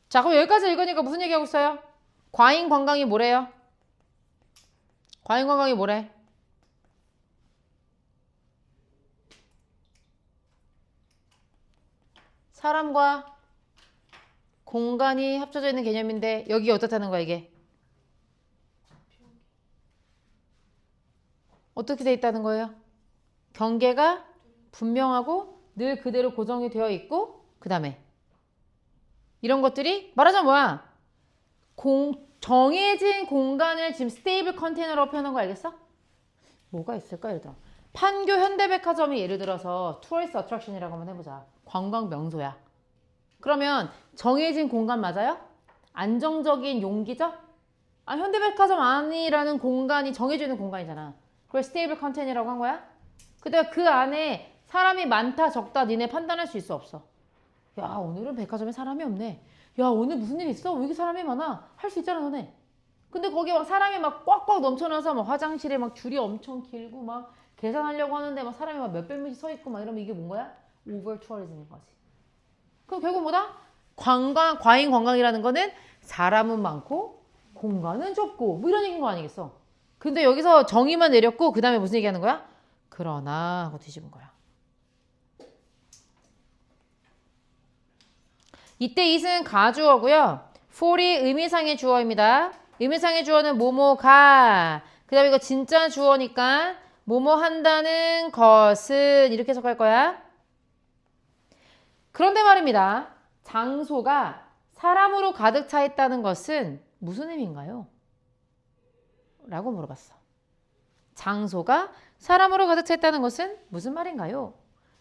자, 그럼 여기까지 읽으니까 무슨 얘기하고 있어요? 과잉 관광이 뭐래요? 과잉 관광이 뭐래? 사람과 공간이 합쳐져 있는 개념인데 여기 어떻다는 거야 이게? 어떻게 돼 있다는 거예요? 경계가 분명하고 늘 그대로 고정이 되어 있고 그 다음에 이런 것들이 말하자면 뭐야? 정해진 공간을 지금 스테이블 컨테이너로 표현한 거 알겠어? 뭐가 있을까? 예를 들어 판교 현대백화점이 예를 들어서 투어리스트 어트랙션이라고 한번 해보자. 관광 명소야. 그러면 정해진 공간 맞아요? 안정적인 용기죠? 아, 현대백화점 안이라는 공간이 정해져 있는 공간이잖아. 그걸 스테이블 컨테이너라고 한 거야? 근데 그 안에 사람이 많다 적다 니네 판단할 수 있어 없어? 야, 오늘은 백화점에 사람이 없네. 야, 오늘 무슨 일 있어? 왜 이렇게 사람이 많아? 할 수 있잖아 너네. 근데 거기 막 사람이 막 꽉꽉 넘쳐나서 막 화장실에 막 줄이 엄청 길고 막 계산하려고 하는데 막 사람이 막 몇백 명씩 서 있고 막 이러면 이게 뭔 거야? 오버 투어리즘인 거지. 그럼 결국 뭐다? 과잉 관광이라는 거는 사람은 많고 공간은 좁고 뭐 이런 얘기인 거 아니겠어? 근데 여기서 정의만 내렸고 그 다음에 무슨 얘기하는 거야? 그러나 하고 뒤집은 거야. 이때 it은 가주어고요. for이 의미상의 주어입니다. 의미상의 주어는 뭐뭐가 그 다음에 이거 진짜 주어니까 뭐뭐 한다는 것은 이렇게 해석할 거야. 그런데 말입니다. 장소가 사람으로 가득 차 있다는 것은 무슨 의미인가요? 라고 물어봤어. 장소가 사람으로 가득 차 있다는 것은 무슨 말인가요?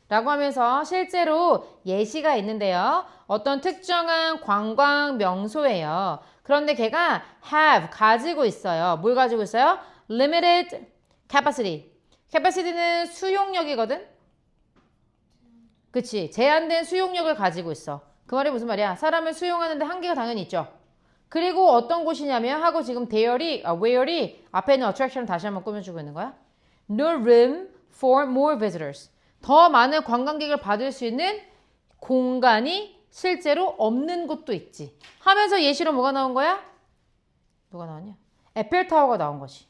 라고 하면서 실제로 예시가 있는데요. 어떤 특정한 관광 명소예요. 그런데 걔가 have, 가지고 있어요. 뭘 가지고 있어요? limited capacity. capacity는 수용력이거든? 그치? 제한된 수용력을 가지고 있어. 그 말이 무슨 말이야? 사람을 수용하는데 한계가 당연히 있죠. 그리고 어떤 곳이냐면 하고 지금 where이 앞에 있는 attraction을 다시 한번 꾸며주고 있는 거야. No room for more visitors. 더 많은 관광객을 받을 수 있는 공간이 실제로 없는 곳도 있지. 하면서 예시로 뭐가 나온 거야? 뭐가 나왔냐? 에펠타워가 나온 거지.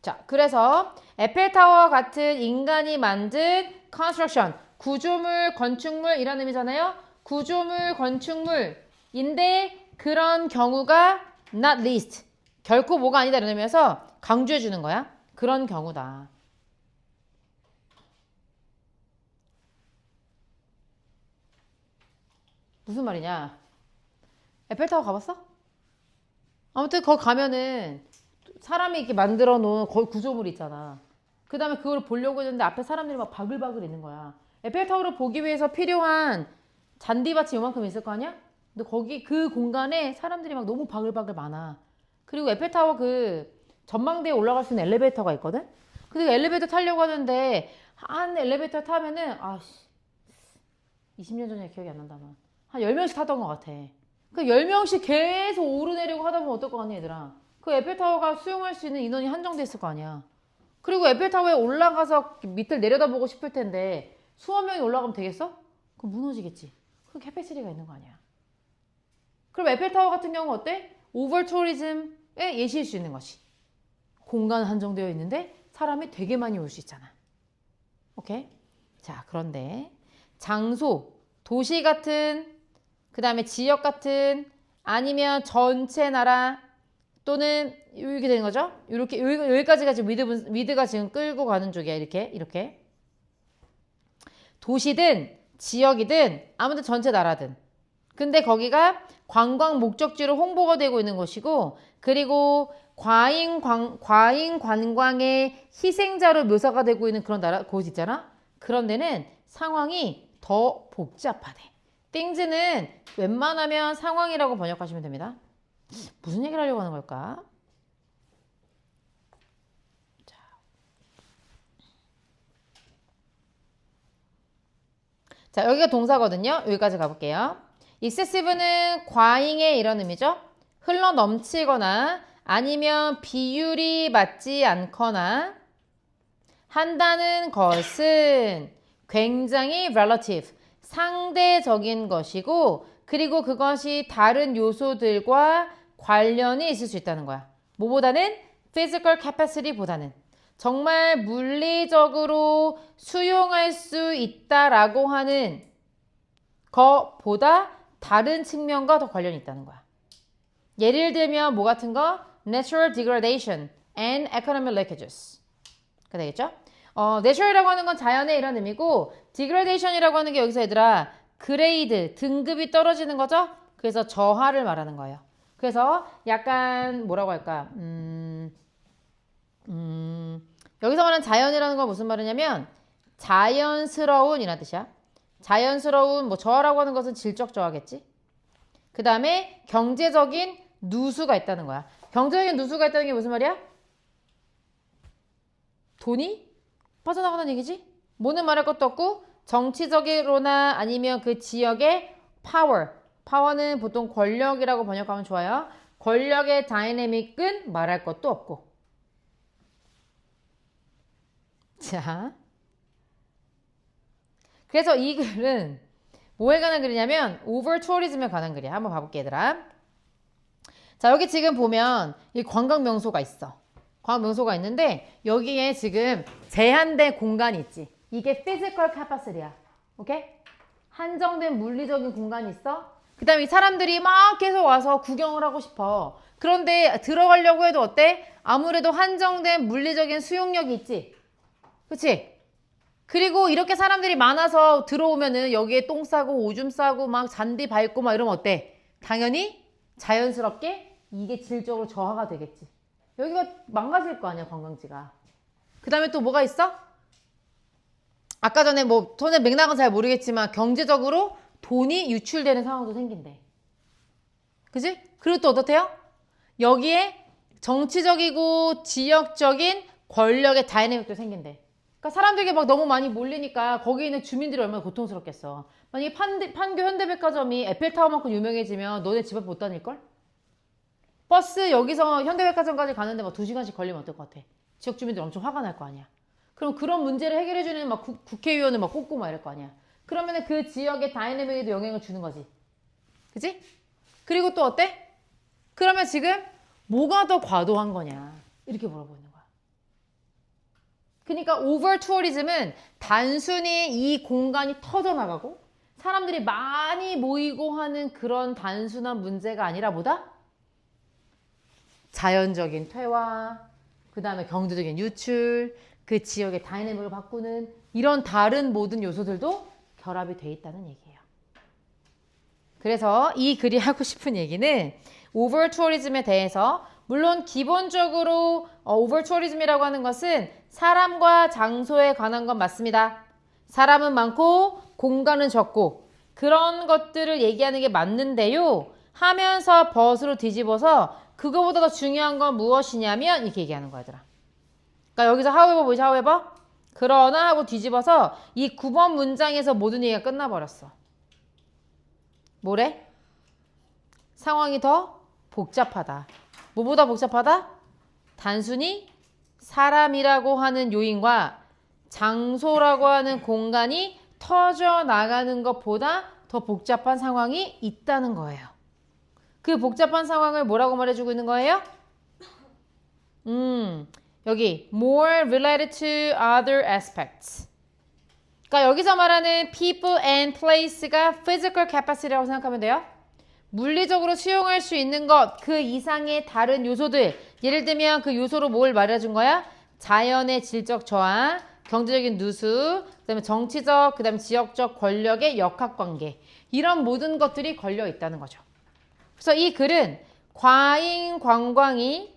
자, 그래서 에펠타워와 같은 인간이 만든 construction, 구조물, 건축물 이런 의미잖아요. 구조물, 건축물인데 그런 경우가 not least. 결코 뭐가 아니다 이런 의미에서 강조해 주는 거야. 그런 경우다. 무슨 말이냐? 에펠타워 가봤어? 아무튼 거기 가면은 사람이 이렇게 만들어 놓은 거의 구조물 있잖아. 그 다음에 그걸 보려고 했는데 앞에 사람들이 막 바글바글 있는 거야. 에펠타워를 보기 위해서 필요한 잔디밭이 요만큼 있을 거 아니야? 근데 거기 그 공간에 사람들이 막 너무 바글바글 많아. 그리고 에펠타워 그 전망대에 올라갈 수 있는 엘리베이터가 있거든? 근데 엘리베이터 타려고 하는데 한 엘리베이터 타면은 20년 전에 기억이 안 난다. 한 10명씩 타던 것 같아. 그 10명씩 계속 오르내리고 하다 보면 어떨 것 같니 얘들아? 그 에펠타워가 수용할 수 있는 인원이 한정돼 있을 거 아니야. 그리고 에펠타워에 올라가서 밑을 내려다보고 싶을 텐데 수억 명이 올라가면 되겠어? 그럼 무너지겠지. 그 캐패시티가 있는 거 아니야. 그럼 에펠타워 같은 경우 어때? 오버 투어리즘에 예시일 수 있는 것이. 공간은 한정되어 있는데 사람이 되게 많이 올 수 있잖아. 오케이? 자, 그런데 장소, 도시 같은 그 다음에 지역 같은 아니면 전체 나라 또는 이렇게 되는 거죠. 이렇게 여기까지가 지금 with가 지금 끌고 가는 쪽이야. 이렇게. 도시든 지역이든 아무튼 전체 나라든. 근데 거기가 관광 목적지로 홍보가 되고 있는 곳이고 그리고 과잉 관광의 희생자로 묘사가 되고 있는 그런 곳 있잖아. 그런 데는 상황이 더 복잡하대. things는 웬만하면 상황이라고 번역하시면 됩니다. 무슨 얘기를 하려고 하는 걸까? 자, 여기가 동사거든요. 여기까지 가볼게요. excessive는 과잉의 이런 의미죠. 흘러 넘치거나 아니면 비율이 맞지 않거나 한다는 것은 굉장히 relative, 상대적인 것이고 그리고 그것이 다른 요소들과 관련이 있을 수 있다는 거야. 뭐보다는 physical capacity보다는 정말 물리적으로 수용할 수 있다라고 하는 것보다 다른 측면과 더 관련이 있다는 거야. 예를 들면 뭐 같은 거? Natural degradation and economic leakages. 그 되겠죠? natural이라고 하는 건 자연의 이런 의미고 degradation이라고 하는 게 여기서 얘들아 그레이드, 등급이 떨어지는 거죠? 그래서 저하를 말하는 거예요. 그래서 약간 뭐라고 할까? 여기서 말하는 자연이라는 건 무슨 말이냐면 자연스러운 이란 뜻이야. 자연스러운 뭐 저하라고 하는 것은 질적 저하겠지. 그 다음에 경제적인 누수가 있다는 거야. 경제적인 누수가 있다는 게 무슨 말이야? 돈이 빠져나가는 얘기지? 뭐는 말할 것도 없고 정치적으로나 아니면 그 지역의 파워는 보통 권력이라고 번역하면 좋아요. 권력의 다이내믹은 말할 것도 없고. 자, 그래서 이 글은 뭐에 관한 글이냐면 over tourism에 관한 글이야. 한번 봐볼게 얘들아. 자, 여기 지금 보면 이 관광 명소가 있어. 관광 명소가 있는데 여기에 지금 제한된 공간이 있지. 이게 physical capacity야. 오케이? 한정된 물리적인 공간이 있어. 그 다음에 이 사람들이 막 계속 와서 구경을 하고 싶어. 그런데 들어가려고 해도 어때? 아무래도 한정된 물리적인 수용력이 있지. 그치? 그리고 이렇게 사람들이 많아서 들어오면은 여기에 똥 싸고 오줌 싸고 막 잔디 밟고 막 이러면 어때? 당연히 자연스럽게 이게 질적으로 저하가 되겠지. 여기가 망가질 거 아니야, 관광지가. 그 다음에 또 뭐가 있어? 아까 전에 뭐 전에 맥락은 잘 모르겠지만 경제적으로 돈이 유출되는 상황도 생긴대. 그지? 그리고 또 어떻대요? 여기에 정치적이고 지역적인 권력의 다이내믹도 생긴대. 그러니까 사람들이 막 너무 많이 몰리니까 거기 있는 주민들이 얼마나 고통스럽겠어. 만약에 판교 현대백화점이 에펠타워만큼 유명해지면 너네 집 앞에 못 다닐걸? 버스 여기서 현대백화점까지 가는데 막 2시간씩 걸리면 어떨 것 같아? 지역 주민들 엄청 화가 날 거 아니야. 그럼 그런 문제를 해결해주는 막 국회의원을 막 꼽고 막 이럴 거 아니야. 그러면은 그 지역의 다이내믹에도 영향을 주는 거지. 그치? 그리고 또 어때? 그러면 지금 뭐가 더 과도한 거냐? 이렇게 물어보는 거야. 그러니까 오버 투어리즘은 단순히 이 공간이 터져나가고 사람들이 많이 모이고 하는 그런 단순한 문제가 아니라 뭐다? 자연적인 퇴화, 그 다음에 경제적인 유출, 그 지역의 다이내믹을 바꾸는 이런 다른 모든 요소들도 결합이 돼 있다는 얘기예요. 그래서 이 글이 하고 싶은 얘기는 오버 투어리즘에 대해서 물론 기본적으로 오버 투어리즘이라고 하는 것은 사람과 장소에 관한 건 맞습니다. 사람은 많고 공간은 적고 그런 것들을 얘기하는 게 맞는데요. 하면서 벗으로 뒤집어서 그거보다 더 중요한 건 무엇이냐면 이렇게 얘기하는 거야, 얘들아. 그러니까 여기서 however 뭐지, however? 그러나 하고 뒤집어서 이 9번 문장에서 모든 얘기가 끝나버렸어. 뭐래? 상황이 더 복잡하다. 뭐보다 복잡하다? 단순히 사람이라고 하는 요인과 장소라고 하는 공간이 터져 나가는 것보다 더 복잡한 상황이 있다는 거예요. 그 복잡한 상황을 뭐라고 말해주고 있는 거예요? 여기 more related to other aspects. 그러니까 여기서 말하는 people and place가 physical capacity라고 생각하면 돼요. 물리적으로 수용할 수 있는 것, 그 이상의 다른 요소들. 예를 들면 그 요소로 뭘 말해준 거야? 자연의 질적 저하, 경제적인 누수, 그다음에 정치적, 그다음에 지역적 권력의 역학관계. 이런 모든 것들이 걸려 있다는 거죠. 그래서 이 글은 과잉 관광이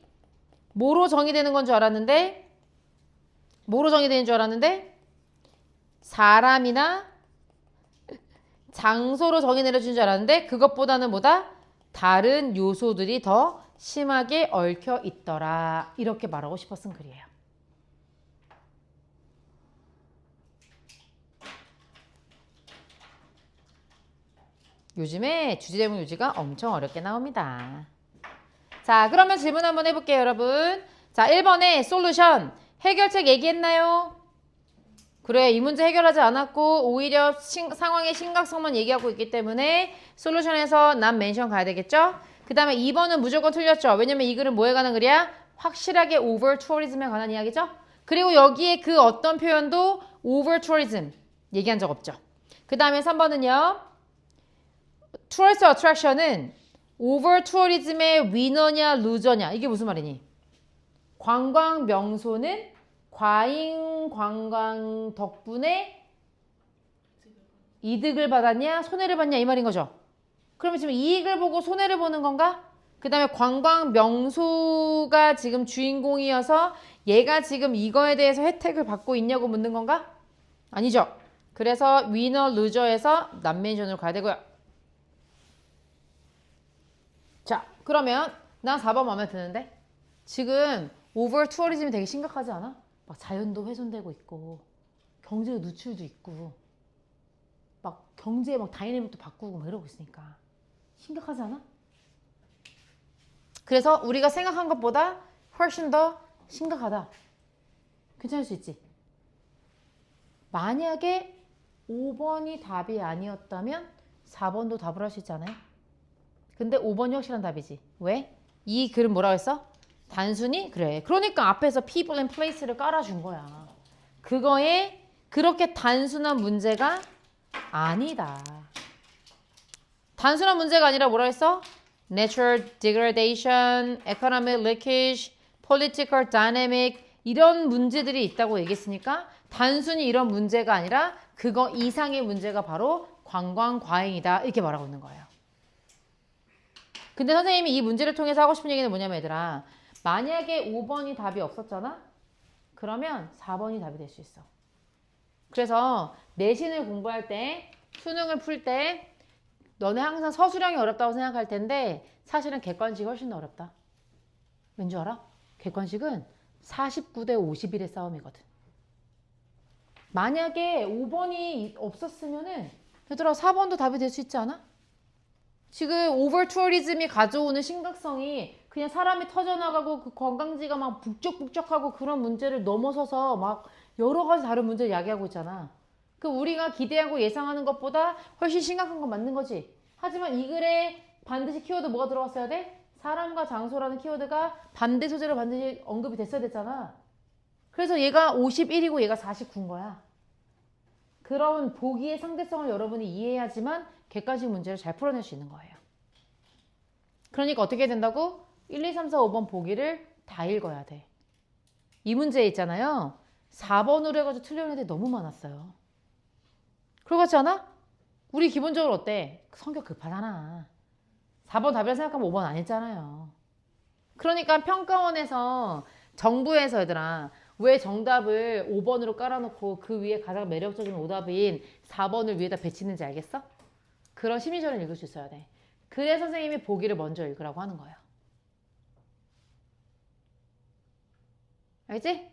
뭐로 정의되는 건 줄 알았는데, 뭐로 정의되는 줄 알았는데, 사람이나 장소로 정의 내려준 줄 알았는데, 그것보다는 뭐다? 다른 요소들이 더 심하게 얽혀 있더라. 이렇게 말하고 싶었은 글이에요. 요즘에 주제제목 유지가 엄청 어렵게 나옵니다. 자, 그러면 질문 한번 해볼게요, 여러분. 자, 1번에 솔루션. 해결책 얘기했나요? 그래, 이 문제 해결하지 않았고 오히려 상황의 심각성만 얘기하고 있기 때문에 솔루션에서 난 멘션 가야 되겠죠? 그 다음에 2번은 무조건 틀렸죠. 왜냐면 이 글은 뭐에 관한 글이야? 확실하게 over tourism에 관한 이야기죠? 그리고 여기에 그 어떤 표현도 over tourism 얘기한 적 없죠. 그 다음에 3번은요. tourist attraction은 over tourism의 위너냐 루저냐 이게 무슨 말이니? 관광 명소는 과잉 관광 덕분에 이득을 받았냐 손해를 받냐 이 말인 거죠. 그러면 지금 이익을 보고 손해를 보는 건가? 그 다음에 관광 명소가 지금 주인공이어서 얘가 지금 이거에 대해서 혜택을 받고 있냐고 묻는 건가? 아니죠. 그래서 위너 루저에서 남멘션으로 가야 되고요. 자, 그러면 난 4번 마음에 드는데 지금 오버 투어리즘이 되게 심각하지 않아? 막 자연도 훼손되고 있고 경제 누출도 있고 막 경제 막 다이내믹도 바꾸고 막 이러고 있으니까 심각하지 않아? 그래서 우리가 생각한 것보다 훨씬 더 심각하다. 괜찮을 수 있지? 만약에 5번이 답이 아니었다면 4번도 답을 할 수 있지 않아요? 근데 5번이 확실한 답이지. 왜? 이 글은 뭐라고 했어? 단순히 그래. 그러니까 앞에서 people and place를 깔아준 거야. 그거에 그렇게 단순한 문제가 아니다. 단순한 문제가 아니라 뭐라 했어? Natural degradation, economic leakage, political dynamic 이런 문제들이 있다고 얘기했으니까 단순히 이런 문제가 아니라 그거 이상의 문제가 바로 관광 과잉이다 이렇게 말하고 있는 거예요. 근데 선생님이 이 문제를 통해서 하고 싶은 얘기는 뭐냐면 얘들아 만약에 5번이 답이 없었잖아? 그러면 4번이 답이 될 수 있어. 그래서 내신을 공부할 때 수능을 풀 때 너네 항상 서술형이 어렵다고 생각할 텐데 사실은 객관식이 훨씬 더 어렵다. 왠지 알아? 객관식은 49대 51의 싸움이거든. 만약에 5번이 없었으면은 얘들아 4번도 답이 될 수 있지 않아? 지금 오버 투어리즘이 가져오는 심각성이 그냥 사람이 터져나가고 그 관광지가 막 북적북적하고 그런 문제를 넘어서서 막 여러 가지 다른 문제를 야기하고 있잖아. 그 우리가 기대하고 예상하는 것보다 훨씬 심각한 건 맞는 거지. 하지만 이 글에 반드시 키워드 뭐가 들어갔어야 돼? 사람과 장소라는 키워드가 반대 소재로 반드시 언급이 됐어야 됐잖아. 그래서 얘가 51이고 얘가 49인 거야. 그런 보기의 상대성을 여러분이 이해해야지만 객관식 문제를 잘 풀어낼 수 있는 거예요. 그러니까 어떻게 된다고? 1, 2, 3, 4, 5번 보기를 다 읽어야 돼. 이 문제 있잖아요. 4번으로 해가지고 틀린 애들이 너무 많았어요. 그러지 않아? 우리 기본적으로 어때? 성격 급하잖아. 4번 답이라 생각하면 5번 안 했잖아요. 그러니까 평가원에서 정부에서 얘들아 왜 정답을 5번으로 깔아놓고 그 위에 가장 매력적인 오답인 4번을 위에다 배치는지 알겠어? 그런 심리전을 읽을 수 있어야 돼. 그래서 선생님이 보기를 먼저 읽으라고 하는 거예요. 알지?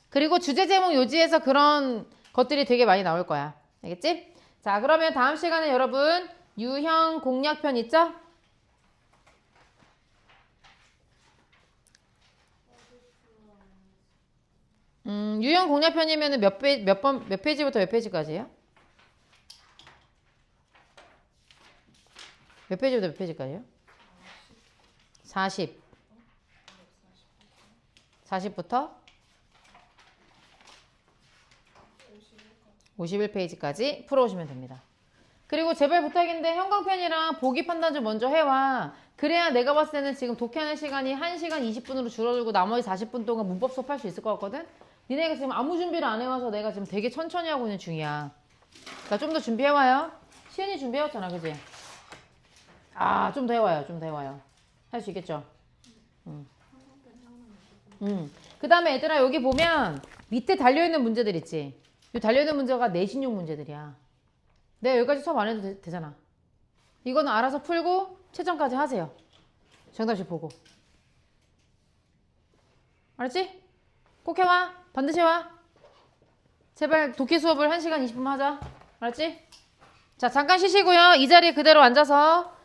그리고 주제 제목 요지에서 그런 것들이 되게 많이 나올 거야. 알겠지? 자, 그러면 다음 시간에 여러분 유형 공략편 있죠? 유형 공략편이면 몇 페이지부터 몇 페이지까지예요? 몇 페이지부터 몇 페이지까지예요? 40. 40부터 51페이지까지 풀어오시면 됩니다. 그리고 제발 부탁인데 형광펜이랑 보기 판단 좀 먼저 해와. 그래야 내가 봤을 때는 지금 독해하는 시간이 1시간 20분으로 줄어들고 나머지 40분 동안 문법 수업할 수 있을 것 같거든? 니네가 지금 아무 준비를 안 해와서 내가 지금 되게 천천히 하고 있는 중이야. 나 좀 더 준비해와요. 시은이 준비해왔잖아, 그지? 아, 좀 더 해와요, 좀 더 해와요. 할 수 있겠죠? 그 다음에 얘들아, 여기 보면 밑에 달려있는 문제들 있지? 이 달려있는 문제가 내신용 문제들이야. 내가 여기까지 수업 안 해도 되잖아. 이거는 알아서 풀고 채점까지 하세요. 정답식 보고. 알았지? 꼭 해와. 반드시 와. 제발 독해 수업을 1시간 20분 하자. 알았지? 자, 잠깐 쉬시고요. 이 자리에 그대로 앉아서